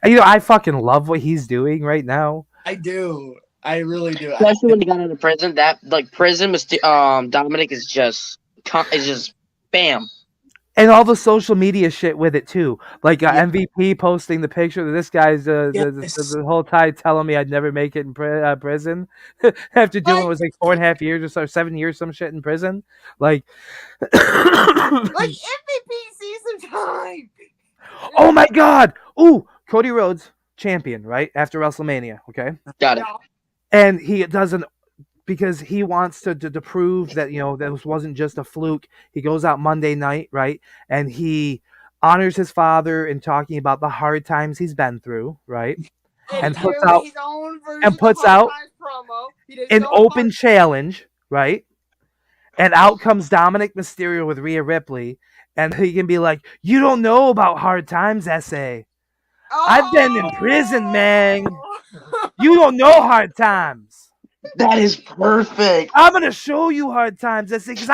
I fucking love what he's doing right now. I do. I really do. Especially when he got out of prison. That prison, Dominic is just bam. And all the social media shit with it too, like MVP posting the picture of this guy's the whole time telling me I'd never make it in prison after doing it was like 4.5 years or 7 years, some shit in prison, like MVP season time. Oh my God! Ooh, Cody Rhodes, champion, right? After WrestleMania, okay? Got it. And he doesn't, because he wants to prove that, this wasn't just a fluke. He goes out Monday night, right? And he honors his father in talking about the hard times he's been through, right? And puts out his own version and puts out promo. He did an open challenge, right? And out comes Dominic Mysterio with Rhea Ripley, and he can be like, "You don't know about hard times, SA. I've been in prison, man. You don't know hard times. That is perfect. I'm gonna show you hard times, SA, because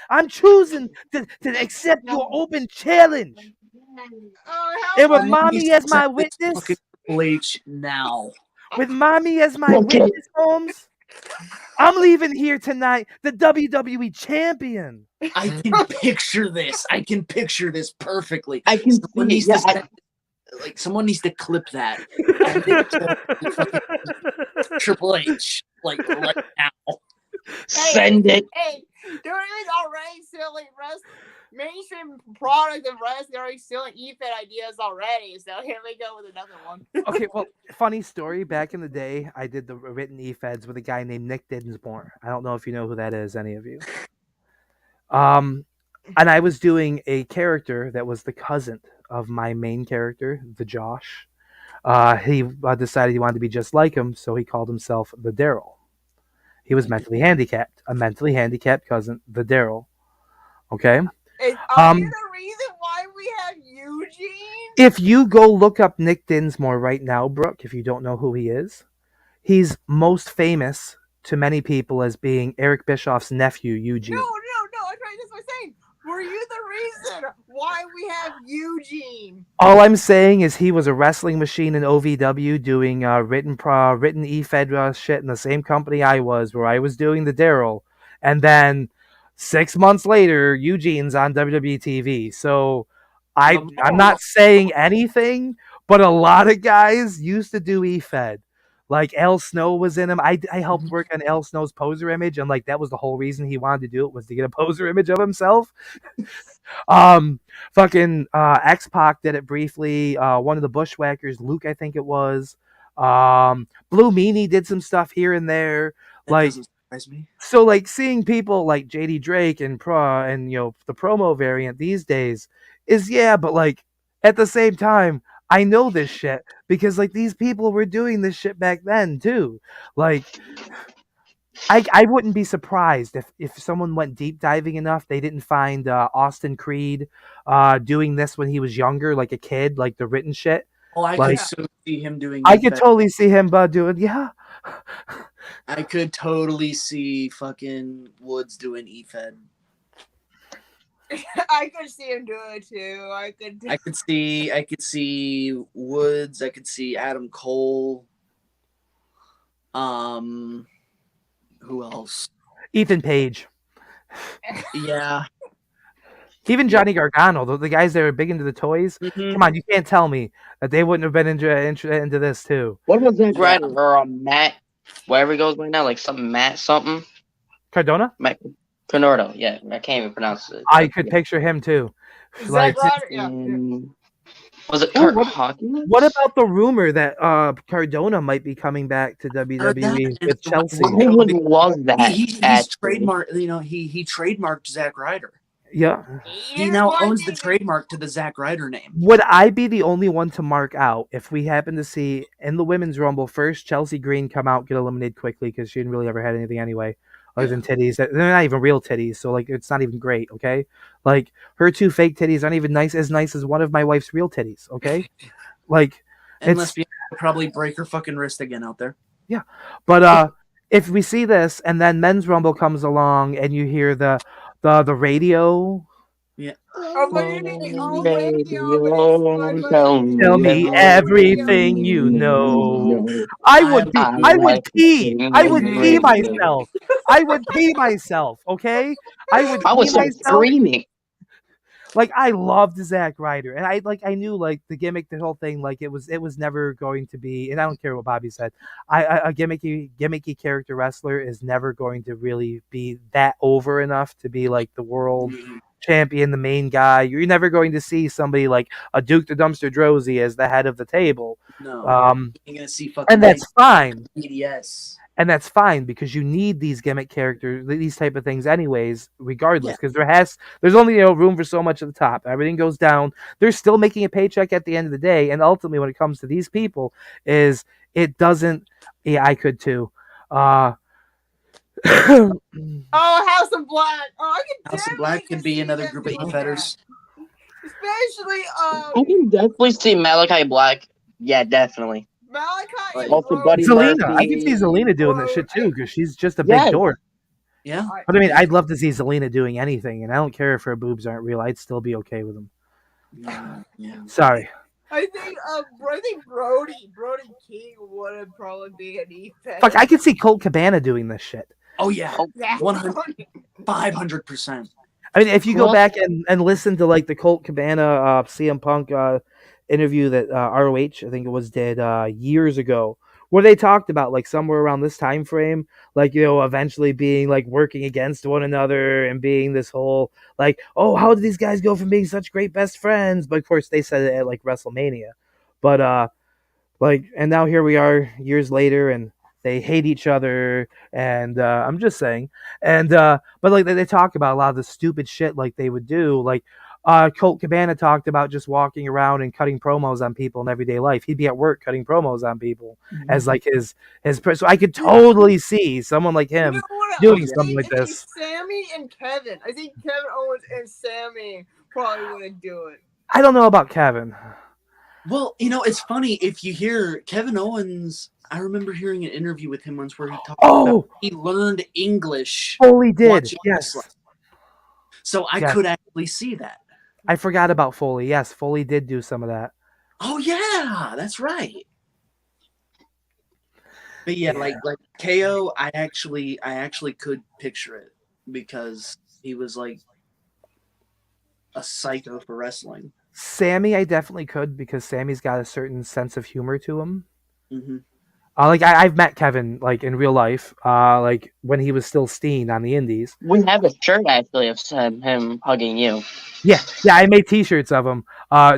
I'm choosing to accept your open challenge. And with mommy as my witness, now. with mommy as my witness, Holmes, I'm leaving here tonight the WWE champion." I can picture this. I can picture this perfectly. I can see it. Yeah, someone needs to clip that. Triple H, like right now. Send it. Hey, there is already selling mainstream product of wrestling. They're already selling eFed ideas already. So here we go with another one. Okay, well, funny story. Back in the day, I did the written eFeds with a guy named Nick Dinsmore. I don't know if you know who that is, any of you. And I was doing a character that was the cousin of my main character, the Josh. He decided he wanted to be just like him, so he called himself the Daryl. He was mentally handicapped, a mentally handicapped cousin, the Daryl. Okay. Are you the reason why we have Eugene? If you go look up Nick Dinsmore right now, Brooke, if you don't know who he is, he's most famous to many people as being Eric Bischoff's nephew, Eugene. No. I'm trying this by saying, were you the reason why we have Eugene? All I'm saying is he was a wrestling machine in OVW doing written eFed shit in the same company I was, where I was doing the Daryl, and then 6 months later, Eugene's on WWE TV. So I'm not saying anything, but a lot of guys used to do eFed. Like Al Snow was in him. I helped work on Al Snow's poser image, and like that was the whole reason he wanted to do it, was to get a poser image of himself. Fucking X-Pac did it briefly. One of the Bushwhackers, Luke, I think it was. Blue Meanie did some stuff here and there. Like, me. So like seeing people like JD Drake and the promo variant these days is, yeah, but like at the same time, I know this shit because like these people were doing this shit back then too. Like I wouldn't be surprised if someone went deep diving enough they didn't find Austin Creed doing this when he was younger, like a kid, like the written shit. Oh, I could so see him doing. I could totally see him doing, yeah. I could totally see fucking Woods doing eFed. I could see him do it too. I could see Woods. I could see Adam Cole. Who else? Ethan Page. Yeah. Even Johnny Gargano, the guys that are big into the toys. Mm-hmm. Come on, you can't tell me that they wouldn't have been into this too. What was that Ryder or Matt? Wherever he goes right now, like something Matt something. Cardona? Matt Canardo, yeah, I can't even pronounce it. I could picture him too. Like, was it Kurt Hawkins? What about the rumor that Cardona might be coming back to WWE with Chelsea? I would love that. He's trademarked. He trademarked Zack Ryder. Yeah. He now owns the trademark to the Zack Ryder name. Would I be the only one to mark out if we happen to see in the Women's Rumble first Chelsea Green come out, get eliminated quickly because she didn't really ever had anything anyway other than titties? They're not even real titties, so like it's not even great, okay? Like her two fake titties aren't even nice as one of my wife's real titties, okay? Like, unless you probably break her fucking wrist again out there. Yeah, but if we see this and then Men's Rumble comes along and you hear the radio. Yeah. Tell me everything you know. I would pee myself. I would pee myself. Okay. I was screaming. Like I loved Zack Ryder, and I knew like the gimmick, the whole thing, like it was never going to be. And I don't care what Bobby said. A gimmicky character wrestler is never going to really be that over enough to be like the world champion, the main guy. You're never going to see somebody like a Duke the Dumpster Drozy as the head of the table. No, you're gonna see fucking. And that's fine. BDS. And that's fine because you need these gimmick characters, these type of things, anyways, regardless. Because there's only room for so much at the top. Everything goes down. They're still making a paycheck at the end of the day, and ultimately, when it comes to these people, is it doesn't. Yeah, I could too. Oh, House of Black. Oh, I can. House of Black could be another group of e-fetters. Especially, I can definitely see Malachi Black. Yeah, definitely. Malachi. Also, Buddy Zelina. Murphy. I can see Zelina doing this shit too because she's just a big dork. Yeah. But I mean, I'd love to see Zelina doing anything, and I don't care if her boobs aren't real. I'd still be okay with them. Yeah. Sorry. I think Brody King would probably be an e-fet. Fuck, I could see Colt Cabana doing this shit. Oh yeah, 500%. I mean, if you go back and listen to like the Colt Cabana CM Punk interview that ROH, I think it was, did years ago, where they talked about like somewhere around this time frame, like, you know, eventually being like working against one another and being this whole like, oh, how did these guys go from being such great best friends? But of course they said it at like WrestleMania. But like, and now here we are years later and they hate each other, and I'm just saying. And but like they talk about a lot of the stupid shit like they would do. Like Colt Cabana talked about just walking around and cutting promos on people in everyday life. He'd be at work cutting promos on people as like his so I could totally see someone like him doing something like this. Sammy and Kevin. I think Kevin Owens and Sammy probably wouldn't do it. I don't know about Kevin. Well, you know, it's funny if you hear Kevin Owens. I remember hearing an interview with him once where he talked about he learned English. Foley did, yes. So I could actually see that. I forgot about Foley. Yes, Foley did do some of that. Oh yeah, that's right. But yeah, like KO, I actually could picture it because he was like a psycho for wrestling. Sammy, I definitely could because Sammy's got a certain sense of humor to him. Mm-hmm. Like I've met Kevin like in real life, like when he was still Steen on the Indies. We have a shirt actually of him hugging you. Yeah, I made T-shirts of him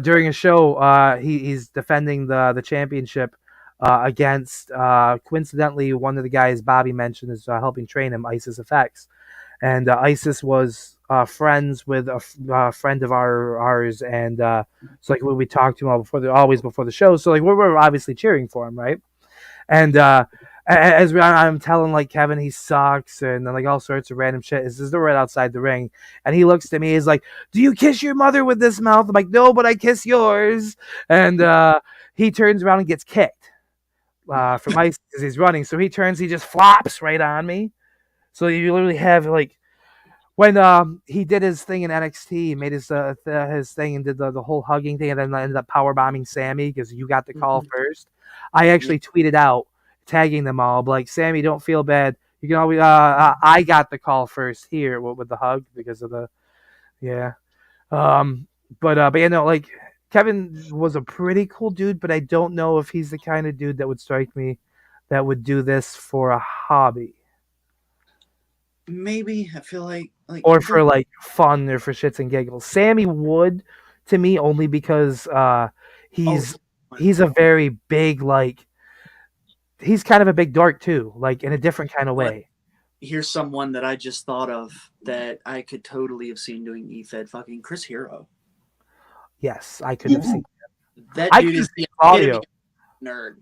during a show. He's defending the championship against coincidentally one of the guys Bobby mentioned is helping train him, Isis Effects, and Isis was friends with a friend of ours, and so like when we talked to him always before the show, so like we're obviously cheering for him, right? And as I'm telling like Kevin he sucks and then like all sorts of random shit, they're right outside the ring, and he looks to me, he's like, "Do you kiss your mother with this mouth?" I'm like, "No, but I kiss yours." And he turns around and gets kicked from Ice because he's running. So he just flops right on me. So you literally have like when he did his thing in NXT, he made his thing and did the whole hugging thing, and then ended up power bombing Sammy because you got the call first. I actually tweeted out tagging them all, like, Sammy, don't feel bad. You can always I got the call first here with the hug because of the but you know, like Kevin was a pretty cool dude, but I don't know if he's the kind of dude that would strike me that would do this for a hobby. Maybe I feel like or for like fun or for shits and giggles. Sammy would, to me, only because he's a very big, like, he's kind of a big dork too, like in a different kind of way. Here's someone that I just thought of that I could totally have seen doing E-Fed, fucking Chris Hero. Yes, I could have seen that. That dude is the Claudio nerd.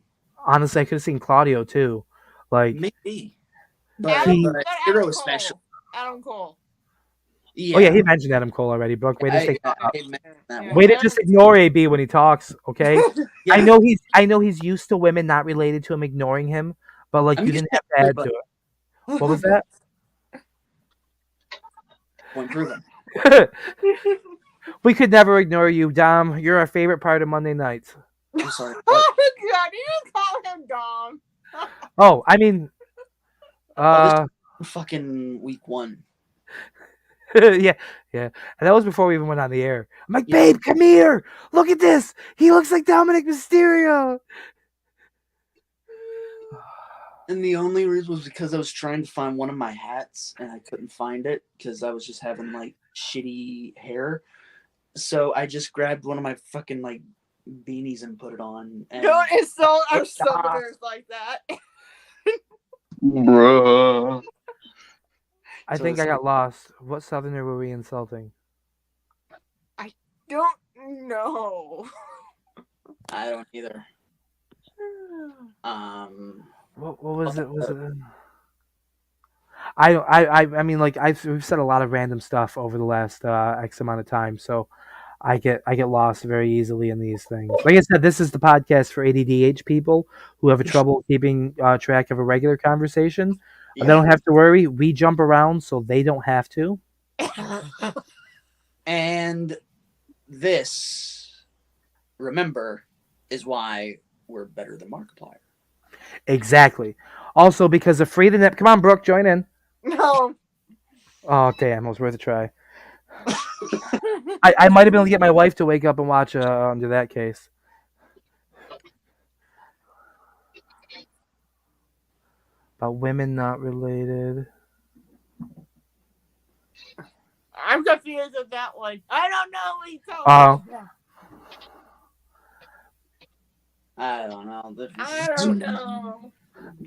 Honestly, I could have seen Claudio too. Like maybe. But Hero especially. Adam Cole. Yeah. Oh yeah, he mentioned Adam Cole already. Brooke, way to just ignore AB when he talks, okay? Yeah. I know he's used to women not related to him ignoring him, but like you didn't have to add to it. What was that? Point proven. We could never ignore you, Dom. You're our favorite part of Monday nights. I'm sorry. Oh God, you call him Dom. Oh, I mean, fucking week 1. yeah. And that was before we even went on the air. I'm like, babe, come here. Look at this. He looks like Dominic Mysterio. And the only reason was because I was trying to find one of my hats and I couldn't find it because I was just having like shitty hair. So I just grabbed one of my fucking like beanies and put it on. And No, it's so our Southerners like that. Bruh. I think I got lost. What Southerner were we insulting? I don't know. I don't either. What was it? Was it? I mean, like we've said a lot of random stuff over the last X amount of time, so I get lost very easily in these things. Like I said, this is the podcast for ADDH people who have trouble keeping track of a regular conversation. Yeah. They don't have to worry. We jump around, so they don't have to. And this, remember, is why we're better than Markiplier. Exactly. Also, because of Free the Nip. Come on, Brooke, join in. No. Oh, damn. It was worth a try. I might have been able to get my wife to wake up and watch under that case. About women not related. I'm confused with that one. I don't know what he's talking about. I don't know. I don't know.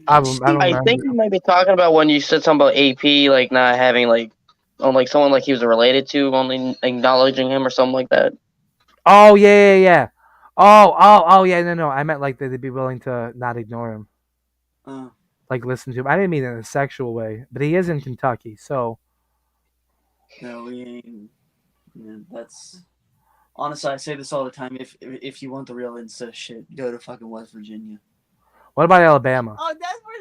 I think you might be talking about when you said something about AP, like not having like someone like he was related to, only acknowledging him or something like that. Oh yeah. Oh yeah. No. I meant like they'd be willing to not ignore him, like listen to him. I didn't mean it in a sexual way, but he is in Kentucky, so. No, we ain't. Yeah, that's. Honestly, I say this all the time. If you want the real Insta shit, go to fucking West Virginia. What about Alabama? Oh, that's where.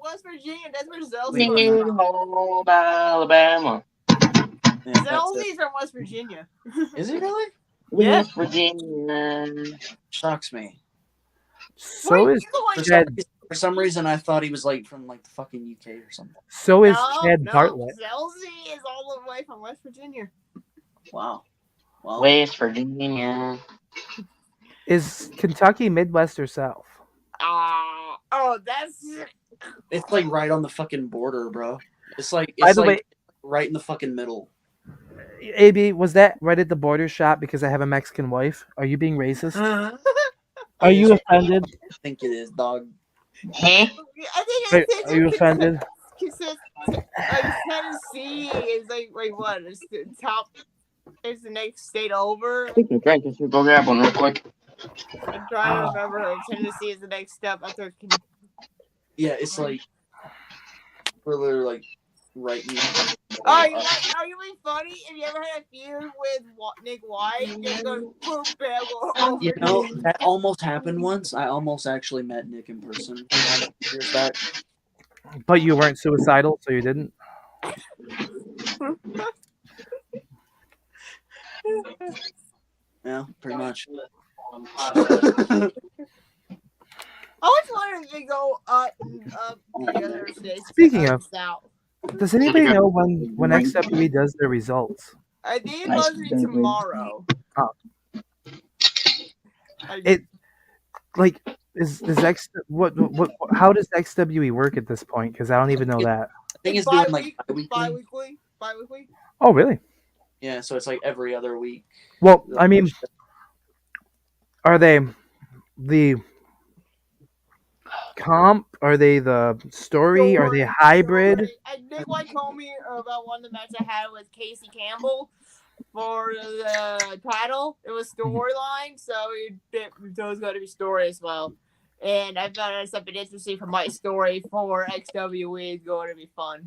West Virginia. That's where Zelzy's from. Alabama. Yeah, Zelzy's from West Virginia. Is he really? Yeah. West Virginia. Shocks me. So is Chad. For some reason, I thought he was like from like the fucking UK or something. So is Chad Bartlett. Zelzy is all the way from West Virginia. Wow. Well, West Virginia. Is Kentucky Midwest or South? That's. It's like right on the fucking border, bro. It's like right in the fucking middle. AB, was that right at the border shop because I have a Mexican wife? Are you being racist? Are you offended? I think it is, dog. Huh? Are you offended? Tennessee is like, wait, what? It's the top. It's the next state over. Speaking of drink, let's go grab one real quick. I'm trying to remember if Tennessee is the next step after. Yeah, it's like further like right. Are you being funny? Have you ever had a feud with Nick White? You know, that almost happened once. I almost actually met Nick in person. Years back. But you weren't suicidal, so you didn't? Yeah, pretty much. I always wanted to go up the other states. Speaking of, south. Does anybody know when XWE does their results? I think it must be tomorrow. Oh. It like is X what how does XWE work at this point? Because I don't even know that. I think it's doing like bi-weekly. Oh really? Yeah, so it's like every other week. Well, I mean, are they the comp? Are they the story? Are they hybrid? Nick White told me about one of the matches I had with Casey Campbell for the title. It was storyline, so those got to be story as well. And I thought it was something interesting for my story for XWE is going to be fun.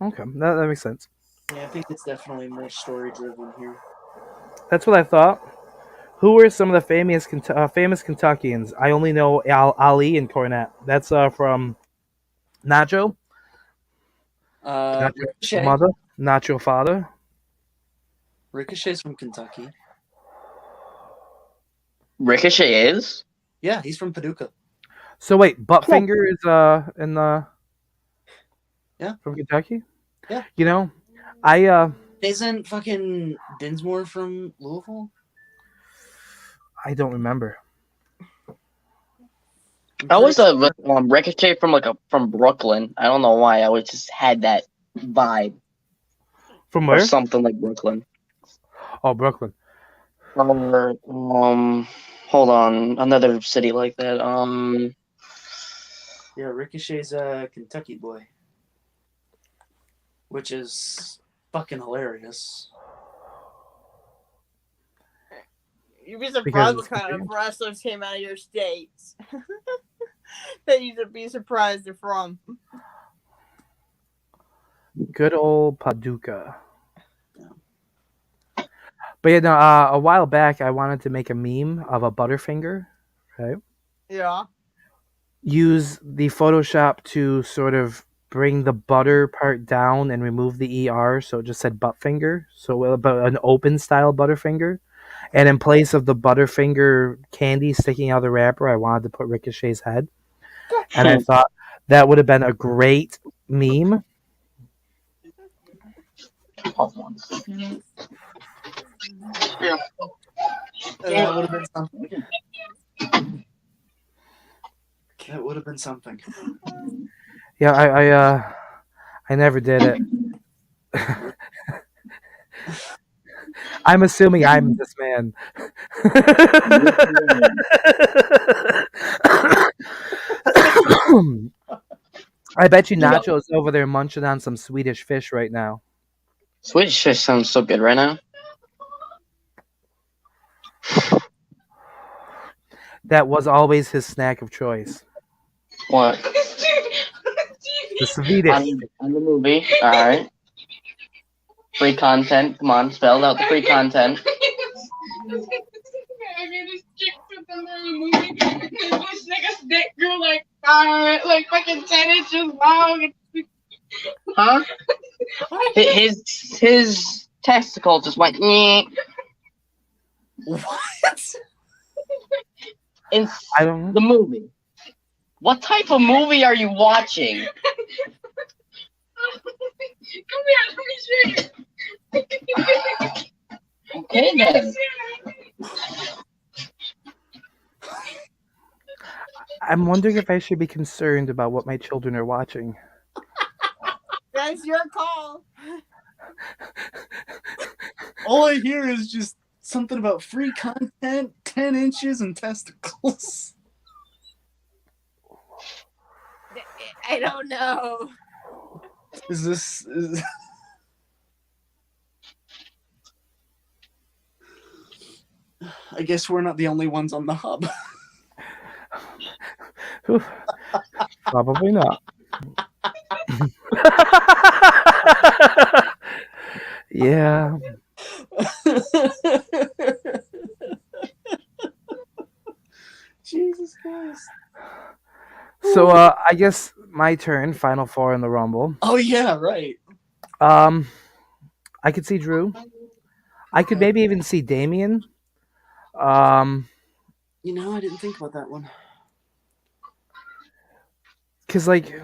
Okay, that makes sense. Yeah, I think it's definitely more story driven here. That's what I thought. Who were some of the famous Kentuckians? I only know Ali and Cornette. That's from Nacho. Ricochet. Mother, Nacho father. Ricochet's from Kentucky. Ricochet is? Yeah, he's from Paducah. So wait, Buttfinger is in the from Kentucky? Yeah. You know, isn't fucking Dinsmore from Louisville? I don't remember. I was Ricochet from from Brooklyn. I don't know why. I always just had that vibe. From where? Or something like Brooklyn. Oh, Brooklyn. Or hold on, another city like that. Yeah, Ricochet's a Kentucky boy, which is fucking hilarious. You'd be surprised what kind of wrestlers came out of your states. That you'd be surprised they're from. Good old Paducah. But you know, a while back, I wanted to make a meme of a Butterfinger, right? Yeah. Use the Photoshop to sort of bring the butter part down and remove the ER, so it just said Buttfinger, so about an open style Butterfinger. And in place of the Butterfinger candy sticking out of the wrapper, I wanted to put Ricochet's head. And I thought that would have been a great meme. Yeah. That would have been something. That would have been something. Yeah, I never did it. I'm assuming I'm this man. I bet you Nacho's over there munching on some Swedish fish right now. Swedish fish sounds so good right now. That was always his snack of choice. What? The Swedish. On the movie. All right. Free content. Come on, spell out the free content. This nigga's dick grew like fucking 10 inches long. Huh? His testicle just went. What? In I don't know. The movie. What type of movie are you watching? Come here, let me show you. Okay then. I'm wondering if I should be concerned about what my children are watching. That's your call. All I hear is just something about free content, 10 inches, and testicles. I don't know. Is this... I guess we're not the only ones on the hub. Probably not. Yeah. Jesus Christ. So I guess my turn, Final Four in the Rumble. Oh yeah, right. I could see Drew. I could maybe even see Damien. You know, I didn't think about that one. Because, like,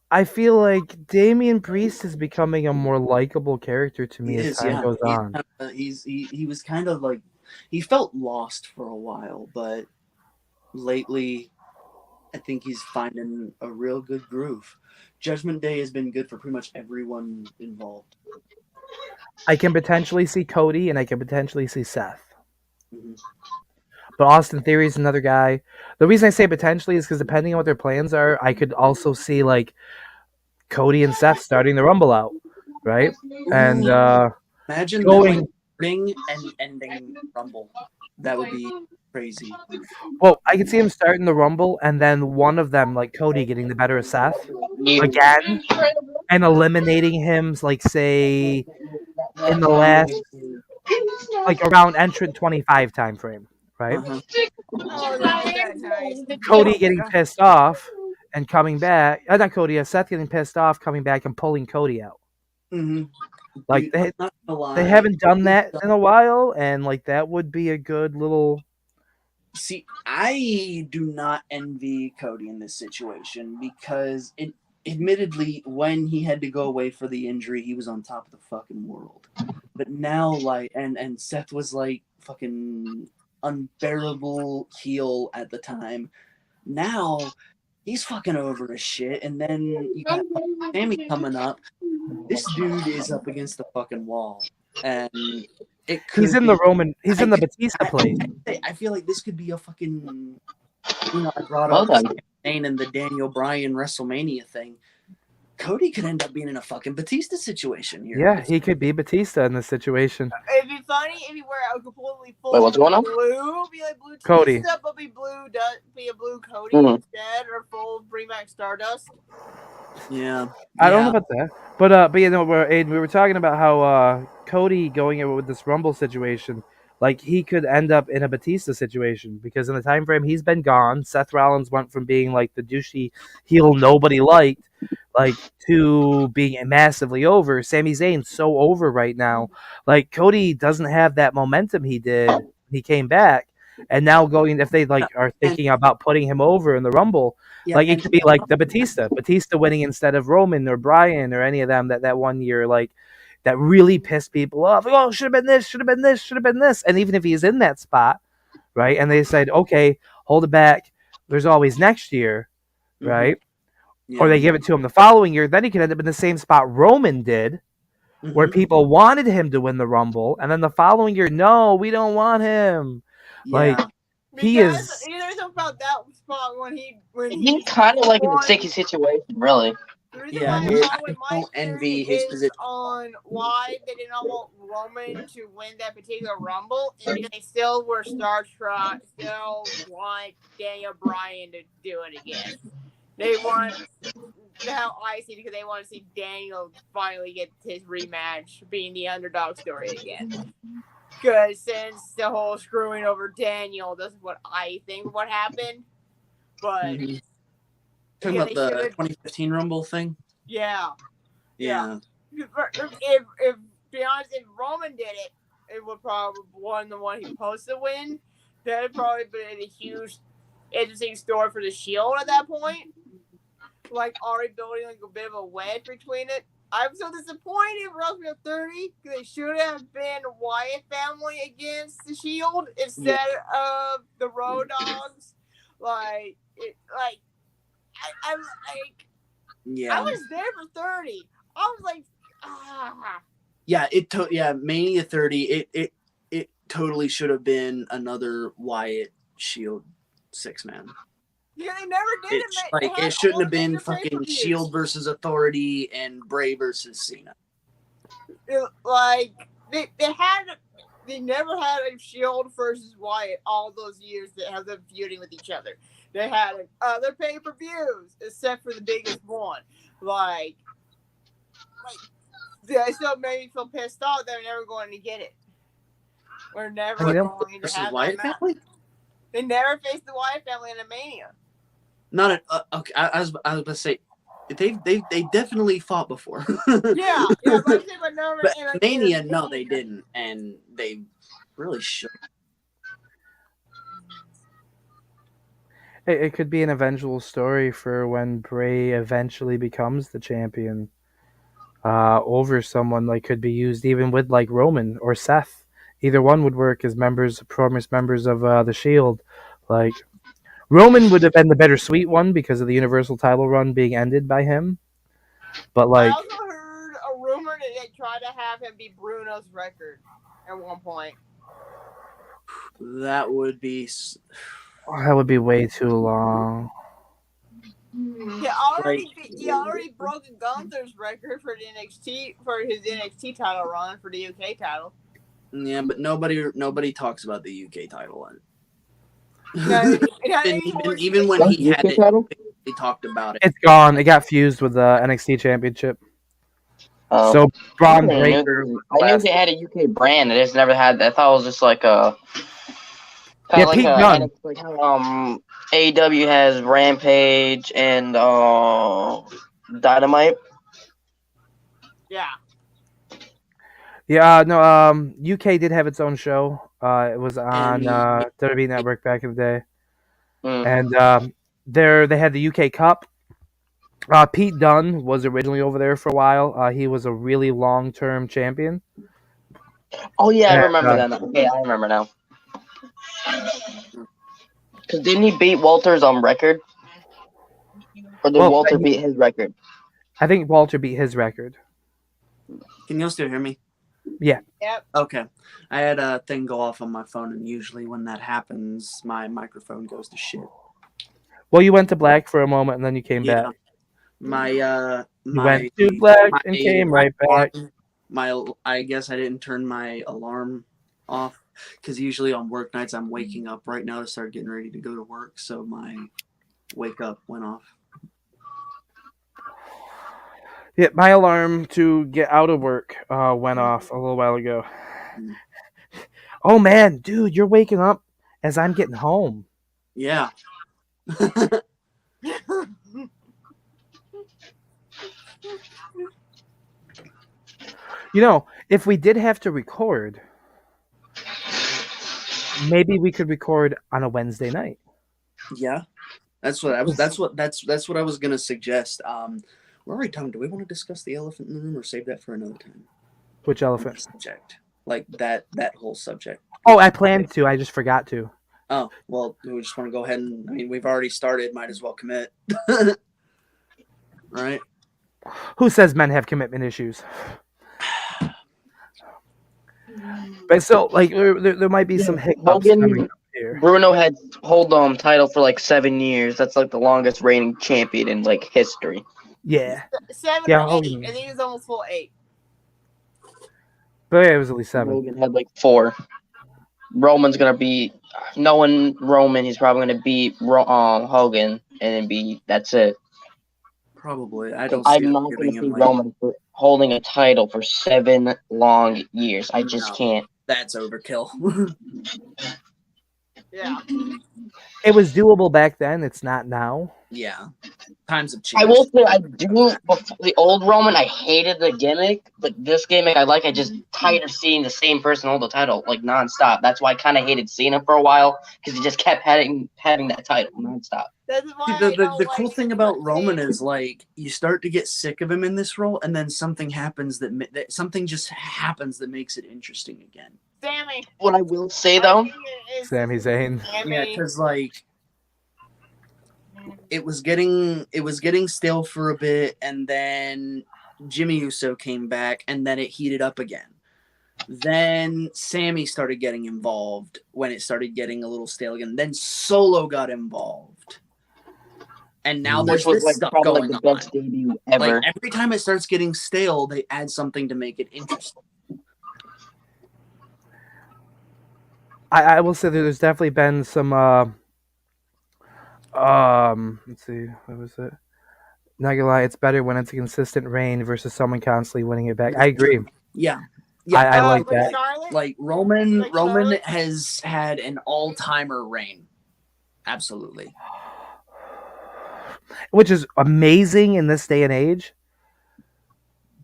I feel like Damian Priest is becoming a more likable character to me as time goes on. He was kind of like, he felt lost for a while, but lately I think he's finding a real good groove. Judgment Day has been good for pretty much everyone involved. I can potentially see Cody and I can potentially see Seth. Mm-hmm. But Austin Theory is another guy. The reason I say potentially is because depending on what their plans are, I could also see like Cody and Seth starting the Rumble out, right? And imagine going ring and ending Rumble. That would be crazy. Well, I could see him starting the Rumble and then one of them, like Cody, getting the better of Seth again and eliminating him, like say in the last, like around entrant 25 time frame. Right? Cody getting pissed off and coming back. Not Cody, Seth getting pissed off, coming back and pulling Cody out. Mm-hmm. Like they haven't done that in a while, and like that would be a good little. See, I do not envy Cody in this situation because admittedly, when he had to go away for the injury, he was on top of the fucking world. But now, like, and Seth was like fucking unbearable heel at the time. Now he's fucking over his shit, and then you got Sammy coming up. This dude is up against the fucking wall, and he's in the Roman. He's in the Batista place. I feel like this could be a fucking. I brought up Zayn and the Daniel Bryan WrestleMania thing. Cody could end up being in a fucking Batista situation here. Yeah, he could be Batista in this situation. It'd be funny if he were a completely full what's going on? blue, be like blue Cody. Batista, but be a blue Cody instead, or full Bring Back Stardust. Yeah, I don't know about that, but Aiden, we were talking about how Cody going in with this Rumble situation, like he could end up in a Batista situation because in the time frame he's been gone. Seth Rollins went from being like the douchey heel nobody liked, like to being massively over. Sami Zayn's so over right now. Like Cody doesn't have that momentum he did when he came back. And now if they are thinking about putting him over in the Rumble, it could be like the Batista winning instead of Roman or Bryan or any of them that 1 year, like that really pissed people off. Like, oh, should have been this, should have been this, should have been this. And even if he's in that spot, right? And they said, okay, hold it back. There's always next year, right? Or they give it to him the following year, then he could end up in the same spot Roman did, where people wanted him to win the Rumble, and then the following year, no, we don't want him. Like he is. There's something about that spot when he's kind of like in a sticky situation, really. The reason why my envy his position on why they did not want Roman to win that particular Rumble is because they still were starstruck, still want Daniel Bryan to do it again. They want how I see it because they want to see Daniel finally get his rematch, being the underdog story again. Because since the whole screwing over Daniel, that's what I think what happened. But talking about the 2015 Rumble thing. Yeah. If be honest, if Roman did it, it would probably won the one he supposed to win. That'd probably been a huge, interesting story for the Shield at that point. Like already building like a bit of a wedge between it. I'm so disappointed for WrestleMania 30 because they should have been Wyatt family against the Shield instead of the Road Dogs. I was there for 30. I was like, Yeah, Mania 30. It totally should have been another Wyatt Shield 6-man. Yeah, they never did it. It shouldn't have been fucking Shield versus Authority and Bray versus Cena. They never had a Shield versus Wyatt all those years that have them feuding with each other. They had other pay-per-views except for the biggest one. They still made me feel pissed off. They're never going to get it. We're never going to have Wyatt family. They never faced the Wyatt family in a Mania. Not okay. I was about to say they definitely fought before. but Mania, no, they didn't, and they really should. It could be an eventual story for when Bray eventually becomes the champion over someone. Like could be used even with like Roman or Seth. Either one would work as promised members of the Shield. Like Roman would have been the bittersweet one because of the Universal title run being ended by him. But I also heard a rumor that they tried to have him be Bruno's record at one point. That would be way too long. He already broke Gunther's record for his NXT title run for the UK title. Yeah, but nobody talks about the UK title. Even when he had it, they talked about it. It's gone. It got fused with the NXT Championship. So Braun Breaker. I knew they had a UK brand. I just never had. I thought it was just like a. Pete Dunne. Like AEW has Rampage and Dynamite. Yeah. Yeah, no, UK did have its own show. It was on WWE Network back in the day. And they had the UK Cup. Pete Dunne was originally over there for a while. He was a really long-term champion. Oh, yeah, I remember that. Okay, I remember now. Because didn't he beat Walters on record? Or did Walter beat his record? I think Walter beat his record. Can you still hear me? Yeah. Yep. Okay. I had a thing go off on my phone, and usually when that happens, my microphone goes to shit. Well, you went to black for a moment, and then you came back. You went to black and came right back. I guess I didn't turn my alarm off because usually on work nights I'm waking up right now to start getting ready to go to work, so my wake up went off. Yeah, my alarm to get out of work went off a little while ago. Oh man, dude, you're waking up as I'm getting home. Yeah. You know, if we did have to record, maybe we could record on a Wednesday night. Yeah. That's what I was gonna suggest. We're already done. Do we want to discuss the elephant in the room or save that for another time? Which elephant? Subject. Like that whole subject. Oh, I planned to. I just forgot to. Oh, well, we just want to go ahead and, I mean, we've already started. Might as well commit. Right? Who says men have commitment issues? But still, like, there might be some hiccups coming up here. Bruno had hold title for like 7 years. That's like the longest reigning champion in like history. Yeah. 7 Yeah, or 8. Hogan. I think it was almost full 8. But yeah, it was at least 7. Hogan had like 4. Roman's gonna beat Roman. He's probably gonna beat Hogan, and then that's it. Probably. I'm not gonna see Roman holding a title for 7 long years. I just can't. That's overkill. Yeah. It was doable back then. It's not now. Yeah. Times have changed. I will say I do. The old Roman, I hated the gimmick, but this gimmick I like. I just tired of seeing the same person hold the title like nonstop. That's why I kind of hated Cena for a while because he just kept having that title nonstop. The cool thing about Roman is like you start to get sick of him in this role, and then something happens that something just happens that makes it interesting again. Sammy. What I will say though, Sami Zayn. Yeah, because like it was getting stale for a bit, and then Jimmy Uso came back, and then it heated up again. Then Sammy started getting involved when it started getting a little stale again. Then Solo got involved. And now there's this stuff going on. Best debut ever. Like every time it starts getting stale, they add something to make it interesting. I will say that there's definitely been some let's see, what was it? Not gonna lie, it's better when it's a consistent reign versus someone constantly winning it back. I agree. Yeah. I like that. Charlotte? Like Roman has had an all-timer reign. Absolutely. Which is amazing in this day and age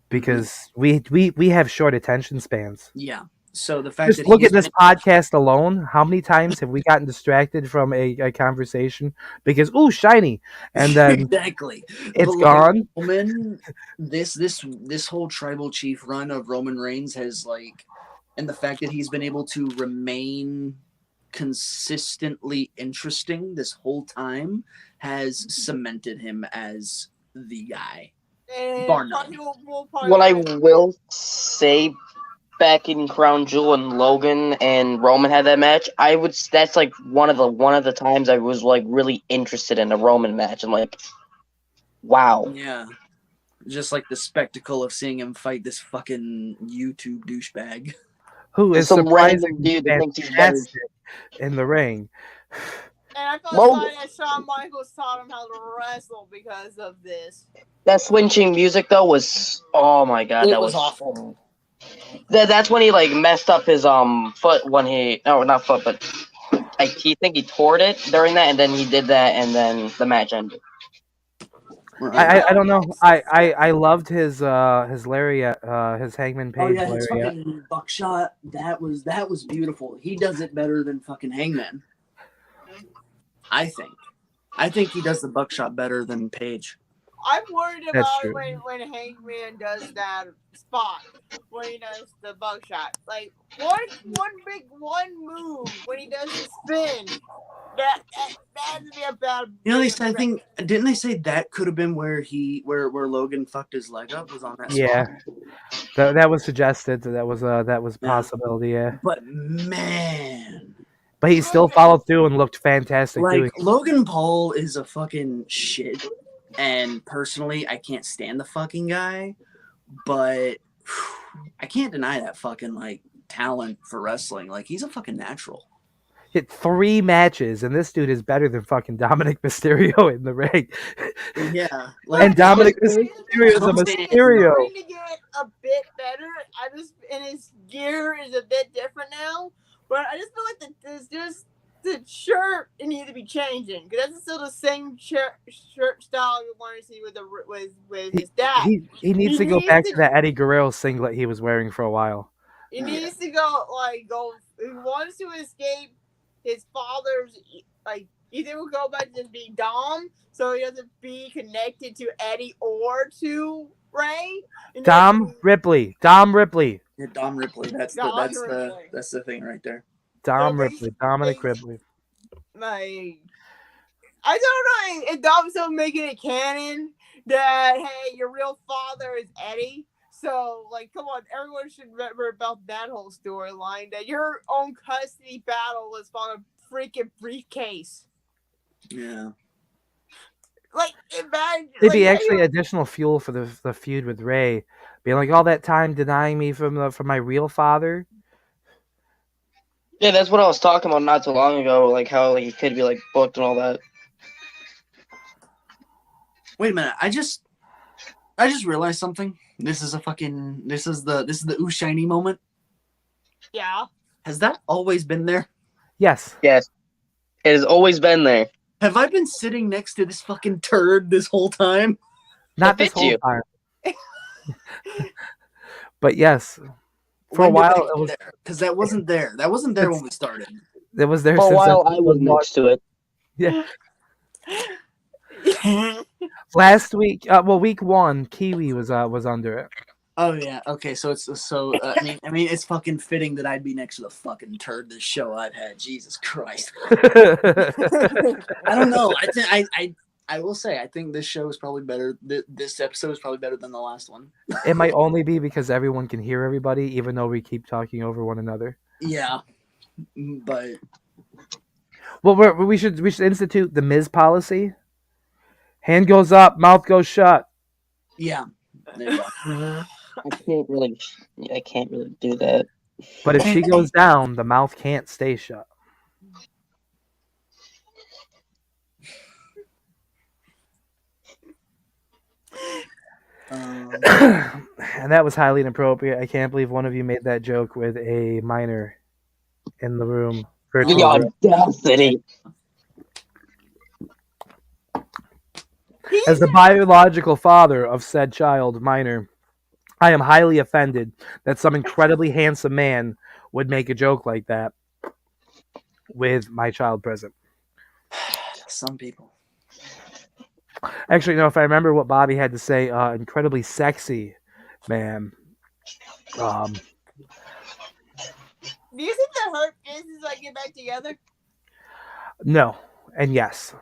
because we have short attention spans. Yeah. So the fact just look at this podcast alone. How many times have we gotten distracted from a conversation because shiny, and then exactly it's gone. Roman, this whole tribal chief run of Roman Reigns has and the fact that he's been able to remain consistently interesting this whole time has cemented him as the guy. Bar none. What I will say. Back in Crown Jewel and Logan and Roman had that match, that's like one of the times I was like really interested in a Roman match. I'm like, wow. Yeah. Just like the spectacle of seeing him fight this fucking YouTube douchebag. Who is surprisingly fantastic in the ring. And I thought that Shawn Michaels taught him how to wrestle because of this. That switching music though was, oh my god, that was awful. That's when he like messed up his foot when not foot, but I think he tore it during that, and then he did that, and then the match ended. I don't know. I loved his lariat, his Hangman Page lariat. His fucking buckshot. That was beautiful. He does it better than fucking Hangman. I think he does the buckshot better than Page. I'm worried about when Hangman does that spot when he does the buckshot. Like one move when he does the spin. That'd be a bad. You know, they said, I think, didn't they say that could have been where Logan fucked his leg up, was on that spot? That was suggested. That was a possibility. Yeah. But man, but he still followed through and looked fantastic. Like Logan Paul is a fucking shit, and personally, I can't stand the fucking guy. But I can't deny that fucking like talent for wrestling. Like he's a fucking natural. Hit 3 matches, and this dude is better than fucking Dominic Mysterio in the ring. Yeah, and Dominic Mysterio is a Mysterio. He's going to get a bit better. And his gear is a bit different now. But I just feel like the shirt needs to be changing because that's still the same shirt style you want to see with his dad. He needs to go back to that Eddie Guerrero singlet he was wearing for a while. He needs to go. He wants to escape his father's, either will go back to be Dom, so he doesn't be connected to Eddie or to Ray. Dom Ripley. Yeah, Dom Ripley. That's the thing right there. Dominic Ripley. I don't know if Dom's still making it canon that hey, your real father is Eddie. So, come on, everyone should remember about that whole storyline, that your own custody battle was on a freaking briefcase. Yeah. Imagine. It'd be actually additional fuel for the feud with Ray. Being like, all that time denying me from my real father. Yeah, that's what I was talking about not too long ago, how he could be, booked and all that. Wait a minute, I just realized something. This is the ooh shiny moment. Yeah. Has that always been there? Yes. Yes. It has always been there. Have I been sitting next to this fucking turd this whole time? Not this whole time. But yes. For a while it was because that wasn't there. That wasn't there when we started. It was there for a while. I was next to it. Yeah. Last week, week 1, Kiwi was under it. Oh yeah, okay. So I mean, it's fucking fitting that I'd be next to the fucking turd this show I've had. Jesus Christ. I don't know. I will say I think this show is probably better. This episode is probably better than the last one. It might only be because everyone can hear everybody, even though we keep talking over one another. Yeah, but we should institute the Miz policy. Hand goes up, mouth goes shut. Yeah. I can't really do that. But if she goes down, the mouth can't stay shut. And that was highly inappropriate. I can't believe one of you made that joke with a minor in the room. The audacity. As the biological father of said child, minor, I am highly offended that some incredibly handsome man would make a joke like that with my child present. Some people. Actually, no, if I remember what Bobby had to say, incredibly sexy man. Do you think the Hurt Business get back together? No, and yes.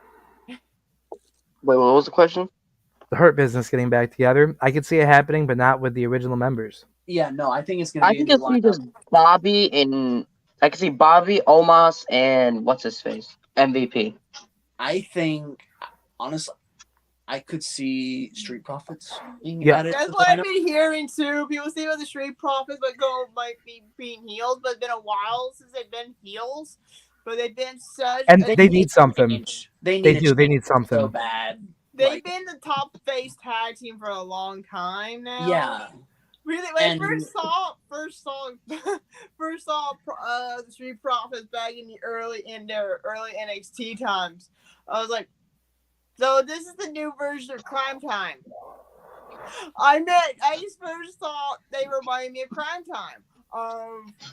Wait, what was the question? The Hurt Business getting back together. I could see it happening, but not with the original members. Yeah, no, I think it's going to be. I can see just Bobby and I can see Bobby, Omos, and what's his face, MVP. I think, honestly, I could see Street Profits being added. That's what I've been hearing too. People say about the Street Profits might be being heels, but it's been a while since they've been heels. But they've been such, and they need something. They need something so bad. They've been the top face tag team for a long time now. Yeah. Really, when I first saw the Street Profits back in their early NXT times, I was like, so this is the new version of Crime Time. I just first thought they reminded me of Crime Time.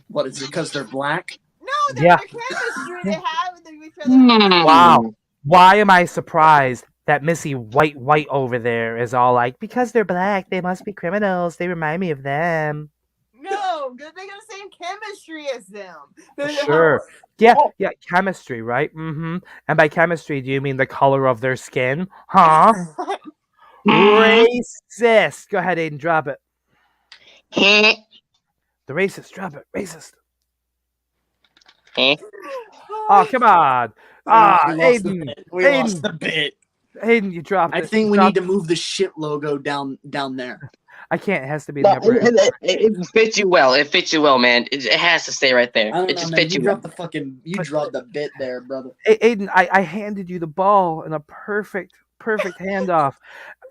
What is it? Because they're black? No, the chemistry they have with each other. Wow. Why am I surprised that Missy White over there is all like, because they're black, they must be criminals. They remind me of them. No, because they got the same chemistry as them. Sure. Yeah, chemistry, right? Mm-hmm. And by chemistry, do you mean the color of their skin? Huh? Racist. Go ahead, Aiden, drop it. The racist, drop it. Racist. Oh, come on. Aiden. We lost the bit. Aiden, you dropped it. I think we need to move the shit logo down there. I can't. It has to be no, it fits you well. It fits you well, man. It has to stay right there. It just fits you. You dropped the bit there, brother. Aiden, I handed you the ball in a perfect handoff.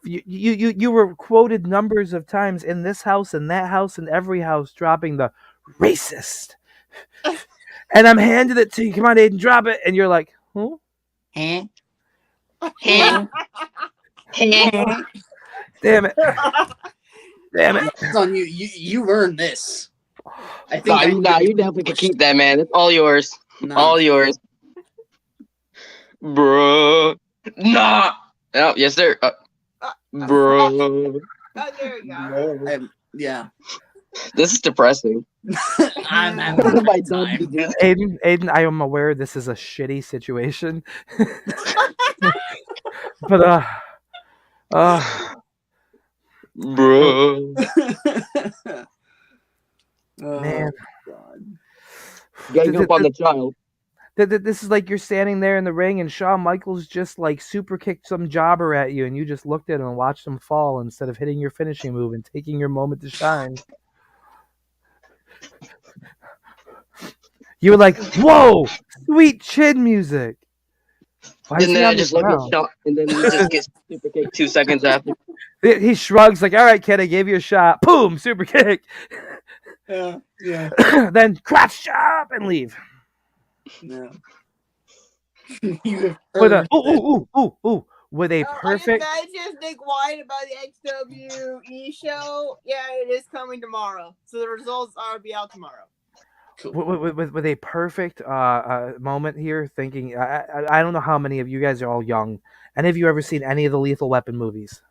You were quoted numbers of times in this house and that house and every house dropping the racist. And I'm handing it to you. Come on, Aiden, drop it. And you're like, huh? Damn it. Damn it. It's on you. You earned this. I think you definitely can keep that, man. It's all yours. No. All yours. Bro. Nah. Oh, yes, sir. Bro. Oh, there you go. Yeah. This is depressing. I'm having my time. Aiden, I am aware this is a shitty situation. But bro. Man. Getting up on the child. This is like you're standing there in the ring and Shawn Michaels just like super kicked some jobber at you and you just looked at him and watched him fall instead of hitting your finishing move and taking your moment to shine. You were like, whoa, sweet chin music. And then I just look at Shawn and then he just gets super kicked 2 seconds after. He shrugs like, all right, kid, I gave you a shot. Boom, super kick. Yeah. Then crotch chop and leave. Yeah. With a perfect. I just Nick White about the XWE show. Yeah, it is coming tomorrow. So the results are be out tomorrow. Cool. With a perfect moment here, thinking I don't know how many of you guys are all young. Any of you ever seen any of the Lethal Weapon movies?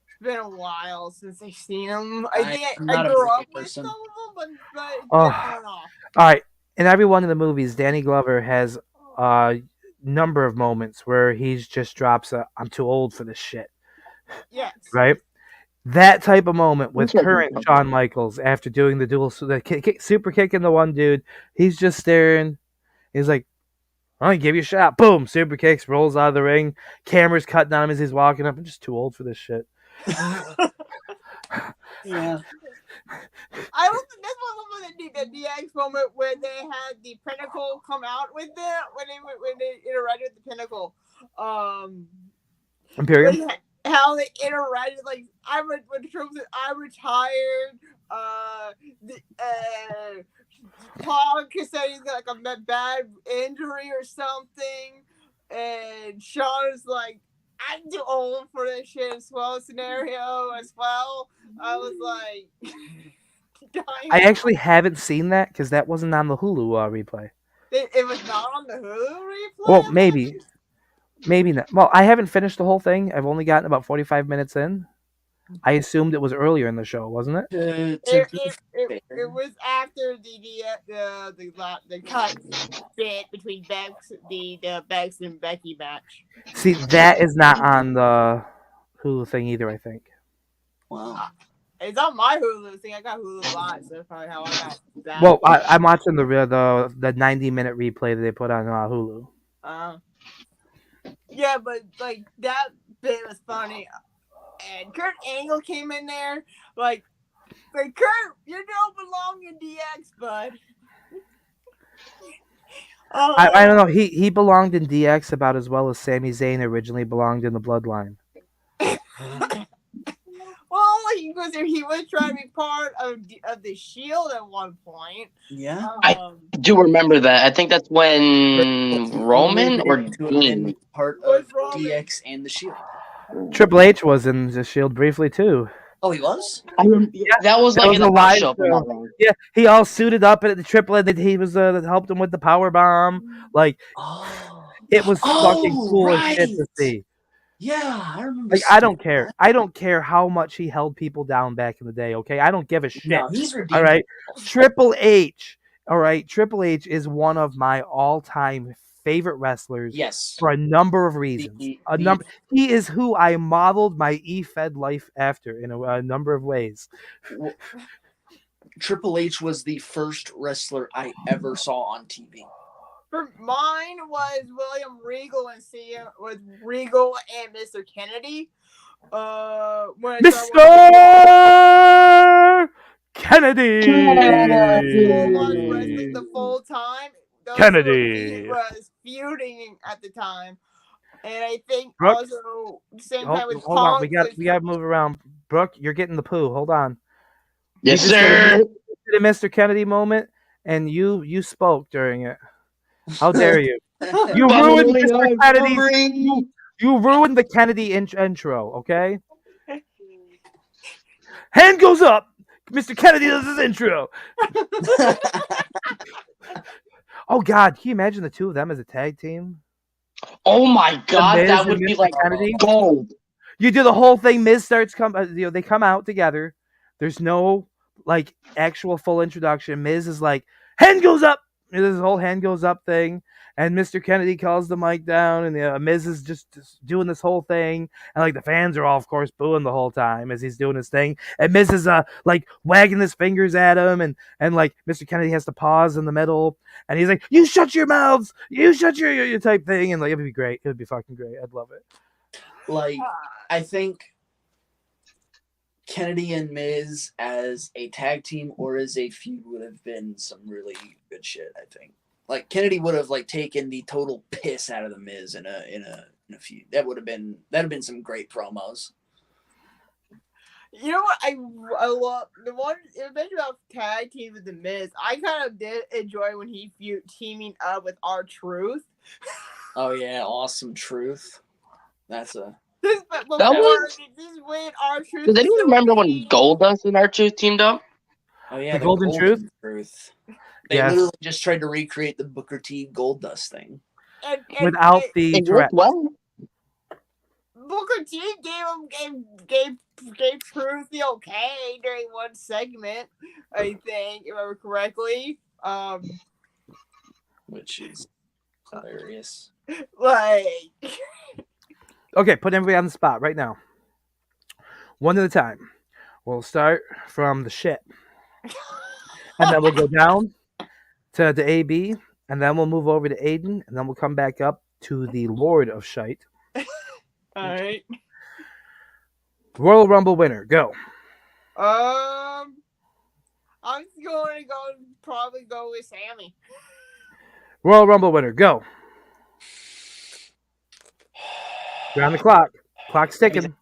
It's been a while since I've seen them. I think I grew up with some of them, but all right. In every one of the movies, Danny Glover has a number of moments where he just drops a "I'm too old for this shit." Yes. Right. That type of moment with current Shawn Michaels after doing the dual super kicking the one dude, he's just staring. He's like, "I give you a shot." Boom, super kicks, rolls out of the ring. Camera's cutting on him as he's walking up. I'm just too old for this shit. Yeah. I was this was the DX moment where they had the Pinnacle come out with it when they interacted with the Pinnacle. Imperium. How they interacted, like when Trump said, "I retired." Pac said he's got like a bad injury or something, and Shawn is like, "I'm too old for this shit as well." Scenario as well. I was like, I actually haven't seen that because that wasn't on the Hulu replay. It was not on the Hulu replay. Well, maybe not. Well, I haven't finished the whole thing. I've only gotten about 45 minutes in. I assumed it was earlier in the show, wasn't it? It was after the cut bit between the Bex and Becky match. See, that is not on the Hulu thing either, I think. Wow. It's on my Hulu thing. I got Hulu Live, so that's probably how I got that. Well, I'm watching the 90-minute replay that they put on Hulu. Yeah, but like that bit was funny. And Kurt Angle came in there, like Kurt, you don't belong in DX, bud. I don't know. He belonged in DX about as well as Sami Zayn originally belonged in the Bloodline. Well, he was trying to be part of the Shield at one point. Yeah, I do remember that. I think that's when Roman or Dean part of DX and the Shield. Triple H was in the Shield briefly too. Oh, he was? That was like in a live show. Yeah, he all suited up at the Triple H. He was helped him with the power bomb. Like, it was fucking cool as shit to see. Yeah, I remember. Like, I don't care. I don't care how much he held people down back in the day, okay? I don't give a shit. No, he's redeemed. All right? Triple H. All right? Triple H is one of my all-time favorite wrestlers. Yes. For a number of reasons. He is who I modeled my E-Fed life after in a number of ways. Triple H was the first wrestler I ever saw on TV. For mine was William Regal and Regal and Mr. Kennedy. Mr. Kennedy. Wrestling the full time. Kennedy Was feuding at the time, and I think Brooke, also the same time with hold on. We got to move around. Brooke, you're getting the poo. Hold on. Yes, sir. The Mr. Kennedy moment, and you spoke during it. How dare you? You ruined Mr. Kennedy's. You ruined the Kennedy intro. Okay. Hand goes up. Mr. Kennedy does his intro. Oh God, can you imagine the two of them as a tag team? Oh my God, that would be like gold. You do the whole thing. Miz starts they come out together. There's no like actual full introduction. Miz is like, hand goes up. This whole hand goes up thing, and Mr. Kennedy calls the mic down, and Miz is just doing this whole thing, and like the fans are all, of course, booing the whole time as he's doing his thing, and Miz is like wagging his fingers at him, and like Mr. Kennedy has to pause in the middle, and he's like, "You shut your mouths, you shut your type thing," and like it would be great, it would be fucking great, I'd love it. Like, I think Kennedy and Miz as a tag team or as a feud would have been some really good shit. I think like Kennedy would have like taken the total piss out of the Miz in a feud. That'd have been some great promos. You know what I love the one it mentioned about tag team with the Miz. I kind of did enjoy when he teaming up with R-Truth. Oh yeah, awesome Truth. That's a. Does anyone remember when Goldust and R-Truth teamed up? Oh yeah, the Golden Truth. They literally just tried to recreate the Booker T Goldust thing without the Tourette's. Well, Booker T gave Truth the okay during one segment, I think, if I remember correctly. Which is hilarious. Like. Okay, put everybody on the spot right now. One at a time. We'll start from the shit. And then we'll go down to the AB. And then we'll move over to Aiden. And then we'll come back up to the Lord of Shite. Alright. Royal Rumble winner, go. I'm going to probably go with Sammy. Royal Rumble winner, go. You're on the clock. Clock's ticking.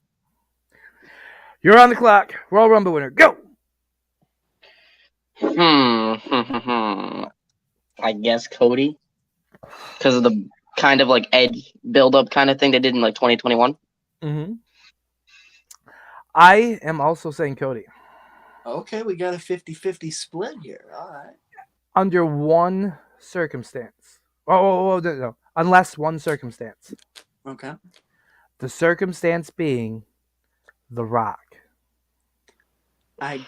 You're on the clock. Royal Rumble winner. Go. I guess Cody. Because of the kind of like edge build-up kind of thing they did in like 2021. Mm-hmm. I am also saying Cody. Okay, we got a 50-50 split here. All right. Under one circumstance. No. Unless one circumstance. Okay. The circumstance being The Rock. That's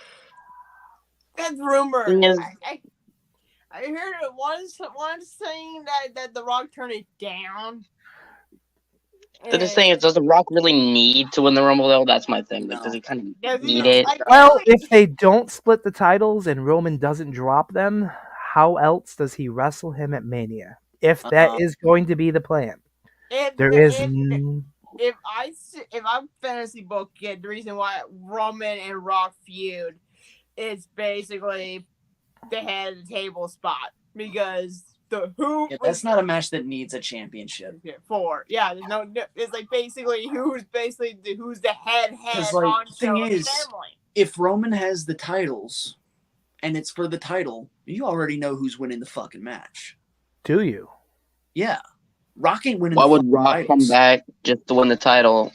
rumor. I heard it once saying that The Rock turned it down. They're just saying, does The Rock really need to win the Rumble, though? That's my thing. Like, does he kind of need it? Well, if they don't split the titles and Roman doesn't drop them, how else does he wrestle him at Mania? If that is going to be the plan. If I'm fantasy booking, the reason why Roman and Rock feud is basically the head of the table spot because that's not a match that needs a championship. It's like basically who's the head like, on the thing is, family. If Roman has the titles and it's for the title, you already know who's winning the fucking match. Do you? Yeah. Rock ain't winning. Why would Rock come back just to win the title?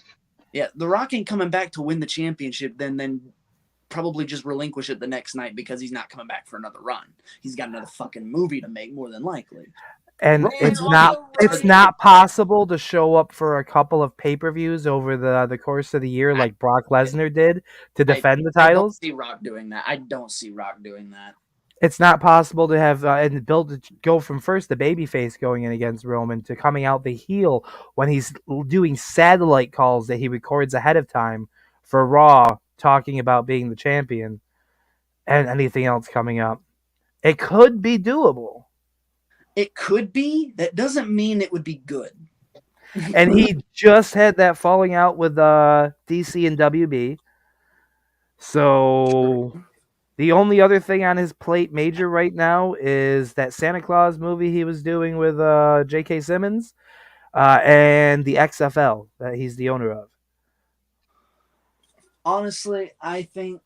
Yeah, the Rock ain't coming back to win the championship, then probably just relinquish it the next night because he's not coming back for another run. He's got another fucking movie to make, more than likely. And it's not possible to show up for a couple of pay-per-views over the course of the year like Brock Lesnar did to defend the titles. I don't see Rock doing that. I don't see Rock doing that. It's not possible to have and build to go from first the babyface going in against Roman to coming out the heel when he's doing satellite calls that he records ahead of time for Raw, talking about being the champion and anything else coming up. It could be doable. It could be. That doesn't mean it would be good. And he just had that falling out with DC and WB. So the only other thing on his plate major right now is that Santa Claus movie he was doing with J.K. Simmons and the XFL that he's the owner of. Honestly, I think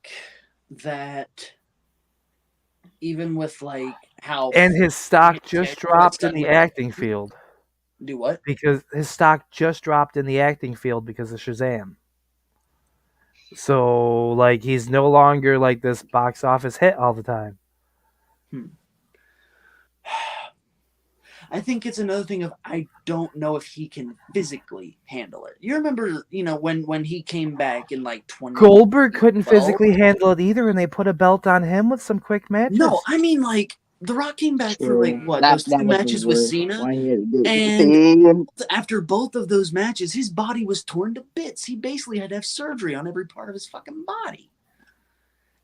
that even with like how and his stock just dropped in the acting field. Do what? Because his stock just dropped in the acting field because of Shazam. So like he's no longer like this box office hit all the time. I think it's another thing of I don't know if he can physically handle it. You remember, when he came back in like 20 Goldberg couldn't physically handle it either, and they put a belt on him with some quick matches. No, I mean like The Rock came back for like what those two matches with Cena, and after both of those matches, his body was torn to bits. He basically had to have surgery on every part of his fucking body,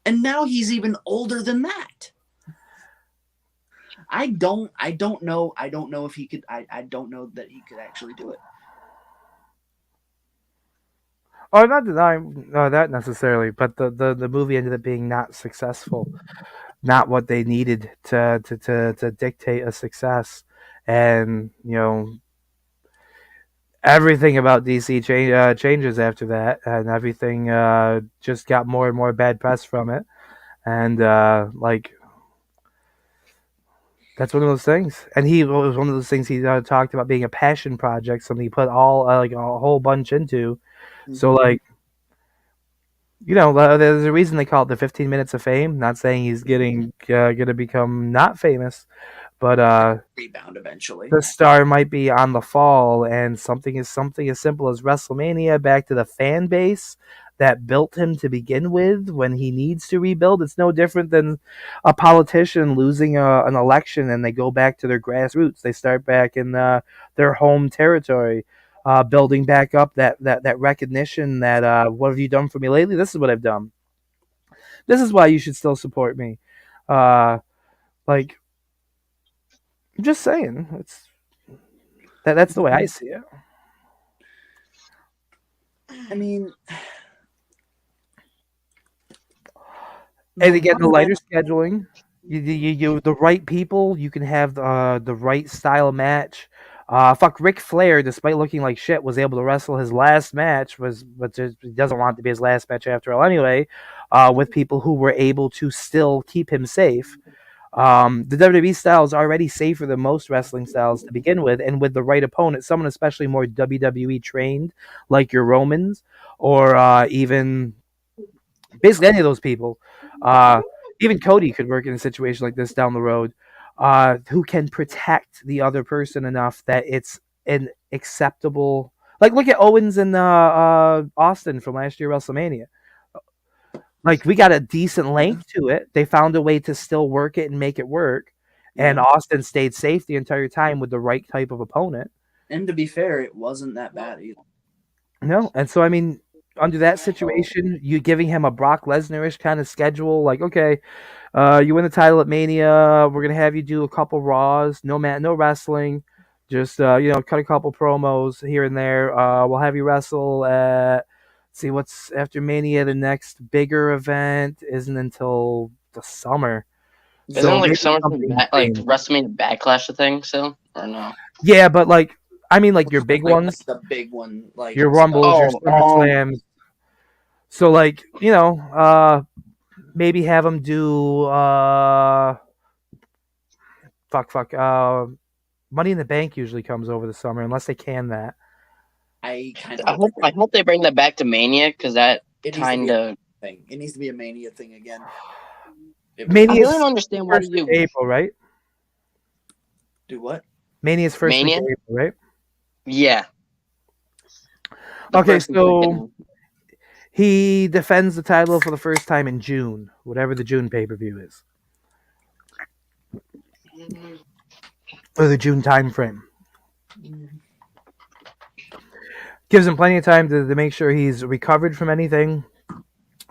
and now he's even older than that. I don't know if he could. I don't know that he could actually do it. Oh, I'm not denying that necessarily, but the movie ended up being not successful, not what they needed to dictate a success, and everything about DC changes after that, and everything just got more and more bad press from it, and that's one of those things. And it was one of those things he talked about being a passion project, something he put all a whole bunch into. Mm-hmm. So there's a reason they call it the 15 minutes of fame. Not saying he's going to become not famous, but rebound eventually. The star might be on the fall, and something as simple as WrestleMania back to the fan base that built him to begin with when he needs to rebuild. It's no different than a politician losing an election and they go back to their grassroots. They start back in their home territory, building back up that recognition that what have you done for me lately? This is what I've done. This is why you should still support me. I'm just saying, that's the way I see it. I mean, and again, the lighter scheduling, you the right people, you can have the right style match. Ric Flair, despite looking like shit, was able to wrestle his last match, but he doesn't want it to be his last match after all anyway, with people who were able to still keep him safe. The WWE style is already safer than most wrestling styles to begin with, and with the right opponent, someone especially more WWE trained, like your Romans, or even basically any of those people. Even Cody could work in a situation like this down the road, who can protect the other person enough that it's an acceptable. Like, look at Owens and Austin from last year WrestleMania. Like, we got a decent length to it. They found a way to still work it and make it work. And Austin stayed safe the entire time with the right type of opponent. And to be fair, it wasn't that bad either. No, and so, I mean, under that situation, you giving him a Brock Lesnar-ish kind of schedule, like, okay, you win the title at Mania, we're going to have you do a couple Raws, no wrestling, just, cut a couple promos here and there. We'll have you wrestle at... See, what's after Mania, the next bigger event isn't until the summer. Isn't WrestleMania Backlash a thing still, or no? Yeah, but your big ones, the big one, like your Rumbles, your SummerSlams. So maybe have them do Money in the Bank usually comes over the summer unless they can that. I hope they bring that back to Mania, because that kind of thing. It needs to be a Mania thing again. Mania. I really don't understand why April, right? Do what? Mania's first Mania? week of April, right? Yeah. Okay, so he defends the title for the first time in June, whatever the June pay-per-view is. Or the June time frame. Gives him plenty of time to make sure he's recovered from anything.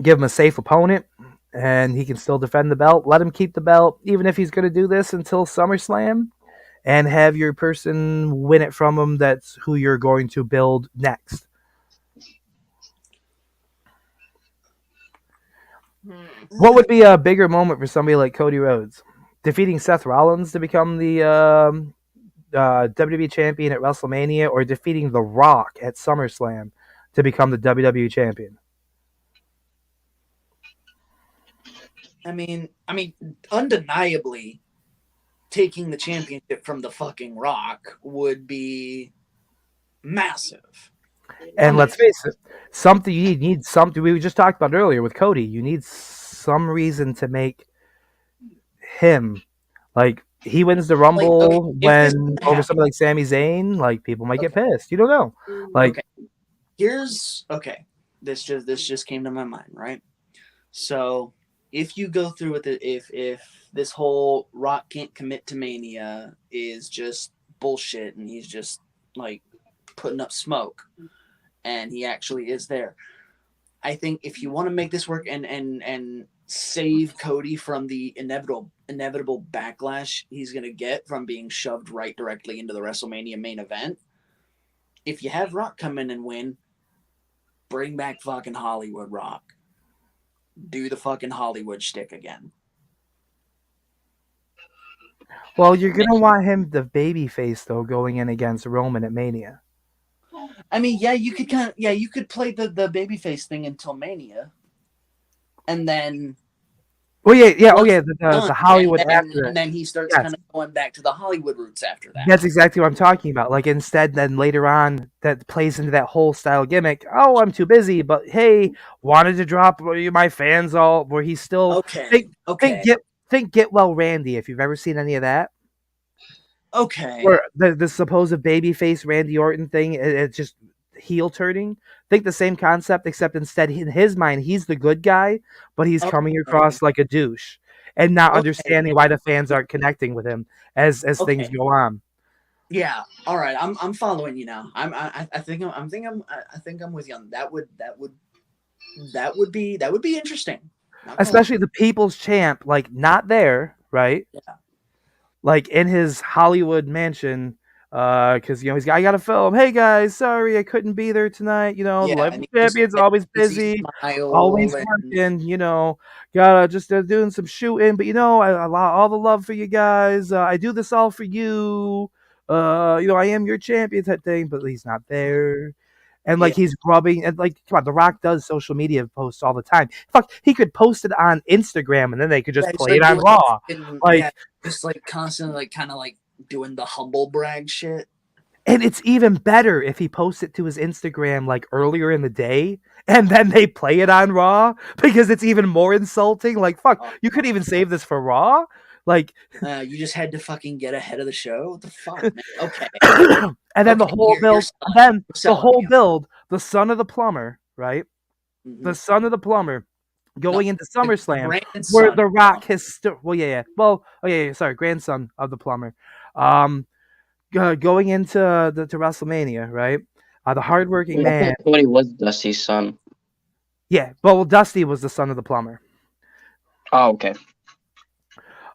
Give him a safe opponent, and he can still defend the belt. Let him keep the belt, even if he's going to do this until SummerSlam, and have your person win it from him. That's who you're going to build next. What would be a bigger moment for somebody like Cody Rhodes? Defeating Seth Rollins to become the WWE champion at WrestleMania, or defeating The Rock at SummerSlam to become the WWE champion? I mean, undeniably, taking the championship from the fucking Rock would be massive. And let's face it, something you need something we just talked about earlier with Cody. You need some reason to make him, like, he wins the Rumble when over something like Sami Zayn, like, people might get pissed. You don't know. Like, this just came to my mind, right? So if you go through with it, if this whole Rock can't commit to Mania is just bullshit, and he's just like putting up smoke, and he actually is there, I think if you want to make this work and save Cody from the inevitable backlash he's gonna get from being shoved right directly into the WrestleMania main event, if you have Rock come in and win, bring back fucking Hollywood Rock. Do the fucking Hollywood shtick again. well, you're gonna want him the baby face though, going in against Roman at Mania. I mean, yeah, you could play the babyface thing until Mania, and then. The Hollywood and then he starts kind of going back to the Hollywood roots after that. That's exactly what I'm talking about. Like, instead, then later on, that plays into that whole style gimmick. Oh, I'm too busy, but hey, wanted to drop my fans all. Where he's still think Get Well Randy. If you've ever seen any of that, where the supposed babyface Randy Orton thing, it's just heel turning. Think the same concept, except instead in his mind he's the good guy, but he's coming across like a douche and not understanding why the fans aren't connecting with him as things go on. Yeah, all right, I'm following you now. I think I'm with you on that. Would be interesting. Especially the People's Champ, like, not there, right? Yeah. Like in his Hollywood mansion. Because I got to film. Hey guys, sorry I couldn't be there tonight. The Life of Champion's always busy, always working. Gotta just doing some shooting. But I allow all the love for you guys. I do this all for you. I am your champion type thing. But he's not there, and like he's grubbing. And like, come on, The Rock does social media posts all the time. Fuck, he could post it on Instagram, and then they could just play it on Raw. Just like constantly, like kind of like doing the humble brag shit. And it's even better if he posts it to his Instagram like earlier in the day, and then they play it on Raw, because it's even more insulting. Like, fuck, you could even save this for Raw. Like, you just had to fucking get ahead of the show. What the fuck, man? Okay. And then the whole build, the son of the plumber, right? Mm-hmm. The son of the plumber going into SummerSlam, where The Rock has grandson of the plumber. Going into to WrestleMania, right? The hardworking man. Cody was Dusty's son. Yeah, well, Dusty was the son of the plumber. Oh, okay.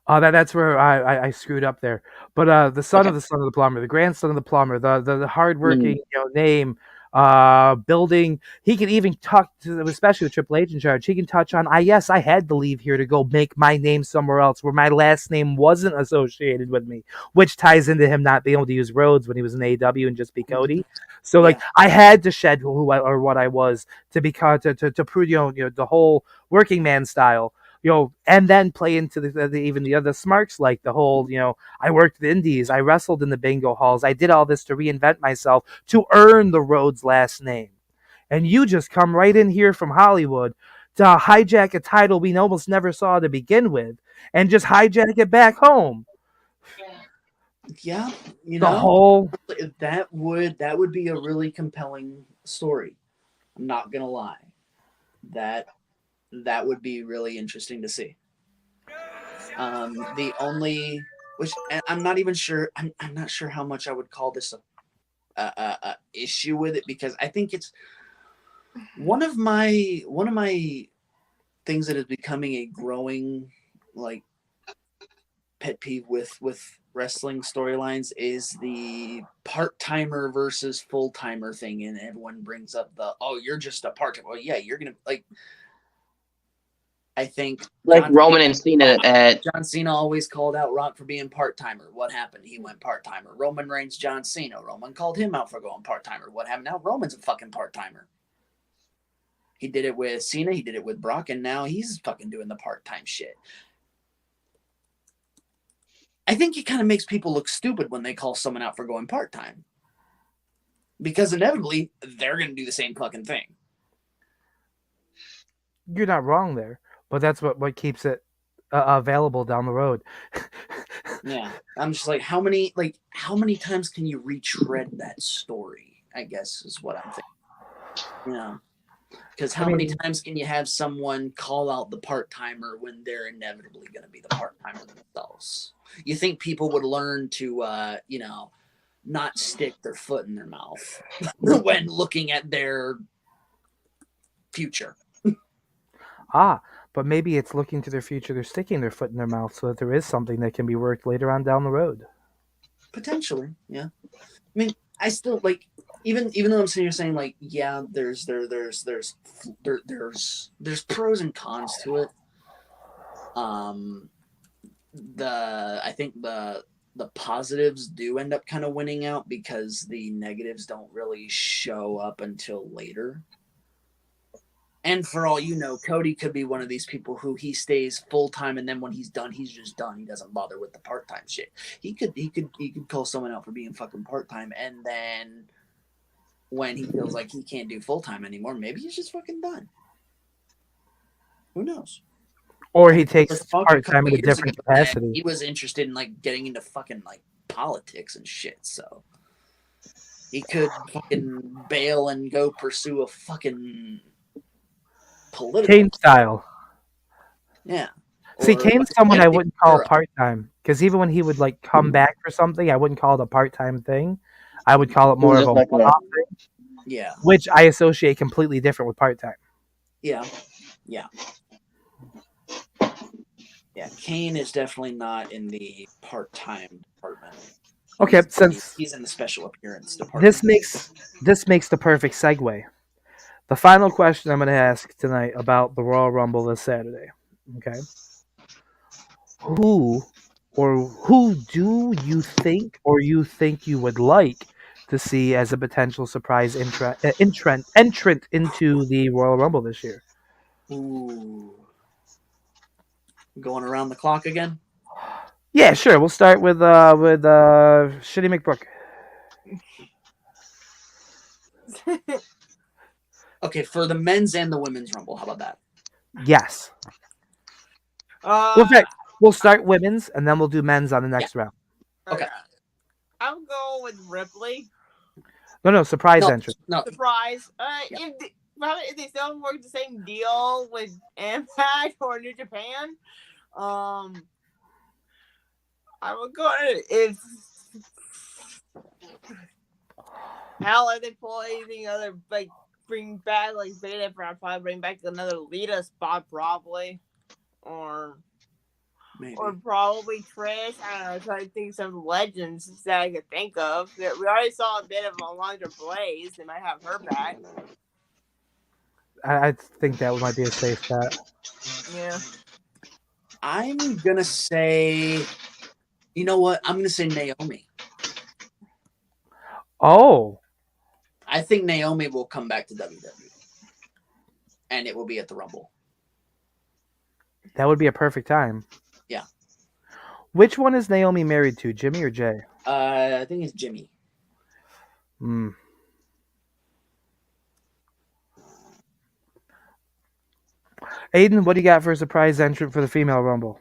That's where I screwed up there. But the son of the plumber, the grandson of the plumber, the hardworking name. Building. He can even talk to, especially with Triple H in charge. He can touch on, I had to leave here to go make my name somewhere else where my last name wasn't associated with me, which ties into him not being able to use Rhodes when he was in AEW and just be Cody. So like, I had to shed who I, or what I was to be to prove the whole working man style. And then play into the other smarks, like the whole, I worked the indies, I wrestled in the bingo halls, I did all this to reinvent myself, to earn the Rhodes last name. And you just come right in here from Hollywood to hijack a title we almost never saw to begin with, and just hijack it back home. Yeah, you The know, whole that would be a really compelling story. I'm not gonna lie. That would be really interesting to see. The only which and I'm not even sure. I'm not sure how much I would call this a issue with it, because I think it's one of my things that is becoming a growing like pet peeve with wrestling storylines is the part-timer versus full-timer thing, and everyone brings up the, oh, you're just a part-timer. Well, yeah, you're gonna like, I think Like Roman and Cena at John Cena always called out Rock for being part-timer. What happened? He went part-timer. Roman Reigns, John Cena. Roman called him out for going part-timer. What happened? Now Roman's a fucking part-timer. He did it with Cena, he did it with Brock, and now he's fucking doing the part-time shit. I think it kind of makes people look stupid when they call someone out for going part-time. Because inevitably, they're going to do the same fucking thing. You're not wrong there, but that's what keeps it available down the road. Yeah, I'm just like, how many times can you retread that story? I guess is what I'm thinking. Yeah, because how many times can you have someone call out the part-timer when they're inevitably going to be the part-timer themselves? You think people would learn to, not stick their foot in their mouth when looking at their future? But maybe it's looking to their future. They're sticking their foot in their mouth so that there is something that can be worked later on down the road. Potentially, yeah. I mean, I still like, even though I'm sitting here saying like, yeah, there's pros and cons to it. I think the positives do end up kind of winning out because the negatives don't really show up until later. And for all you know, Cody could be one of these people who he stays full time, and then when he's done, he's just done. He doesn't bother with the part time shit. He could call someone out for being fucking part time, and then when he feels like he can't do full time anymore, maybe he's just fucking done. Who knows? Or he takes part time in a different capacity. He was interested in like getting into fucking like politics and shit, so he could fucking bail and go pursue a fucking political Kane style. Yeah. See, Kane's someone I wouldn't call part-time, because even when he would like come back for something, I wouldn't call it a part-time thing. I would call it more of a one-off thing. Yeah. Which I associate completely different with part-time. Yeah. Yeah. Yeah. Kane is definitely not in the part-time department. Okay, since he's in the special appearance department. This makes the perfect segue. The final question I'm going to ask tonight about the Royal Rumble this Saturday. Okay. Who do you think, or you think you would like to see as a potential surprise entrant into the Royal Rumble this year? Ooh. Going around the clock again? Yeah, sure. We'll start with Shitty McBrook. Okay, for the men's and the women's Rumble, how about that? Yes. We'll start women's, and then we'll do men's on the next round. Okay. I'll go with Ripley. No, surprise entrance. No. Surprise. If they still work the same deal with Impact or New Japan, I would go if they pull anything other, like bring back like Beta, probably bring back another Lita spot probably, or probably Trish. I don't know. Trying to think of some legends that I could think of. We already saw a bit of Alondra Blaze. They might have her back. I think that might be a safe bet. Yeah. I'm gonna say, you know what? I'm gonna say Naomi. Oh. I think Naomi will come back to WWE, and it will be at the Rumble. That would be a perfect time. Yeah. Which one is Naomi married to, Jimmy or Jay? I think it's Jimmy. Aiden, what do you got for a surprise entrant for the female Rumble?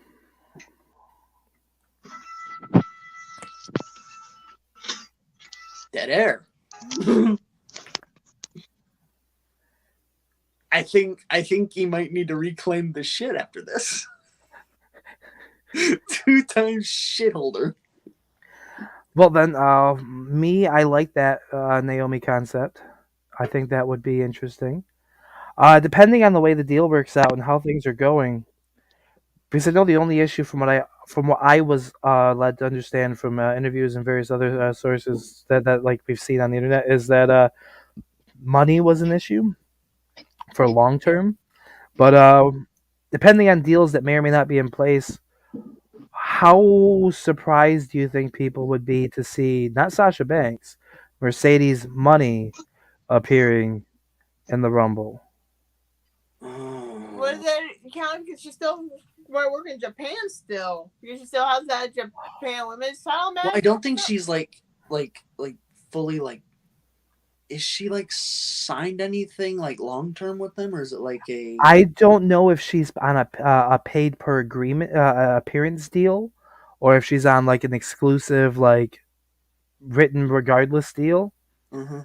dead air. I think he might need to reclaim the shit after this. 2-time shit holder. Well then, I like that Naomi concept. I think that would be interesting. Depending on the way the deal works out and how things are going, because I know the only issue from what I was led to understand from interviews and various other sources that like we've seen on the internet is that money was an issue for long term, but depending on deals that may or may not be in place, how surprised do you think people would be to see not Sasha Banks, Mercedes Money appearing in the Rumble? What does that count? Because she still might work in Japan still. Because she still has that Japan women's title match. Well, I don't think she's like fully like. Is she like signed anything like long term with them, or is it like a? I don't know if she's on a paid per agreement appearance deal, or if she's on like an exclusive like written regardless deal. Mm-hmm.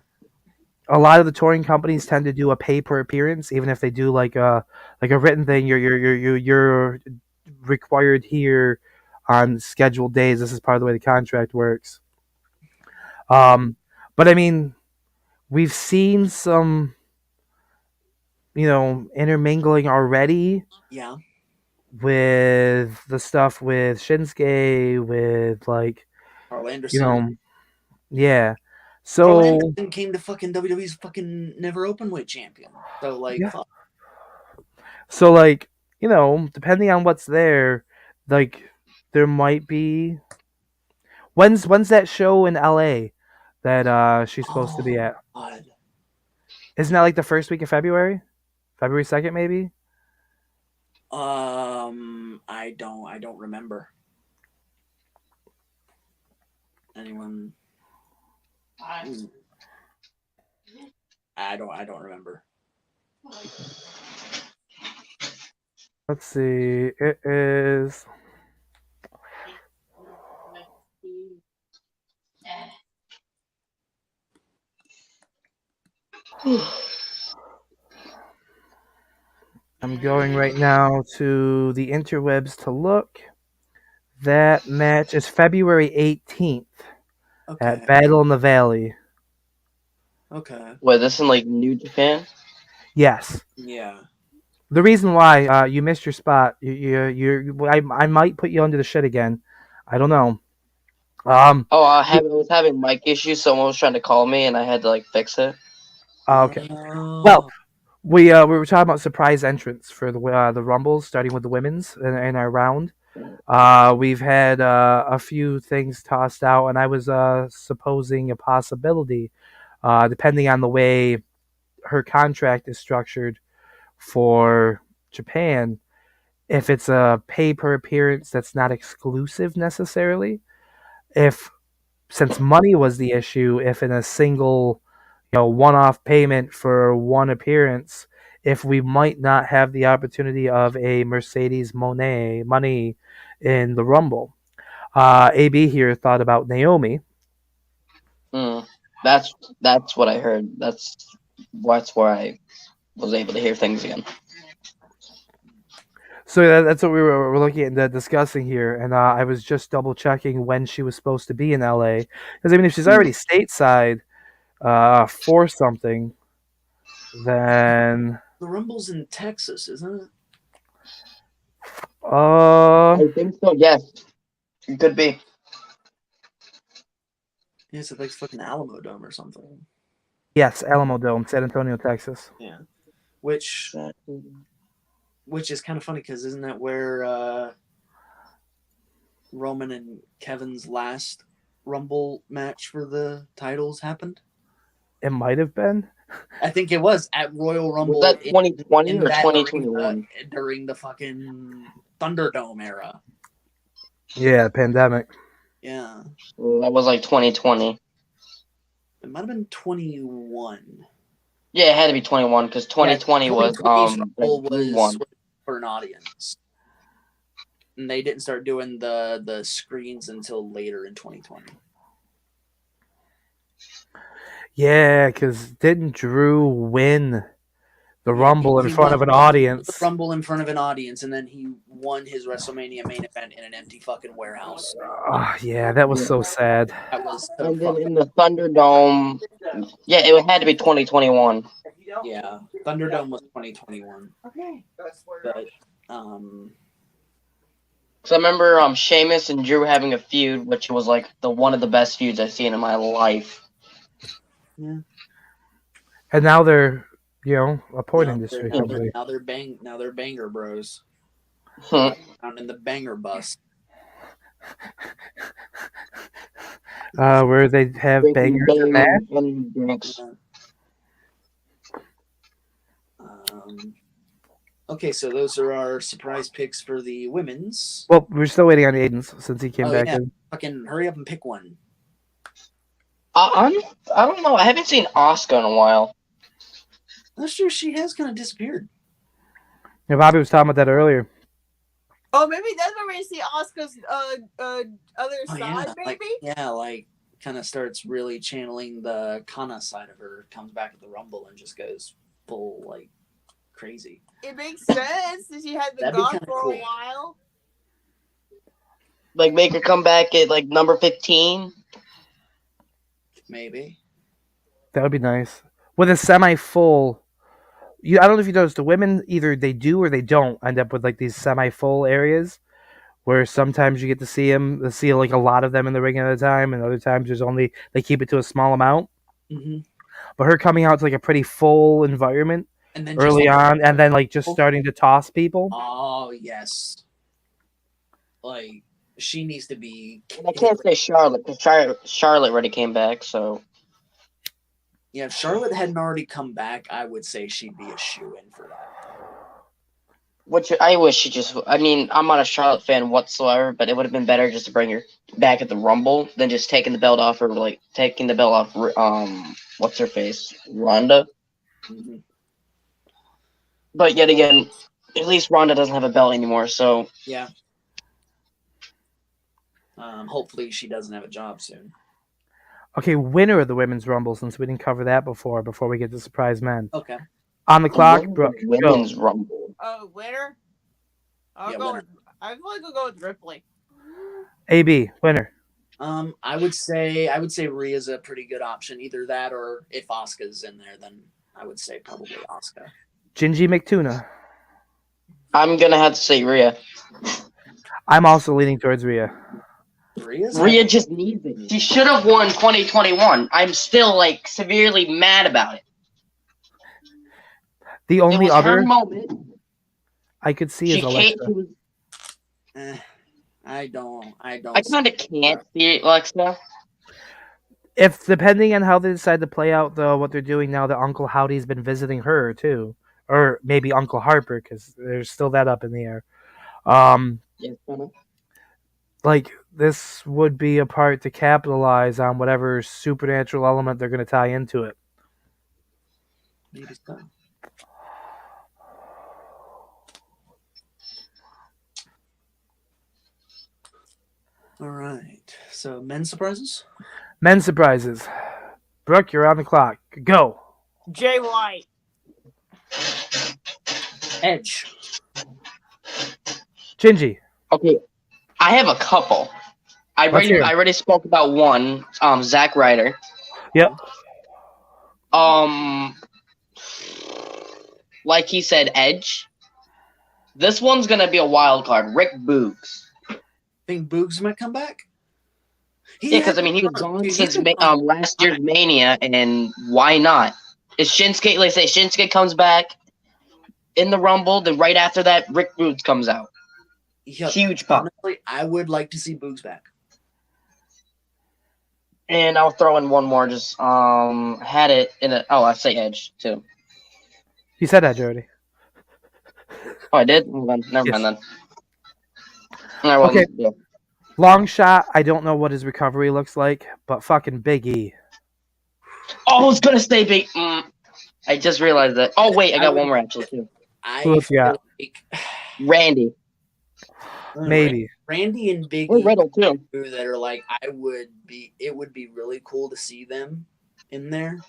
A lot of the touring companies tend to do a pay per appearance, even if they do like a written thing. You're required here on scheduled days. This is part of the way the contract works. But I mean, we've seen some, intermingling already. Yeah. With the stuff with Shinsuke, with like Carl Anderson. Yeah. Carl So Anderson came to fucking WWE's fucking never openweight champion. So like, yeah. fuck. So like, depending on what's there, like there might be. When's that show in LA that she's supposed to be at? God. Isn't that like the first week of February? February 2nd, maybe? I don't remember. Anyone? I don't remember. Let's see. It is. I'm going right now to the interwebs to look. That match is February 18th at Battle in the Valley. Okay. Wait, this in like New Japan? Yes. Yeah. The reason why you missed your spot, I might put you under the shit again. I don't know. I was having mic issues. Someone was trying to call me, and I had to like fix it. Okay. Well, we were talking about surprise entrants for the Rumbles, starting with the women's in our round. We've had a few things tossed out, and I was supposing a possibility, depending on the way her contract is structured for Japan, if it's a pay per appearance that's not exclusive necessarily, since money was the issue, if in a single, one-off payment for one appearance, if we might not have the opportunity of a Mercedes money in the Rumble. AB here thought about Naomi. That's what I heard. That's where I was able to hear things again. So that's what we were looking at discussing here, and I was just double checking when she was supposed to be in LA, because I mean, if she's already stateside for something, then the Rumble's in Texas, isn't it? I think so. Yes, it could be. Yeah, it's like fucking Alamo Dome or something. Yes, Alamo Dome, San Antonio, Texas. Yeah, which is kind of funny because isn't that where Roman and Kevin's last Rumble match for the titles happened? It might have been. I think it was at Royal Rumble. Was that 2020 or 2021? During the fucking Thunderdome era. Yeah, pandemic. Yeah. Well, that was like 2020. It might have been 21. Yeah, it had to be 21 because 2020 was for an audience, and they didn't start doing the screens until later in 2020. Yeah, because didn't Drew win the Rumble in front of an The audience? Rumble in front of an audience, and then he won his WrestleMania main event in an empty fucking warehouse. Oh, yeah, that was so sad. That was so And then in the Thunderdome, yeah, it had to be 2021. Yeah, Thunderdome was 2021. Okay. But So I remember Sheamus and Drew having a feud, which was like one of the best feuds I've seen in my life. Yeah. And now they're, a porn industry company. Now they're banger bros. Hmm. Down in the banger bus. Where they have bangers and that. Drinks. Okay, so those are our surprise picks for the women's. Well, we're still waiting on Aiden's since he came back in. Fucking hurry up and pick one. I don't know. I haven't seen Asuka in a while. That's true. She has kind of disappeared. Yeah, Bobby was talking about that earlier. Oh, maybe that's where we see Asuka's other side, maybe? Like kind of starts really channeling the Kana side of her, comes back at the Rumble and just goes full, like, crazy. It makes sense. She had been gone for a while. Like, make her come back at, like, number 15? Maybe. That would be nice. With a semi-full... I don't know if you noticed, the women, either they do or they don't end up with, like, these semi-full areas where sometimes you get to see like, a lot of them in the ring at a time, and other times they keep it to a small amount. Mm-hmm. But her coming out to, like, a pretty full environment and then early on, and then, like, just starting to toss people. Oh, yes. Like, she needs to be... I can't say Charlotte, because Charlotte already came back, so... Yeah, if Charlotte hadn't already come back, I would say she'd be a shoo-in for that. Which I wish she just... I mean, I'm not a Charlotte fan whatsoever, but it would have been better just to bring her back at the Rumble than just taking the belt off her, like, taking the belt off, what's her face? Ronda? Mm-hmm. But yet again, at least Ronda doesn't have a belt anymore, so... Yeah. Hopefully she doesn't have a job soon. Okay, winner of the Women's Rumble, since we didn't cover that before we get to surprise men. Okay. On the clock, Brooke. Women's Rumble. Oh, winner? I feel like I'll go with Ripley. AB, winner. I would say Rhea's a pretty good option. Either that, or if Asuka's in there, then I would say probably Asuka. Gingy McTuna. I'm gonna have to say Rhea. I'm also leaning towards Rhea. Rhea just needs it. She should have won 2021. I'm still, like, severely mad about it. The only other her moment. I could see is Alexa. I don't. I kind of can't see Alexa. If depending on how they decide to play out what they're doing now, that Uncle Howdy's been visiting her too, or maybe Uncle Harper, because there's still that up in the air. Like, this would be a part to capitalize on whatever supernatural element they're going to tie into it. Maybe so. All right. So, men's surprises? Men's surprises. Brooke, you're on the clock. Go. Jay White. Edge. Gingy. Okay. I have a couple. I already spoke about one. Zack Ryder. Yep. Like he said, Edge. This one's gonna be a wild card. Rick Boogs. Think Boogs might come back? Yeah, because I mean he was gone since last year's Mania, and why not? If Shinsuke, let's say Shinsuke comes back in the Rumble, then right after that, Rick Boogs comes out. Yep. Huge pop. Honestly, I would like to see Boogs back. And I'll throw in one more. Just had it in a. Oh, I say Edge too. You said Edge already. Oh, I did. Never mind then. Okay. Yeah. Long shot. I don't know what his recovery looks like, but fucking Big E. Oh, I was gonna say Big. I just realized that. Oh wait, I got one more actually too. Who else you got? Randy. Maybe Randy and Big E Riddle too. That are like, it would be really cool to see them in there.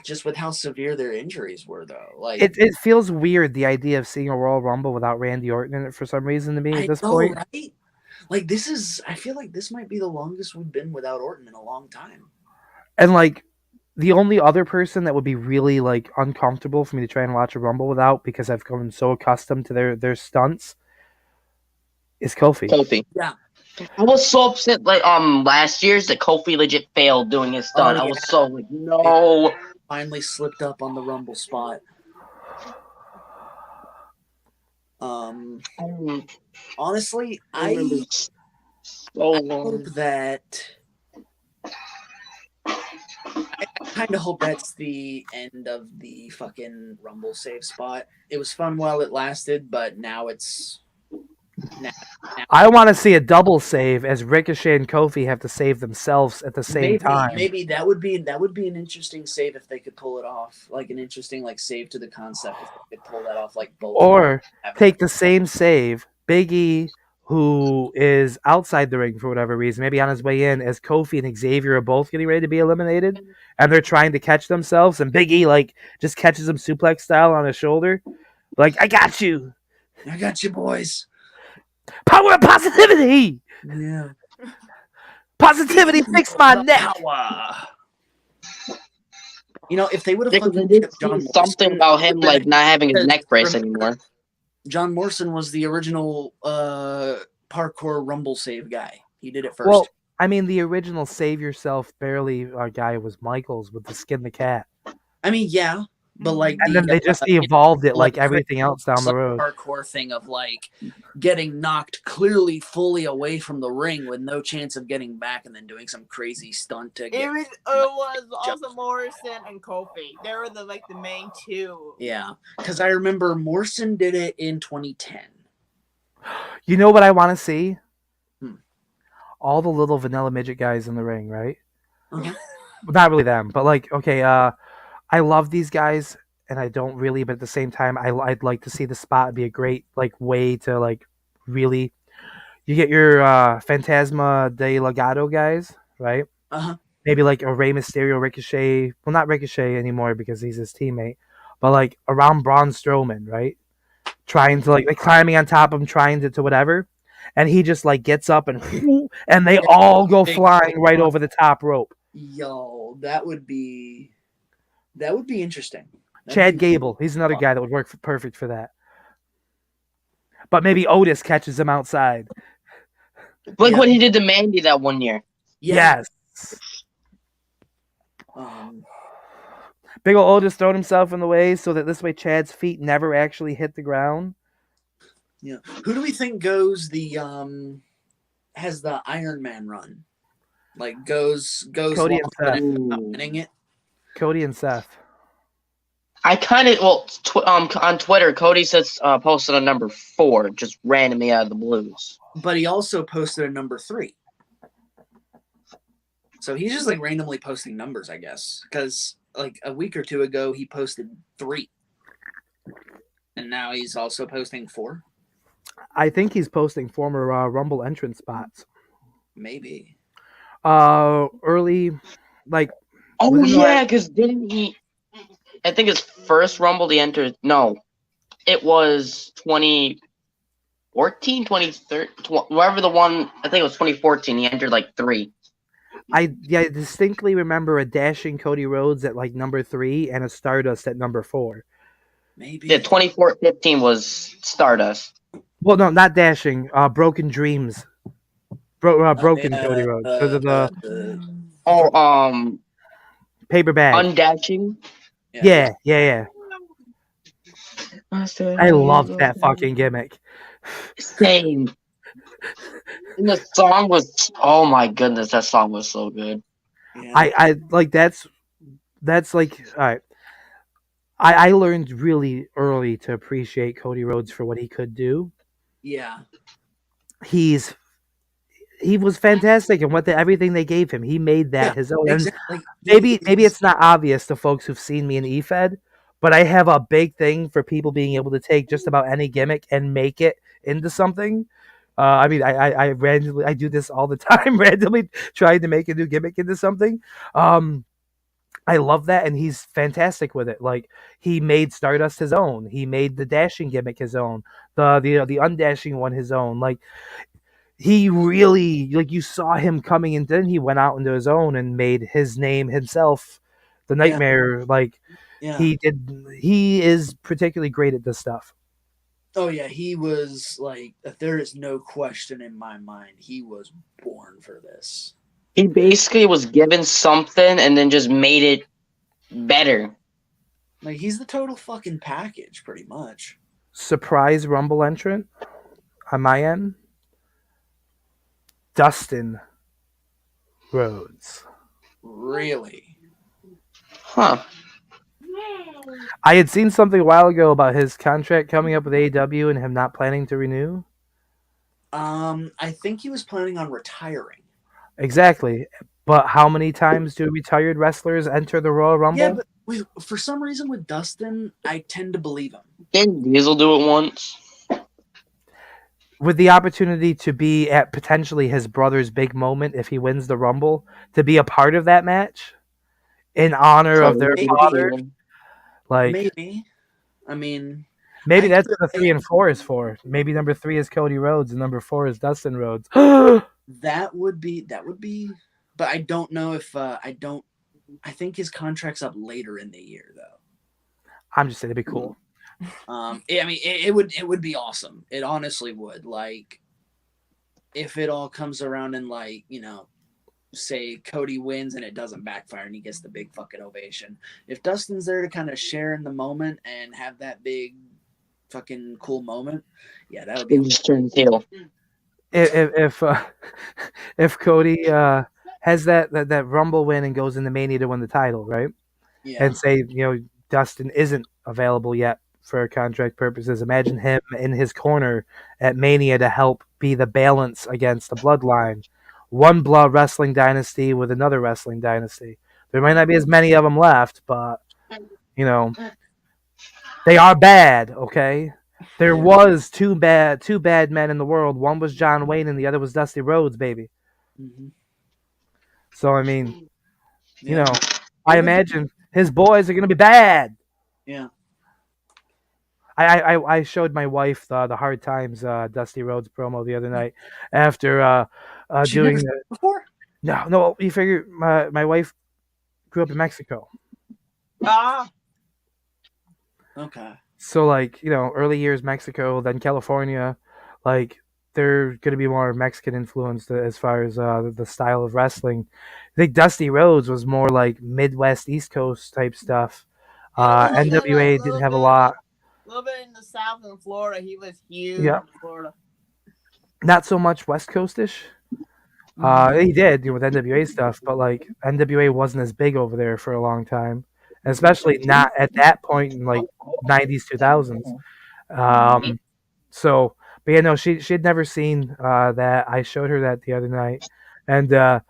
Just with how severe their injuries were, though. Like it feels weird, the idea of seeing a Royal Rumble without Randy Orton in it for some reason to me at this point. Right? Like I feel like this might be the longest we've been without Orton in a long time. And like the only other person that would be really like uncomfortable for me to try and watch a Rumble without, because I've grown so accustomed to their stunts, is Kofi. Yeah. I was so upset like last year's that Kofi legit failed doing his stunt. I was so like, no. It finally slipped up on the Rumble spot. Honestly, I hope that I kind of hope that's the end of the fucking Rumble save spot. It was fun while it lasted, but now it's. I want to see a double save as Ricochet and Kofi have to save themselves at the same time. Maybe that would be an interesting save if they could pull it off, like an interesting like save to the concept if they could pull that off, like both. Or take the same save, Big E, who is outside the ring for whatever reason, maybe on his way in, as Kofi and Xavier are both getting ready to be eliminated, and they're trying to catch themselves, and Big E like just catches them suplex style on his shoulder, like I got you, boys. Power of positivity. Yeah. Positivity fixed my neck. Power. You know, if they would have something about him like not having his neck brace anymore. John Morrison was the original parkour Rumble save guy. He did it first. Well, I mean, the original save yourself barely guy was Michaels with the skin the cat. I mean, yeah. But like, and then they just evolved it like everything else down the road. Hardcore thing of like getting knocked clearly fully away from the ring with no chance of getting back, and then doing some crazy stunt to get. It was also Morrison and Kofi. They were the main two. Yeah, because I remember Morrison did it in 2010. You know what I want to see? All the little vanilla midget guys in the ring, right? Uh-huh. Not really them, but like, okay, I love these guys, and I don't really, but at the same time, I'd like to see the spot be a great like way to like really. You get your Fantasma de Legado guys, right? Uh-huh. Maybe like a Rey Mysterio, Ricochet. Well, not Ricochet anymore because he's his teammate, but like around Braun Strowman, right? Trying to like climbing on top of him, trying to whatever, and he just like gets up and they all go flying right over the top rope. Yo, that would be interesting. Chad Gable, he's another guy that would work perfect for that. But maybe Otis catches him outside. Like what he did to Mandy that one year. Yes. Big ol' Otis thrown himself in the way so that this way Chad's feet never actually hit the ground. Yeah. Who do we think goes has the Iron Man run? Like goes Cody and Seth. Winning it. Cody and Seth. I kind of on Twitter, Cody says posted a number 4 just randomly out of the blues. But he also posted a number 3. So he's just like randomly posting numbers, I guess, because like a week or two ago he posted 3, and now he's also posting 4. I think he's posting former Rumble entrance spots. Maybe. Early, like. Oh yeah, because didn't he? I think his first Rumble he entered. No, it was 2014, 2013, whatever the one. I think it was 2014. He entered like 3. I distinctly remember a dashing Cody Rhodes at like number 3 and a Stardust at number 4. Maybe. Yeah, 2014 was Stardust. Well, no, not dashing. Broken Dreams. Broken Cody Rhodes. Paper bag. Undashing. Yeah. I love that fucking gimmick. Same. And the song was, oh my goodness, that song was so good. Yeah. I like that's like, all right. I learned really early to appreciate Cody Rhodes for what he could do. Yeah. He was fantastic, and everything they gave him, he made that his own. Exactly. Maybe it's not obvious to folks who've seen me in EFED, but I have a big thing for people being able to take just about any gimmick and make it into something. I mean, I randomly I do this all the time, randomly trying to make a new gimmick into something. I love that, and he's fantastic with it. Like he made Stardust his own. He made the dashing gimmick his own. The undashing one his own. Like he really like you saw him coming, and then he went out into his own and made his name himself, the Nightmare. Like he did. He is particularly great at this stuff. Oh yeah, he was like, there is no question in my mind, he was born for this. He basically was given something and then just made it better. Like he's the total fucking package, pretty much. Surprise Rumble entrant on my end. Dustin Rhodes. Really? Huh. I had seen something a while ago about his contract coming up with AEW and him not planning to renew. I think he was planning on retiring. Exactly. But how many times do retired wrestlers enter the Royal Rumble? Yeah, but for some reason with Dustin, I tend to believe him. Didn't Diesel do it once? With the opportunity to be at potentially his brother's big moment if he wins the Rumble, to be a part of that match in honor of their father. Like maybe. I mean, maybe that's what the 3 and 4 is for. Maybe number 3 is Cody Rhodes and number 4 is Dustin Rhodes. That would be, but I don't know if I think his contract's up later in the year though. I'm just saying it'd be cool. I mean, it would be awesome. It honestly would. Like, if it all comes around and like, say Cody wins and it doesn't backfire and he gets the big fucking ovation. If Dustin's there to kind of share in the moment and have that big fucking cool moment, yeah, that would be just turn heel. If Cody has that Rumble win and goes in the Mania to win the title, right? Yeah. And say Dustin isn't available yet for contract purposes. Imagine him in his corner at Mania to help be the balance against the bloodline. One blood wrestling dynasty with another wrestling dynasty. There might not be as many of them left, but they are bad. Okay, there was two bad men in the world. One was John Wayne, and the other was Dusty Rhodes, baby. Mm-hmm. So I mean, I imagine his boys are gonna be bad. Yeah. I showed my wife the Hard Times Dusty Rhodes promo the other night after doing it before. No, you figure my wife grew up in Mexico. Okay. So early years Mexico, then California, like they're gonna be more Mexican influenced as far as the style of wrestling. I think Dusty Rhodes was more like Midwest East Coast type stuff. NWA didn't have a lot. A little bit in the South in Florida. He was huge in Florida. Not so much West Coastish. He did with NWA stuff, but like NWA wasn't as big over there for a long time, especially not at that point in like 90s, 2000s. So, but yeah, no, she had never seen that. I showed her that the other night, and so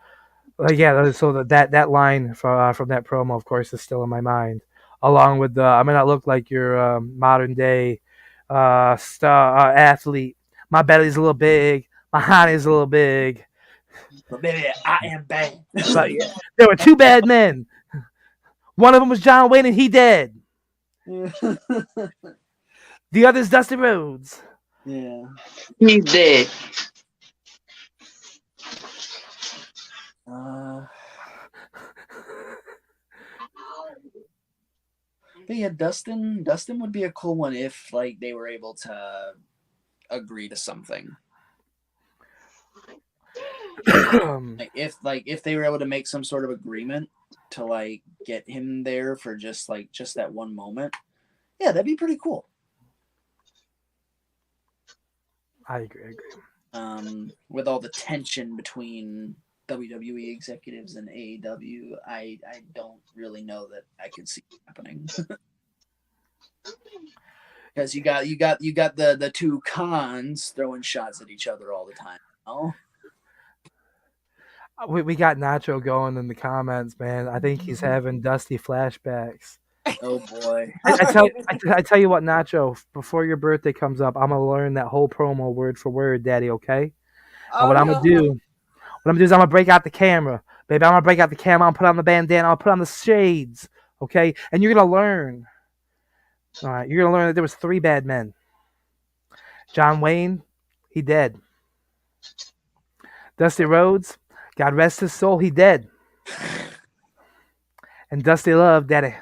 that line from that promo, of course, is still in my mind, along with the I may not look like your modern day star athlete. My belly's a little big. My honey's a little big. But baby, I am bad. But yeah, there were two bad men. One of them was John Wayne, and he dead. The other's Dusty Rhodes. Yeah. He's dead. But yeah, Dustin would be a cool one if like they were able to agree to something. if they were able to make some sort of agreement to like get him there for just that one moment, yeah, that'd be pretty cool. I agree. With all the tension between WWE executives and AEW, I don't really know that I could see it happening. Because you got the two cons throwing shots at each other all the time. Oh. We got Nacho going in the comments, man. I think he's having Dusty flashbacks. Oh boy. I tell you what, Nacho. Before your birthday comes up, I'm gonna learn that whole promo word for word, Daddy. Okay. And what I'm gonna do? What I'm gonna do is I'm gonna break out the camera, baby. I'm gonna break out the camera. I'll put on the bandana. I'll put on the shades. Okay. And you're gonna learn. All right. You're gonna learn that there was 3 bad men. John Wayne, he dead. Dusty Rhodes, God rest his soul, he dead. And Dusty Love, Daddy.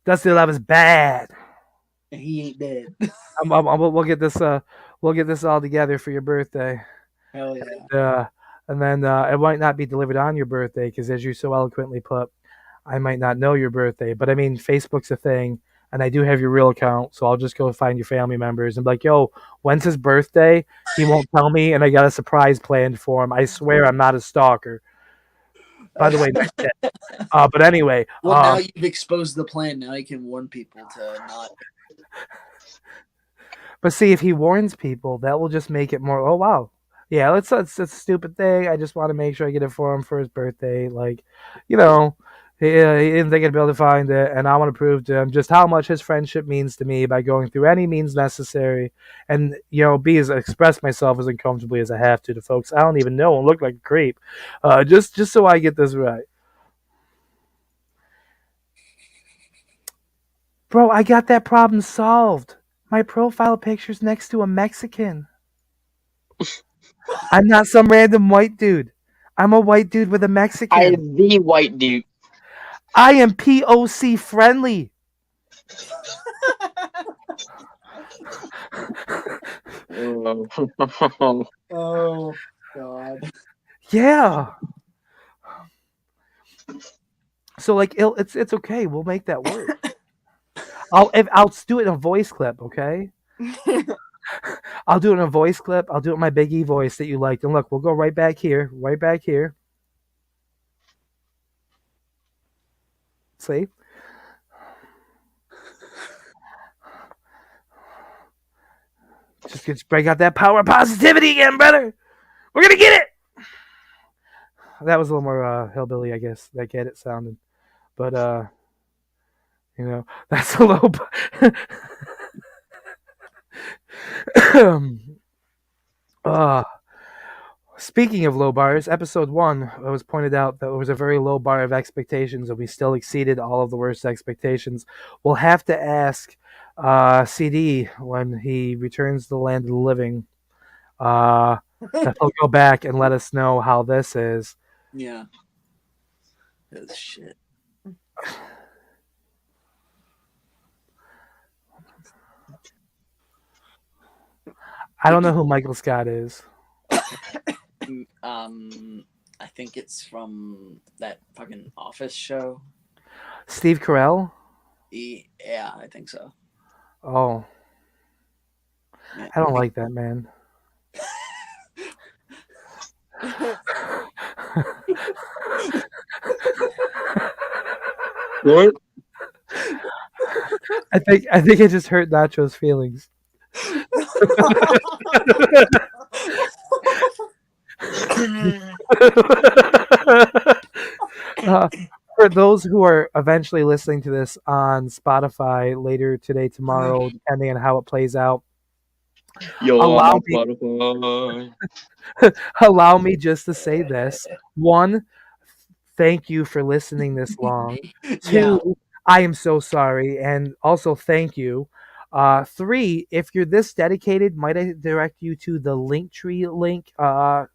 Dusty Love is bad. And he ain't dead. We'll get this. We'll get this all together for your birthday. Hell yeah. And then it might not be delivered on your birthday because, as you so eloquently put, I might not know your birthday. But I mean, Facebook's a thing, and I do have your real account, so I'll just go find your family members and be like, "Yo, when's his birthday?" He won't tell me, and I got a surprise planned for him. I swear, I'm not a stalker. By the way, but anyway. Well, now you've exposed the plan. Now you can warn people to not. But see, if he warns people, that will just make it more. Oh wow, yeah. It's a stupid thing. I just want to make sure I get it for him for his birthday. Like, he didn't think I'd be able to find it, and I want to prove to him just how much his friendship means to me by going through any means necessary, and express myself as uncomfortably as I have to folks I don't even know and look like a creep, just so I get this right. Bro, I got that problem solved. My profile picture's next to a Mexican. I'm not some random white dude. I'm a white dude with a Mexican. I am the white dude. I am POC friendly. Oh God. Yeah. So like it's okay. We'll make that work. I'll do it in a voice clip, okay? I'll do it in a voice clip. I'll do it in my Big E voice that you liked. And look, we'll go right back here. See? Just break out that power of positivity again, brother. We're gonna get it. That was a little more hillbilly, I guess. That get it sounded, but that's a little. Speaking of low bars, episode 1, it was pointed out that it was a very low bar of expectations, and we still exceeded all of the worst expectations. We'll have to ask CD when he returns to the land of the living. If he'll go back and let us know how this is. Yeah. That's shit. I don't know who Michael Scott is. I think it's from that fucking Office show. Steve Carell? Yeah, I think so. Oh. Yeah. I don't like that man. What? I think I just hurt Nacho's feelings. For those who are eventually listening to this on Spotify later today, tomorrow, depending on how it plays out, allow me just to say this. 1, thank you for listening this long. 2, I am so sorry, and also thank you. 3, if you're this dedicated, might I direct you to the Linktree link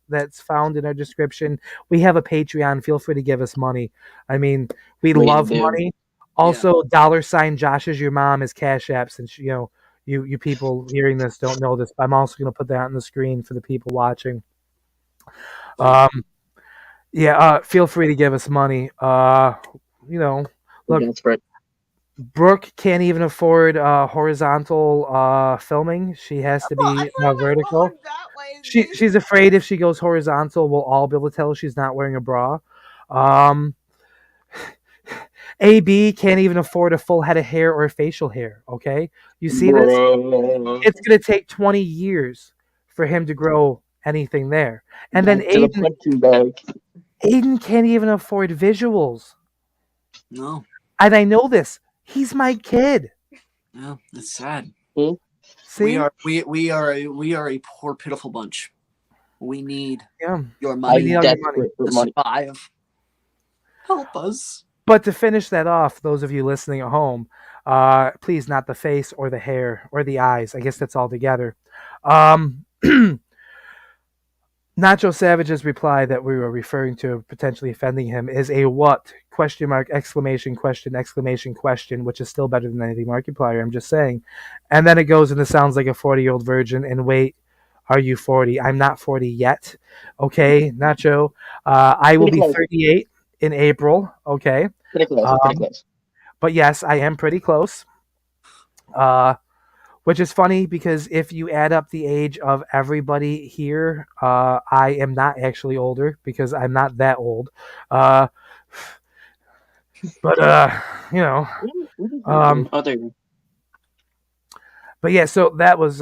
that's found in our description. We have a Patreon. Feel free to give us money. I mean, we love money. Also, $ Josh is your mom is Cash App, since you people hearing this don't know this, but I'm also going to put that on the screen for the people watching. Feel free to give us money. Look, Brooke can't even afford horizontal filming. She has to be vertical. She's afraid if she goes horizontal, we'll all be able to tell she's not wearing a bra. AB can't even afford a full head of hair or facial hair. Okay, you see this? It's gonna take 20 years for him to grow anything there, and then Aiden can't even afford visuals. No. And I know this He's my kid. Yeah, it's sad. See? We are a poor, pitiful bunch. We need your money. We need all your money to survive. Help us. But to finish that off, those of you listening at home, please not the face or the hair or the eyes. I guess that's all together. Nacho Savage's reply that we were referring to potentially offending him is a what? Question mark, exclamation, question, which is still better than anything Markiplier, I'm just saying. And then it goes into sounds like a 40-year-old virgin, and wait, are you 40? I'm not 40 yet. Okay, Nacho. I will be 38 in April. Okay. Pretty close. But yes, I am pretty close. Which is funny because if you add up the age of everybody here, I am not actually older because I'm not that old. But you know. But yeah, so that was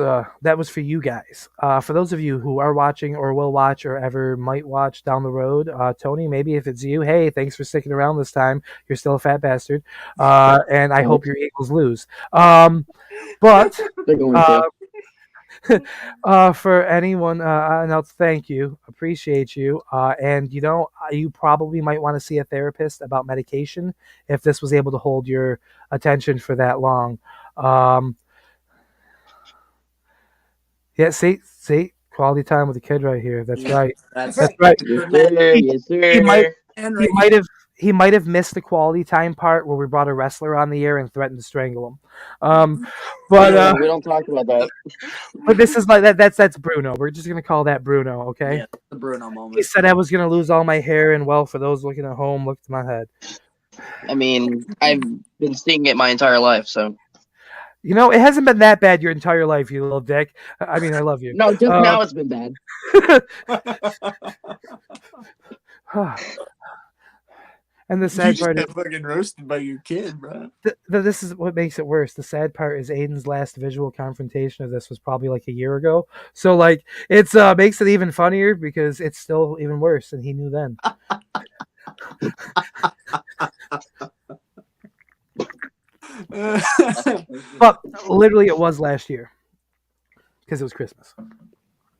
for you guys. For those of you who are watching or will watch or ever might watch down the road, Tony, maybe if it's you, hey, thanks for sticking around this time. You're still a fat bastard, and I hope your Eagles lose. But for anyone else, thank you, appreciate you, and you probably might want to see a therapist about medication if this was able to hold your attention for that long. Yeah, see, quality time with the kid right here. That's right. That's right. He might have missed the quality time part where we brought a wrestler on the air and threatened to strangle him. But we don't talk about that. But this is like that. That's Bruno. We're just gonna call that Bruno, okay? Yeah, the Bruno moment. He said I was gonna lose all my hair, and well, for those looking at home, look to my head. I mean, I've been seeing it my entire life, so. You know, it hasn't been that bad your entire life, you little dick. I mean, I love you. No, just now it's been bad. And the sad part is fucking roasted by your kid, bro. This is what makes it worse. The sad part is Aiden's last visual confrontation of this was probably like a year ago. So like it's makes it even funnier because it's still even worse than he knew then. But literally it was last year because it was Christmas.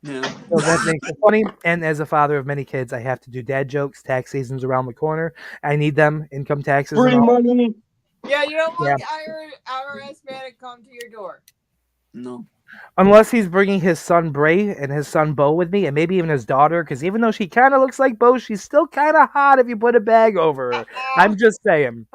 Yeah. So that makes it funny. And as a father of many kids, I have to do dad jokes. Tax season's around the corner. I need them. Income taxes. Bring money. Yeah, you don't want the IRS man to come to your door. No. Unless he's bringing his son Bray and his son Bo with me, and maybe even his daughter, because even though she kind of looks like Bo, she's still kind of hot if you put a bag over her. I'm just saying.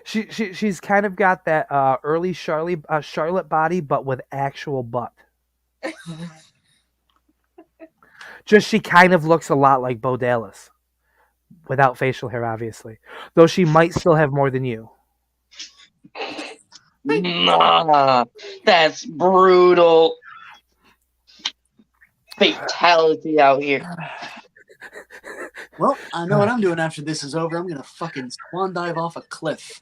She's kind of got that early Charlotte body, but with actual butt. Just she kind of looks a lot like Bo Dallas, without facial hair, obviously. Though she might still have more than you. Nah, that's brutal. Fatality out here. Well, I know what I'm doing after this is over. I'm gonna fucking swan dive off a cliff.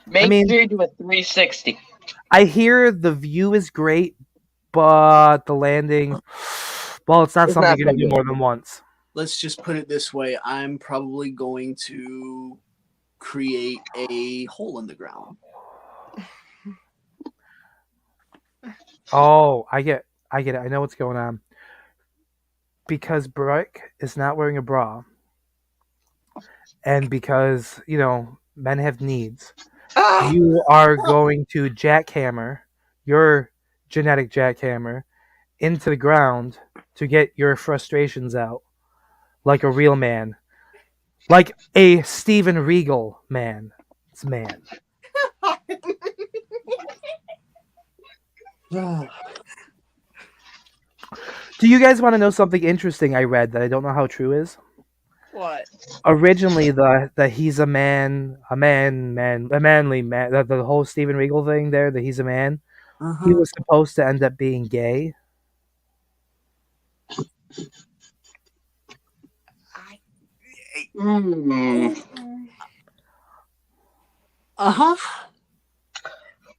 Make sure you do a 360. I hear the view is great, but the landing, well, it's not something you're gonna do more than once. Let's just put it this way: I'm probably going to create a hole in the ground. Oh, I get it. I know what's going on. Because Brooke is not wearing a bra, and because, men have needs, you are going to jackhammer your genetic jackhammer into the ground to get your frustrations out like a real man. Like a Steven Regal man. It's man. Do you guys want to know something interesting I read that I don't know how true is? What? Originally, the he's a man, a manly man, the whole Steven Regal thing there, that he's a man, he was supposed to end up being gay.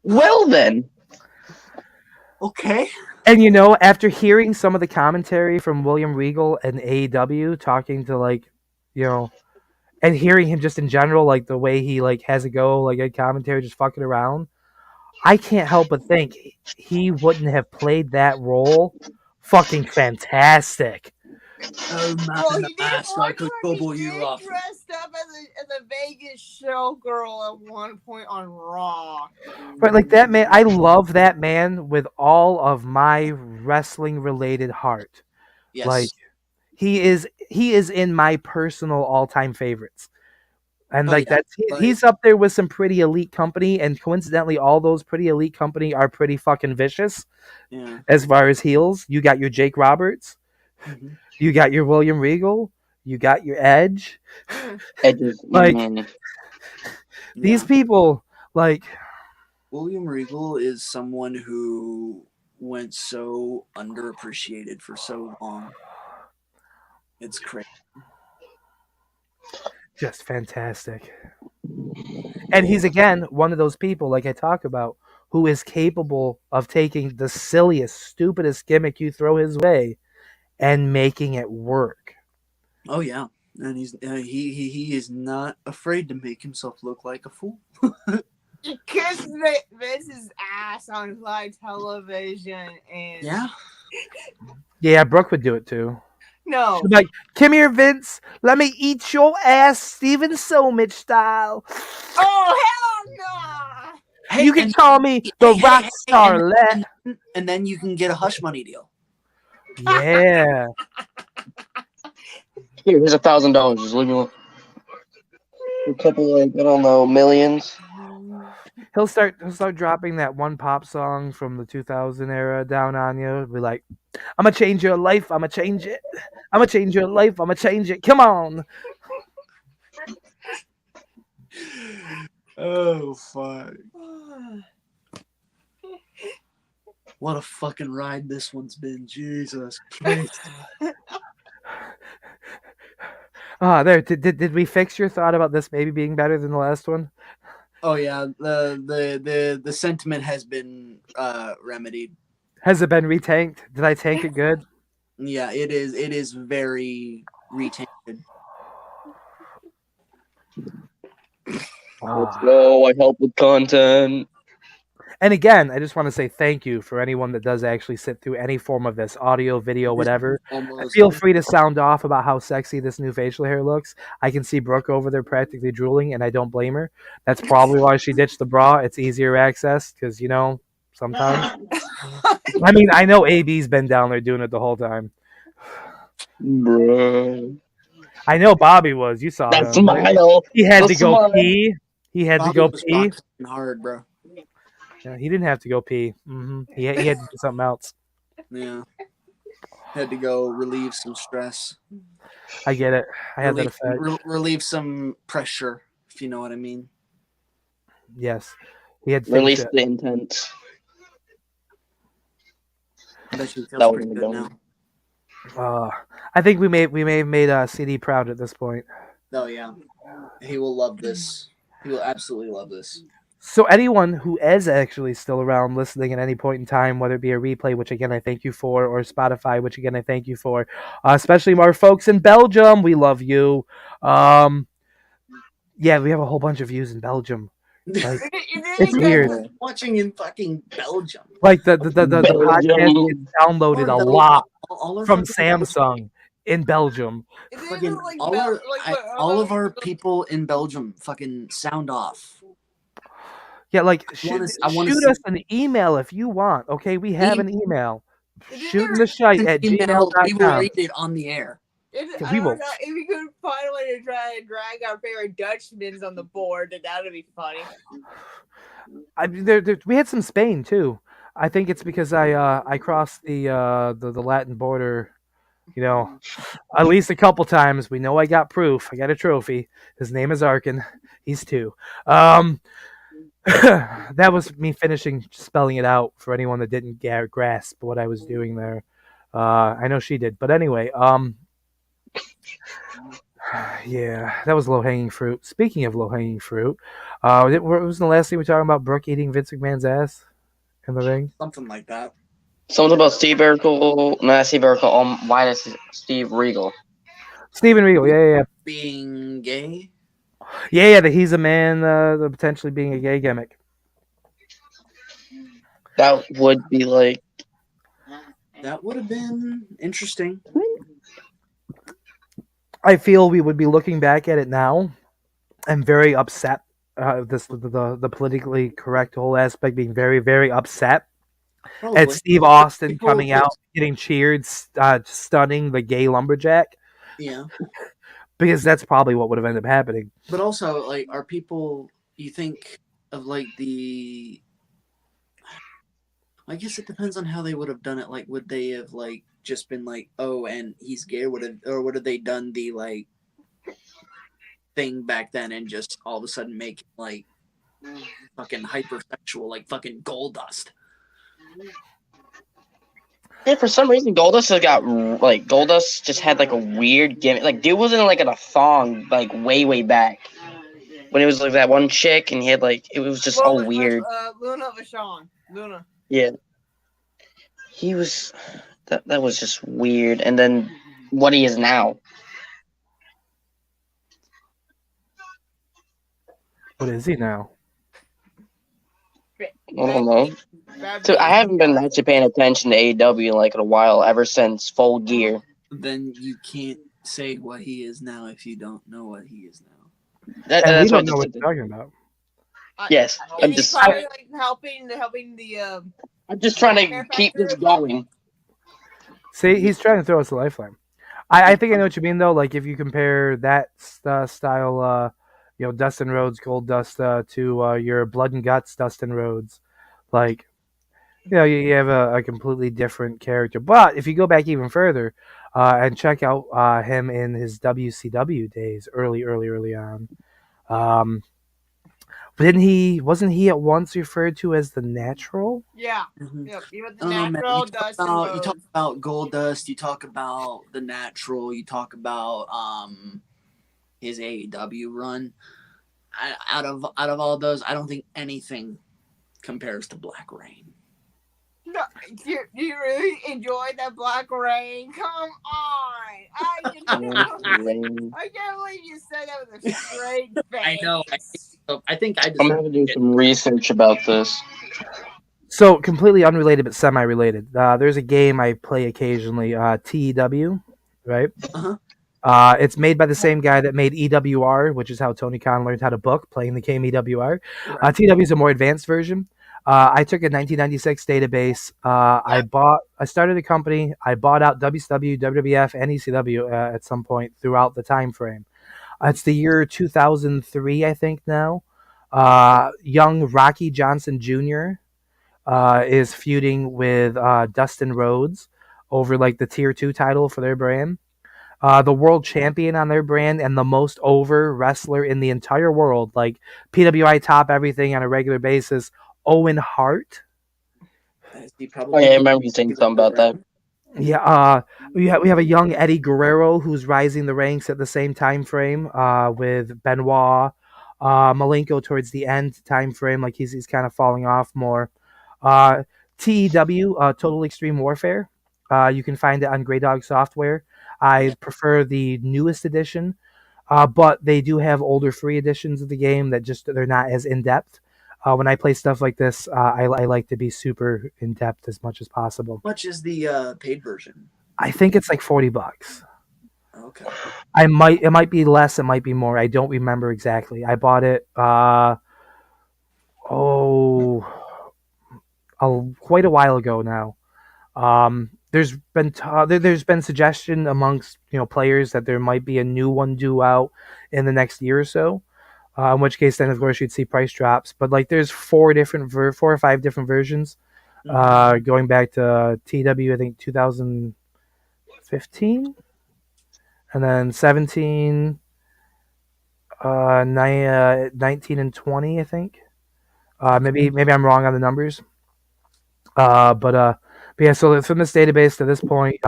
Well then. Okay. And you know, after hearing some of the commentary from William Regal and AEW talking to like, you know, and hearing him just in general, like the way he like has a go, like a commentary, just fucking around, I can't help but think he wouldn't have played that role fucking fantastic. Oh man, Well, in he the did mask, one I could time. He gobble you did up. dressed up as a Vegas showgirl at one point on Raw. Right, like that man, I love that man with all of my wrestling related heart. Yes. Like he is in my personal all time favorites. And like yeah. he's up there with some pretty elite company, and coincidentally, all those pretty elite company are pretty fucking vicious. Yeah. As far as heels, you got your Jake Roberts, you got your William Regal, you got your Edge. Edge's Like these Yeah. people, like William Regal is someone who went so underappreciated for so long. It's crazy. Just fantastic. And he's again one of those people, like I talk about, who is capable of taking the silliest, stupidest gimmick you throw his way and making it work. Oh yeah, and he is not afraid to make himself look like a fool. He kissed Vince's ass on live television, and yeah, Brooke would do it too. No, she'd be like, "Come here, Vince. Let me eat your ass, Steven Somich style." Oh hell no! Hey, you can call me the rock star. And then you can get a hush money deal. Yeah. Here's $1,000. Just leave me alone. A couple, like, I don't know, millions. He'll start dropping that one pop song from the 2000 era down on you. Be like, "I'm gonna change your life. I'm gonna change it. I'm gonna change your life. I'm gonna change it. Come on." Oh fuck! What a fucking ride this one's been. Jesus Christ. There. Did we fix your thought about this maybe being better than the last one? Oh yeah, the sentiment has been remedied. Has it been retanked? Did I tank it good? Yeah, it is. It is very retainted. Let's go. I help with content. And again, I just want to say thank you for anyone that does actually sit through any form of this, audio, video, whatever. Feel free to sound off about how sexy this new facial hair looks. I can see Brooke over there practically drooling, and I don't blame her. That's probably why she ditched the bra. It's easier access because, you know, sometimes. I mean, I know AB's been down there doing it the whole time. Bro. I know Bobby was. You saw that him. Smile. He had to go pee. He had Bobby to go was pee. Hard, bro. Yeah, he didn't have to go pee. He had to do something else. Yeah. Had to go relieve some stress. I get it. I had that effect. Relieve some pressure, if you know what I mean. Yes. He had release the intent. That feels pretty good now. I think we may have made CD proud at this point. Oh yeah. He will love this. He will absolutely love this. So anyone who is actually still around listening at any point in time, whether it be a replay, which again I thank you for, or Spotify, which again I thank you for, especially our folks in Belgium, we love you. Yeah, we have a whole bunch of views in Belgium. Like, it's weird. Watching in fucking Belgium. Like the podcast gets downloaded a lot from Samsung in Belgium. Fucking all of our people in Belgium fucking sound off. Yeah, like shoot us an email if you want. Okay, we have an email. Shooting the shite at gmail.com. We will read it on the air. If we could find a way to try and drag our favorite Dutchmans on the board, then that would be funny. I mean, we had some Spain too. I think it's because I crossed the Latin border, you know, at least a couple times. We know I got proof. I got a trophy. His name is Arkin. He's 2. That was me finishing spelling it out for anyone that didn't grasp what I was doing there. I know she did, but anyway, yeah, that was low-hanging fruit. Speaking of low-hanging fruit, what was the last thing we were talking about? Brooke eating Vince McMahon's ass in the ring? Something like that. Something about Steve Urkel. Not Steve Urkel. Why is Steve Regal? Steven Regal, yeah. Being gay? Yeah, that he's a man, potentially being a gay gimmick. That would be like. That would have been interesting. I feel we would be looking back at it now and very upset. The politically correct whole aspect being very, very upset Probably. at Steve Austin coming out, getting cheered, stunning the gay lumberjack. Yeah. Because that's probably what would have ended up happening. But also, like, are people, you think of, like, the... I guess it depends on how they would have done it. Like, would they have, like, just been like, oh, and he's gay? Or would have they done the, like, thing back then and just all of a sudden make it, like, fucking hypersexual, like fucking Goldust? Yeah, for some reason, Goldust just had like a weird gimmick. Like, dude wasn't like in a thong like way back when it was like that one chick, and he had like it was just all weird. Luna Vachon. Luna. Yeah, he was. That was just weird. And then what he is now. What is he now? I don't know. So I haven't been actually paying attention to AEW in like a while, ever since Full Gear. Then you can't say what he is now if you don't know what he is now. That's what you're talking about. Yes, I'm just probably like helping the. I'm just trying to keep this going. See, he's trying to throw us a lifeline. I think I know what you mean though. Like if you compare that style, Dustin Rhodes, Goldust, to your Blood and Guts, Dustin Rhodes, like, you have a completely different character. But if you go back even further, and check out him in his WCW days, early on, wasn't he at once referred to as the Natural? Yeah. Mm-hmm. Yep. You have the Natural, Dustin Rhodes. You talk about Goldust, you talk about the Natural, you talk about his AEW run. Out of all those, I don't think anything compares to Black Rain. No, you really enjoyed that Black Rain? Come on! I can't believe you said that with a straight face. I know. I think I I'm gonna do some research about this. So completely unrelated but semi-related. There's a game I play occasionally, TEW, right? Uh-huh. It's made by the same guy that made EWR, which is how Tony Khan learned how to book, playing the game EWR. Right. TEW is a more advanced version. I took a 1996 database. I started a company. I bought out WCW, WWF, and ECW at some point throughout the time frame. It's the year 2003, I think now. Young Rocky Johnson Jr. Is feuding with Dustin Rhodes over like the Tier 2 title for their brand. The world champion on their brand and the most over wrestler in the entire world, like PWI top everything on a regular basis, Owen Hart. I remember you saying something about that. Yeah, we have a young Eddie Guerrero who's rising the ranks at the same time frame with Benoit. Malenko towards the end time frame, like he's kind of falling off more. TEW, Total Extreme Warfare. You can find it on Grey Dog Software. I prefer the newest edition, but they do have older free editions of the game that they're not as in depth. When I play stuff like this, I like to be super in depth as much as possible. How much is the paid version? I think it's like $40. Okay. It might be less, it might be more. I don't remember exactly. I bought it quite a while ago now. There's been suggestion amongst players that there might be a new one due out in the next year or so. In which case, then of course you'd see price drops. But like, there's 4 or 5 different versions, going back to TW, I think 2015, and then 17, 19 and 20, I think. Maybe I'm wrong on the numbers. But yeah. So from this database to this point,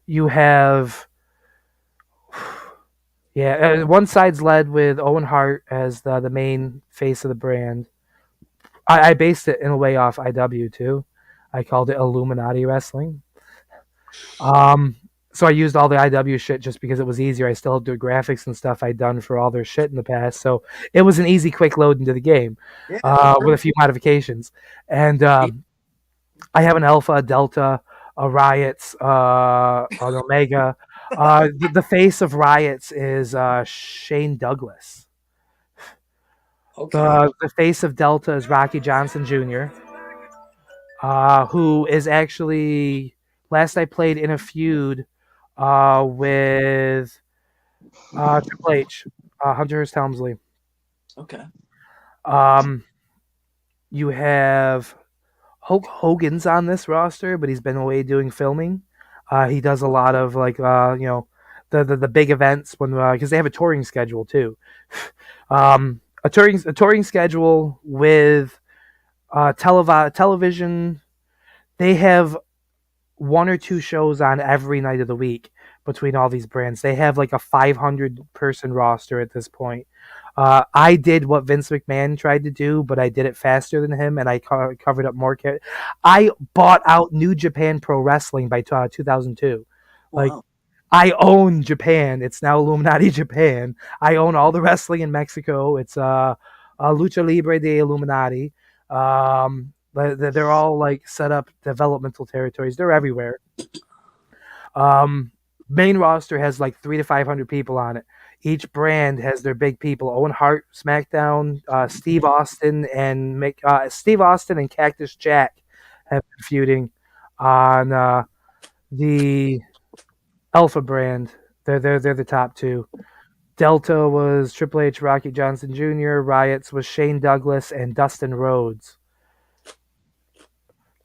you have. Yeah, one side's led with Owen Hart as the main face of the brand. I based it in a way off IW too. I called it Illuminati Wrestling. So I used all the IW shit just because it was easier. I still had the graphics and stuff I'd done for all their shit in the past, so it was an easy, quick load into the game with a few modifications. And I have an Alpha, a Delta, a Riots, an Omega. The face of Riots is Shane Douglas. Okay. The face of Delta is Rocky Johnson Jr., who is actually last I played in a feud with Triple H, Hunter Hearst Helmsley. Okay. You have Hulk Hogan's on this roster, but he's been away doing filming. He does a lot of the big events when because they have a touring schedule too. A touring schedule with television. They have one or two shows on every night of the week between all these brands. They have like a 500 person roster at this point. I did what Vince McMahon tried to do, but I did it faster than him, and I covered up more. I bought out New Japan Pro Wrestling by 2002. Wow. Like, I own Japan. It's now Illuminati Japan. I own all the wrestling in Mexico. It's Lucha Libre de Illuminati. They're all like set up developmental territories. They're everywhere. Main roster has like 300 to 500 people on it. Each brand has their big people. Owen Hart, SmackDown, Steve Austin and Cactus Jack have been feuding on the Alpha brand. They're the top two. Delta was Triple H, Rocky Johnson Jr. Riots was Shane Douglas and Dustin Rhodes.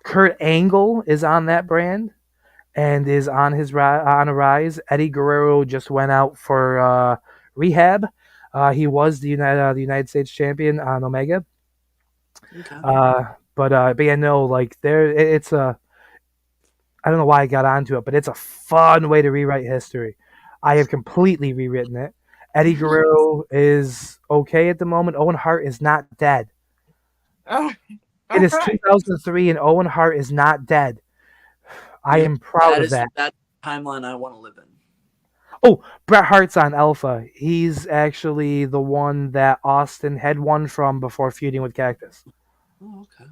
Kurt Angle is on that brand and is on on a rise. Eddie Guerrero just went out for rehab. He was the United States champion on Omega. Okay. But yeah, no, like it's a. I don't know why I got onto it, but it's a fun way to rewrite history. I have completely rewritten it. Eddie Guerrero is okay at the moment. Owen Hart is not dead. It is 2003, and Owen Hart is not dead. I am proud of that. That's the timeline I want to live in. Oh, Bret Hart's on Alpha. He's actually the one that Austin had won from before feuding with Cactus. Oh, okay.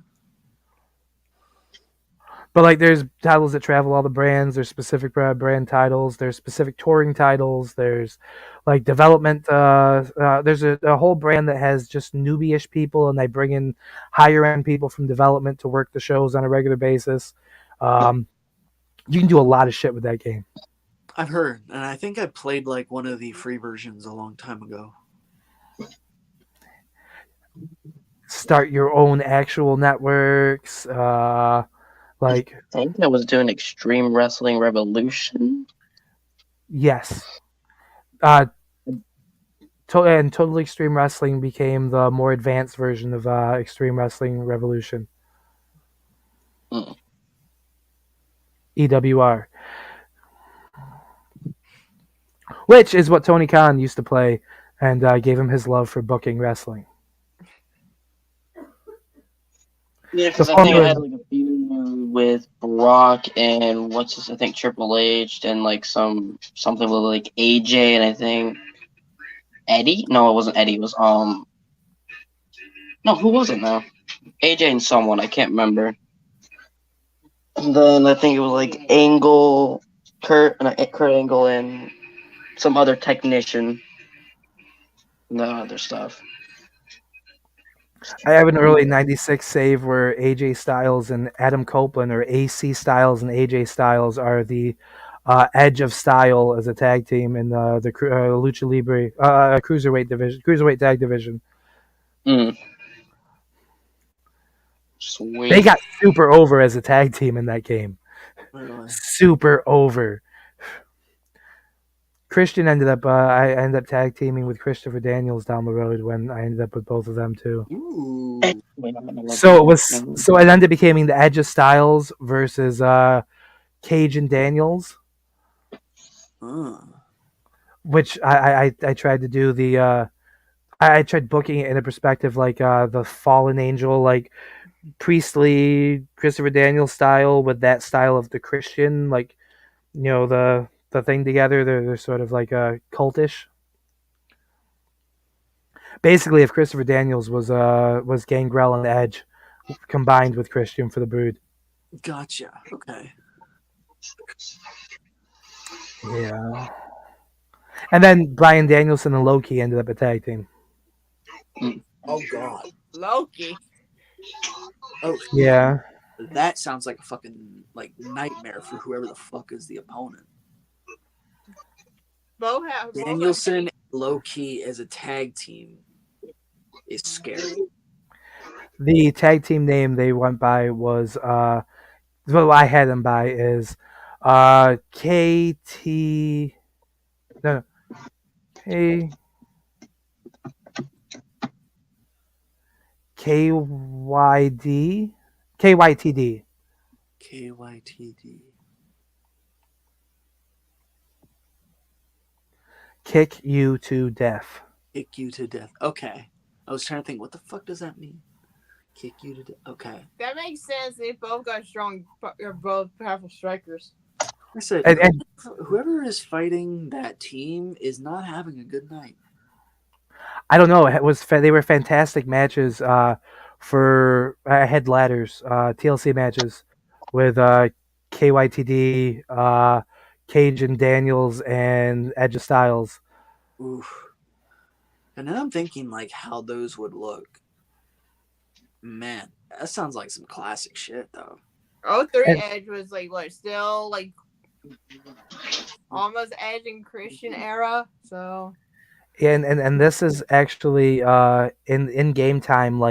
But like, there's titles that travel all the brands. There's specific brand titles. There's specific touring titles. There's like development. There's a whole brand that has just newbie-ish people, and they bring in higher end people from development to work the shows on a regular basis. You can do a lot of shit with that game. I've heard, and I think I played like one of the free versions a long time ago. Start your own actual networks. Like, I think I was doing Extreme Wrestling Revolution. Yes. And Total Extreme Wrestling became the more advanced version of Extreme Wrestling Revolution. EWR. Which is what Tony Khan used to play, and gave him his love for booking wrestling. Yeah, because I think I had like a feud with Brock and I think Triple H and like something with like AJ and I think Eddie. No, it wasn't Eddie. It was No, who was it now? AJ and someone I can't remember. And then I think it was like Kurt Angle and some other technician. And the other stuff. I have an early '96 save where AJ Styles and Adam Copeland, or AC Styles and AJ Styles, are the Edge of Style as a tag team in the Lucha Libre cruiserweight tag division. Sweet. They got super over as a tag team in that game. Really? Super over. Christian I ended up tag teaming with Christopher Daniels down the road when I ended up with both of them too. Ooh. So it ended up becoming the Edge of Styles versus Cage and Daniels, which I tried to do I tried booking it in a perspective like the Fallen Angel, like priestly Christopher Daniels style with that style of the Christian, like the thing together. They're sort of like a cultish. Basically, if Christopher Daniels was Gangrel and Edge combined with Christian for the Brood. Gotcha. Okay. Yeah. And then Bryan Danielson and Loki ended up a tag team. Oh God. Loki. Oh yeah. That sounds like a fucking nightmare for whoever the fuck is the opponent. Danielson and Loki as a tag team is scary. The tag team name they went by was what I had them by is KT no K KYD KYTD KYTD Kick You to Death. Kick You to Death. Okay. I was trying to think, what the fuck does that mean? Kick You to Death. Okay. That makes sense. They both got strong, they're both powerful strikers. I said, whoever is fighting that team is not having a good night. I don't know. They were fantastic matches. For I had ladders, TLC matches with KYTD, Cage and Daniels, and Edge of Styles. Oof. And then I'm thinking how those would look. Man, that sounds like some classic shit though. 03 Edge was still almost Edge and Christian era. So and this is actually in game time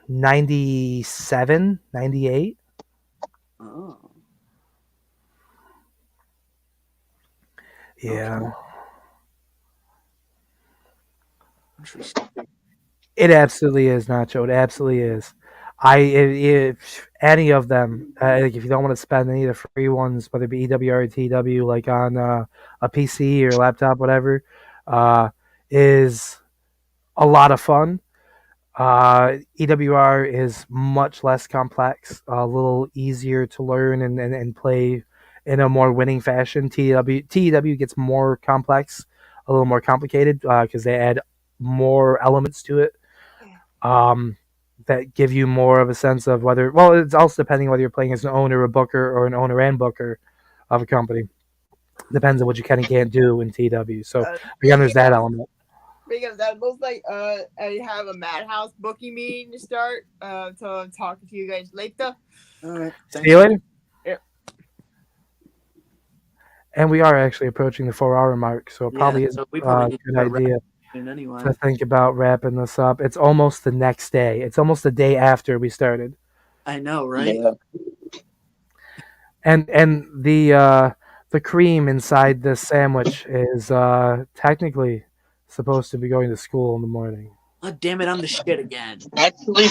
97, 98. Oh. Yeah. Okay. Interesting. It absolutely is, Nacho. It absolutely is. If any of them, if you don't want to spend any of the free ones, whether it be EWR or TW, on a PC or laptop, whatever, is a lot of fun. EWR is much less complex, a little easier to learn and play in a more winning fashion. TEW gets more complex, a little more complicated because they add more elements to it that give you more of a sense of whether. Well, it's also depending whether you're playing as an owner, a booker, or an owner and booker of a company. Depends on what you can and can't do in TW. So again, there's that element. Because that looks like I have a Madhouse booking meeting to start. So I'm talking to you guys later. All right. See you later. Yeah. And we are actually approaching the 4-hour mark, so it probably is a good idea anyway. to think about wrapping this up. It's almost the next day. It's almost the day after we started. I know, right? Yeah. And the cream inside this sandwich is technically supposed to be going to school in the morning. Oh, damn it, I'm the shit again. Actually,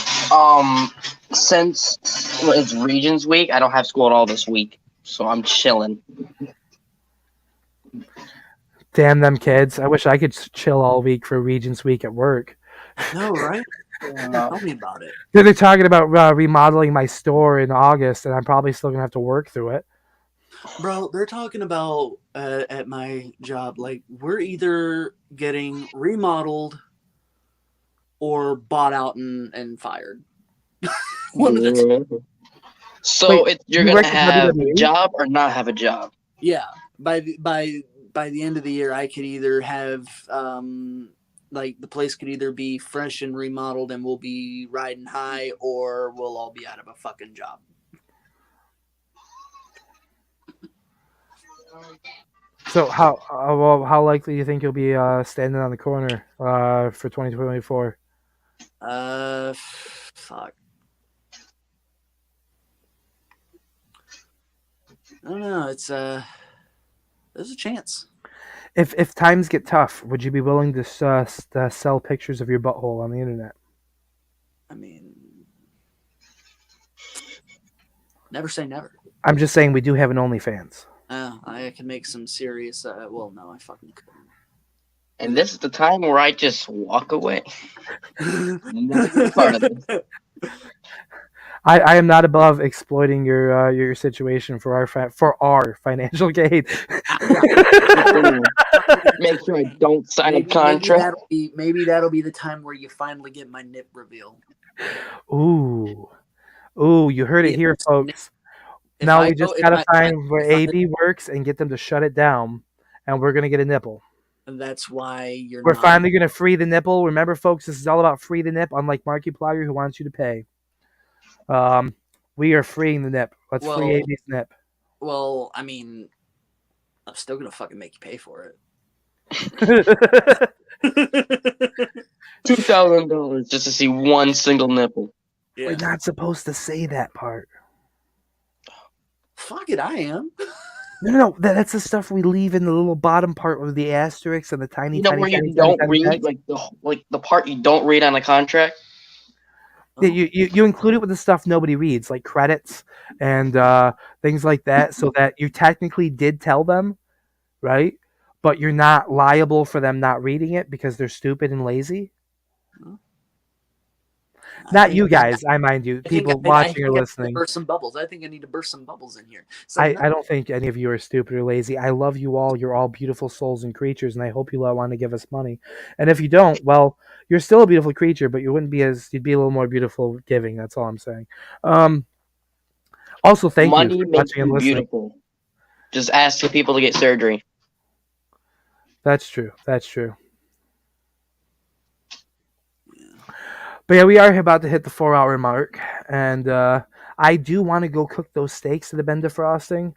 since it's Regions Week, I don't have school at all this week, so I'm chilling. Damn them kids. I wish I could chill all week for Regents Week at work. No, right? Tell me about it. They're talking about remodeling my store in August, and I'm probably still going to have to work through it. Bro, they're talking about at my job, we're either getting remodeled or bought out and fired. One of the two. So you're going to have a job or not have a job? Yeah. By the end of the year, I could either have the place could either be fresh and remodeled and we'll be riding high, or we'll all be out of a fucking job. So how likely do you think you'll be standing on the corner for 2024? Fuck. I don't know. There's a chance. If times get tough, would you be willing to sell pictures of your butthole on the internet? I mean, never say never. I'm just saying we do have an OnlyFans. I can make some serious. Well, no, I fucking couldn't. And this is the time where I just walk away. Not a part of this. I am not above exploiting your situation for our financial gain. Make sure I don't sign a contract. Maybe that'll be the time where you finally get my nip reveal. Ooh, you heard it here, folks. Now we just gotta find where AB works and get them to shut it down, and we're gonna get a nipple. And that's why we're finally gonna free the nipple. Remember, folks, this is all about free the nip. Unlike Markiplier, who wants you to pay. We are freeing the nip. Let's free AB's nip. Well, I mean, I'm still gonna fucking make you pay for it. $2,000 just to see one single nipple. Yeah. We're not supposed to say that part. Fuck it, I am. No. That's the stuff we leave in the little bottom part with the asterisks and the tiny. Where you don't read, like the part you don't read on the contract. Yeah, you include it with the stuff nobody reads, like credits and things like that, so that you technically did tell them, right? But you're not liable for them not reading it because they're stupid and lazy. Not you guys, I mind you, people watching or listening. Burst some bubbles. I think I need to burst some bubbles in here. I don't think any of you are stupid or lazy. I love you all. You're all beautiful souls and creatures, and I hope you all want to give us money. And if you don't, well, you're still a beautiful creature, but you'd be a little more beautiful giving. That's all I'm saying. Also, thank money you for makes watching and listening. Beautiful. Just asking people to get surgery. That's true. But yeah, we are about to hit the 4-hour mark, and I do want to go cook those steaks that have been defrosting.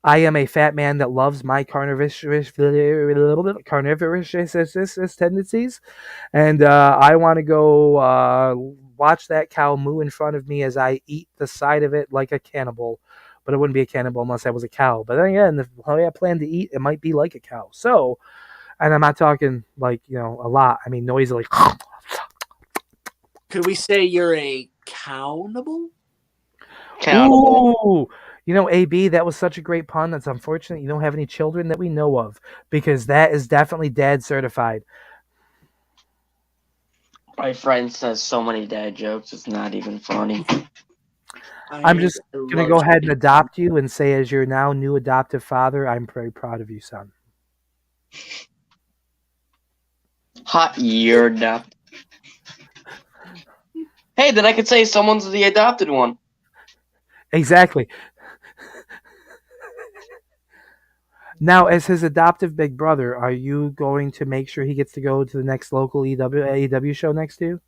I am a fat man that loves my carnivorous tendencies, and I want to go watch that cow moo in front of me as I eat the side of it like a cannibal. But it wouldn't be a cannibal unless I was a cow. But then again, the way I plan to eat, it might be like a cow. So, and I'm not talking like, a lot. I mean, noisily. Could we say you're a cannibal? Ooh, AB, that was such a great pun. That's unfortunate you don't have any children that we know of, because that is definitely dad certified. My friend says so many dad jokes, it's not even funny. I'm just going to go ahead and adopt you and say, as your now new adoptive father, I'm very proud of you, son. Hot year adopted. Hey, then I could say someone's the adopted one. Exactly. Now, as his adoptive big brother, are you going to make sure he gets to go to the next local AEW show next to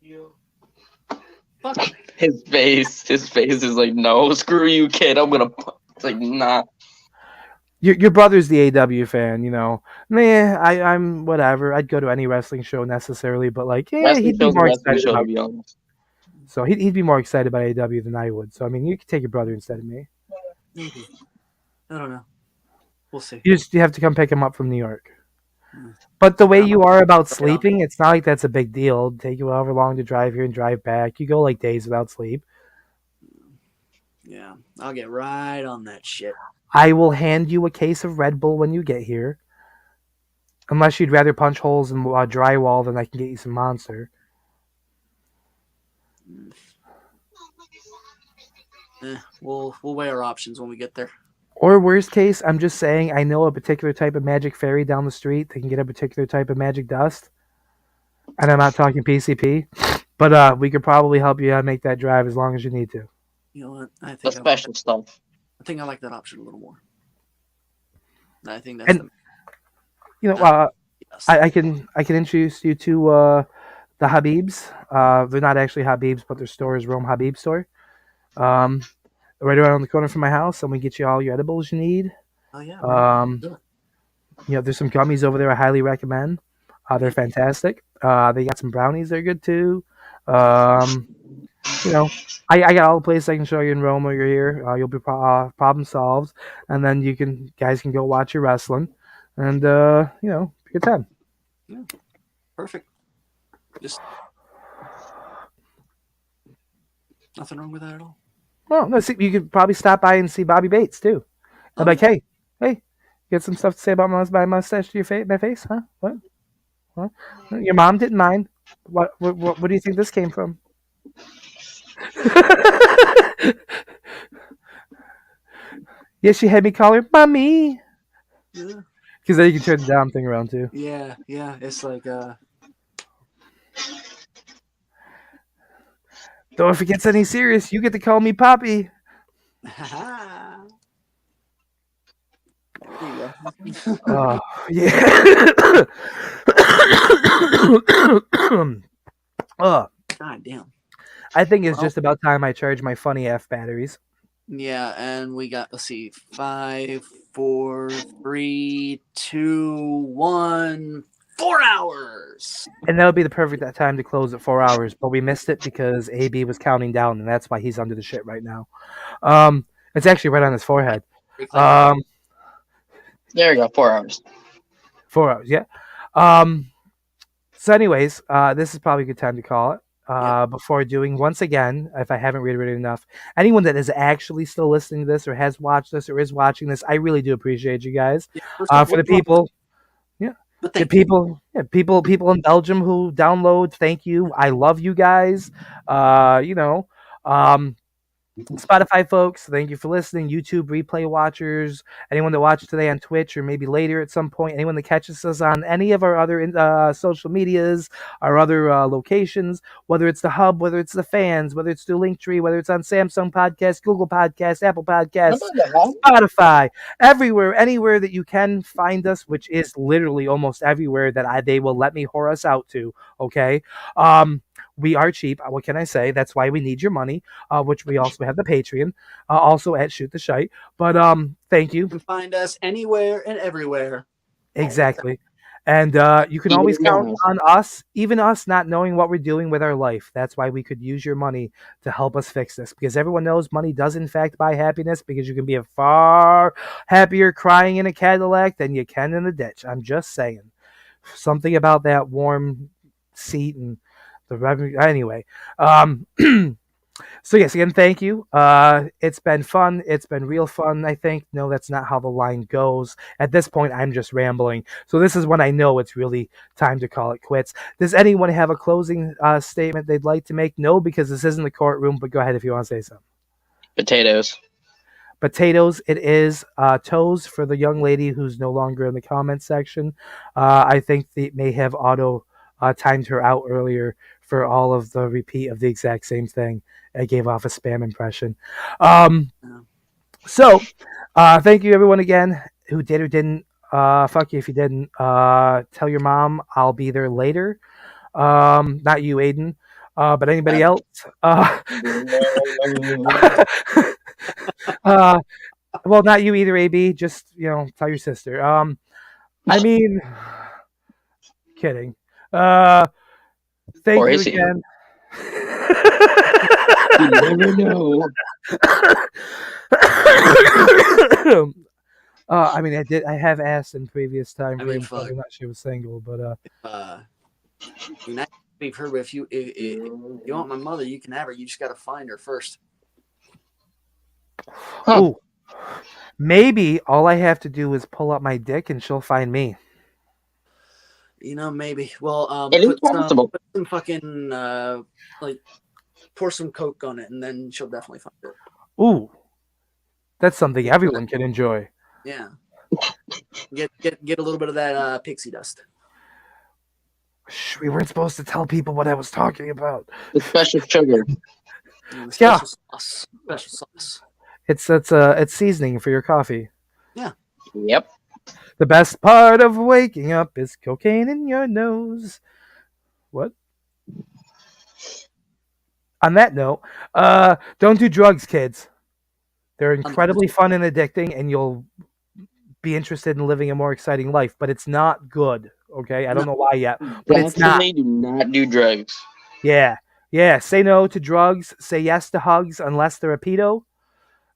you? Fuck. His face is like, no, screw you, kid. I'm gonna. It's like, nah. Your brother's the AEW fan, Nah, I'm whatever. I'd go to any wrestling show necessarily, but he'd be more excited about. So he'd be more excited about AEW than I would. So I mean, you could take your brother instead of me. Maybe. I don't know. We'll see. You have to come pick him up from New York. But the way you are about sleeping, it's not like that's a big deal. It'd take you however long to drive here and drive back. You go like days without sleep. Yeah, I'll get right on that shit. I will hand you a case of Red Bull when you get here. Unless you'd rather punch holes in drywall, then I can get you some Monster. We'll weigh our options when we get there. Or worst case, I'm just saying I know a particular type of magic fairy down the street that can get a particular type of magic dust. And I'm not talking PCP. But we could probably help you make that drive as long as you need to. You know what? I think the special stuff. I think I like that option a little more. I think that's yes. I can introduce you to the Habibs. They're not actually Habibs, but their store is Rome Habib store. Right around the corner from my house, and we get you all your edibles you need. Oh yeah. There's some gummies over there I highly recommend. They're fantastic. They got some brownies they're good too. I got all the places I can show you in Rome while you're here. You'll be problem solved, and then guys can go watch your wrestling, and good time. Yeah, perfect. Just nothing wrong with that at all. Well, no. See, you could probably stop by and see Bobby Bates too. I'm like, hey, You got some stuff to say about my mustache to my face, huh? What? Huh? Your mom didn't mind. What do you think this came from? Yes, she had me call her mommy. Yeah. Because then you can turn the down thing around too. Yeah. It's like Though if it gets any serious, you get to call me Poppy. There you go. Yeah. God damn. I think it's just about time I charge my funny F batteries. Yeah, and we got, let's see, 5, 4, 3, 2, 1, 4 hours. And that would be the perfect time to close at 4 hours, but we missed it because AB was counting down, and that's why he's under the shit right now. It's actually right on his forehead. There you go, 4 hours. 4 hours, yeah. So anyways, this is probably a good time to call it. Before doing, once again, if I haven't reiterated enough, anyone that is actually still listening to this or has watched this or is watching this, I really do appreciate you guys. For the people, people in Belgium who download, thank you. I love you guys. Spotify folks, thank you for listening. YouTube replay watchers, anyone that watched today on Twitch or maybe later at some point, anyone that catches us on any of our other social medias, our other locations, whether it's the Hub, whether it's the fans, whether it's the Linktree, whether it's on Samsung Podcast, Google Podcast, Apple Podcasts, Spotify, everywhere, anywhere that you can find us, which is literally almost everywhere that they will let me whore us out to. Okay. We are cheap. What can I say? That's why we need your money, which we also have the Patreon, also at Shoot the Shite. But thank you. You can find us anywhere and everywhere. Exactly. And you can always count on us, even us not knowing what we're doing with our life. That's why we could use your money to help us fix this. Because everyone knows money does in fact buy happiness, because you can be a far happier crying in a Cadillac than you can in a ditch. I'm just saying. Something about that warm seat and the revenue. Anyway, so yes, again, thank you. It's been fun. It's been real fun, I think. No, that's not how the line goes. At this point, I'm just rambling. So this is when I know it's really time to call it quits. Does anyone have a closing statement they'd like to make? No, because this isn't the courtroom, but go ahead if you want to say something. Potatoes. Potatoes, it is. Toes for the young lady who's no longer in the comments section. I think they may have timed her out earlier for all of the repeat of the exact same thing. I gave off a spam impression. So, thank you everyone again who did or didn't. Fuck you if you didn't. Tell your mom I'll be there later. Not you, Aiden. But anybody else? Well, not you either, AB. Just, tell your sister. I mean, kidding. Thank you again. You never know. I mean, I have asked in previous time frames whether or not she was single, but We've heard if you want my mother, you can have her. You just got to find her first. Ooh, maybe all I have to do is pull up my dick and she'll find me. Maybe. Well, it is possible. Put some fucking pour some Coke on it, and then she'll definitely find it. Ooh, that's something everyone can enjoy. Yeah. Get a little bit of that pixie dust. Shh, we weren't supposed to tell people what I was talking about. The special sugar. Special sauce. Special sauce. It's seasoning for your coffee. Yeah. Yep. The best part of waking up is cocaine in your nose. What? On that note, don't do drugs, kids. They're incredibly fun and addicting, and you'll be interested in living a more exciting life, but it's not good. Okay, I don't know why yet, but it's not. Do not do drugs. Yeah. Say no to drugs. Say yes to hugs, unless they're a pedo.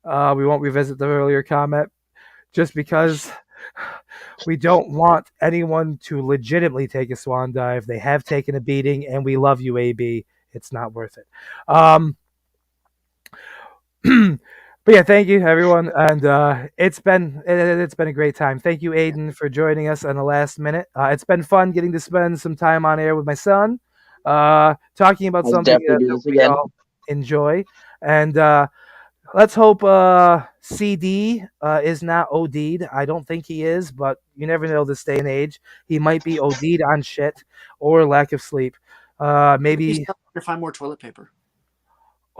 We won't revisit the earlier comment, just because we don't want anyone to legitimately take a swan dive. They have taken a beating, and we love you, AB. It's not worth it. But But yeah, thank you everyone, and it's been a great time. Thank you, Aiden, for joining us on the last minute. It's been fun getting to spend some time on air with my son, talking about We'll something definitely do that this we again. all enjoy, and let's hope CD is not OD'd. I don't think he is, but you never know this day and age. He might be OD'd on shit or lack of sleep. Maybe. To find more toilet paper.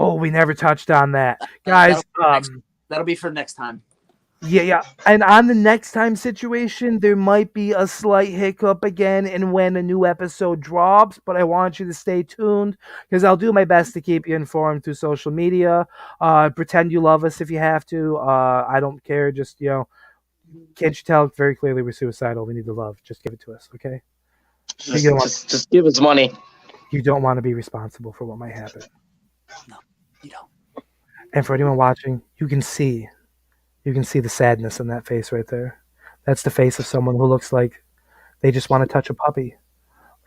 Oh, we never touched on that, guys. That'll be for next time. Yeah. And on the next time situation, there might be a slight hiccup again and when a new episode drops, but I want you to stay tuned because I'll do my best to keep you informed through social media. Pretend you love us if you have to. I don't care. Just, can't you tell very clearly we're suicidal? We need the love. Just give it to us, okay? Just give us money. You don't want to be responsible for what might happen. No, you don't. And for anyone watching, you can see the sadness in that face right there. That's the face of someone who looks like they just want to touch a puppy.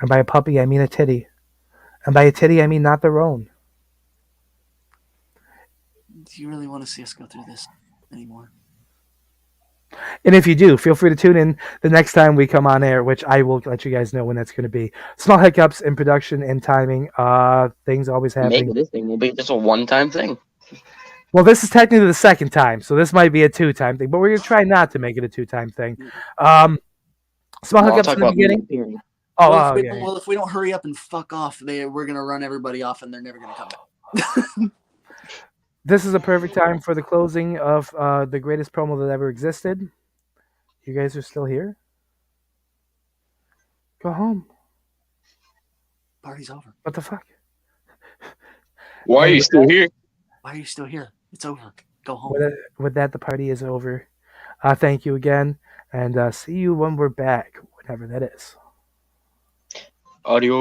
And by a puppy, I mean a titty. And by a titty, I mean not their own. Do you really want to see us go through this anymore? And if you do, feel free to tune in the next time we come on air, which I will let you guys know when that's going to be. Small hiccups in production and timing. Things always happening. Maybe this thing will be just a one-time thing. Well, this is technically the second time, so this might be a two-time thing, but we're going to try not to make it a two-time thing. Small hiccups in the beginning. Well, if we don't hurry up and fuck off, we're going to run everybody off and they're never going to come back. This is a perfect time for the closing of the greatest promo that ever existed. You guys are still here? Go home. Party's over. What the fuck? Why are you still here? Why are you still here? It's over. Go home. With that, the party is over. Thank you again, and see you when we're back, whenever that is. Adios.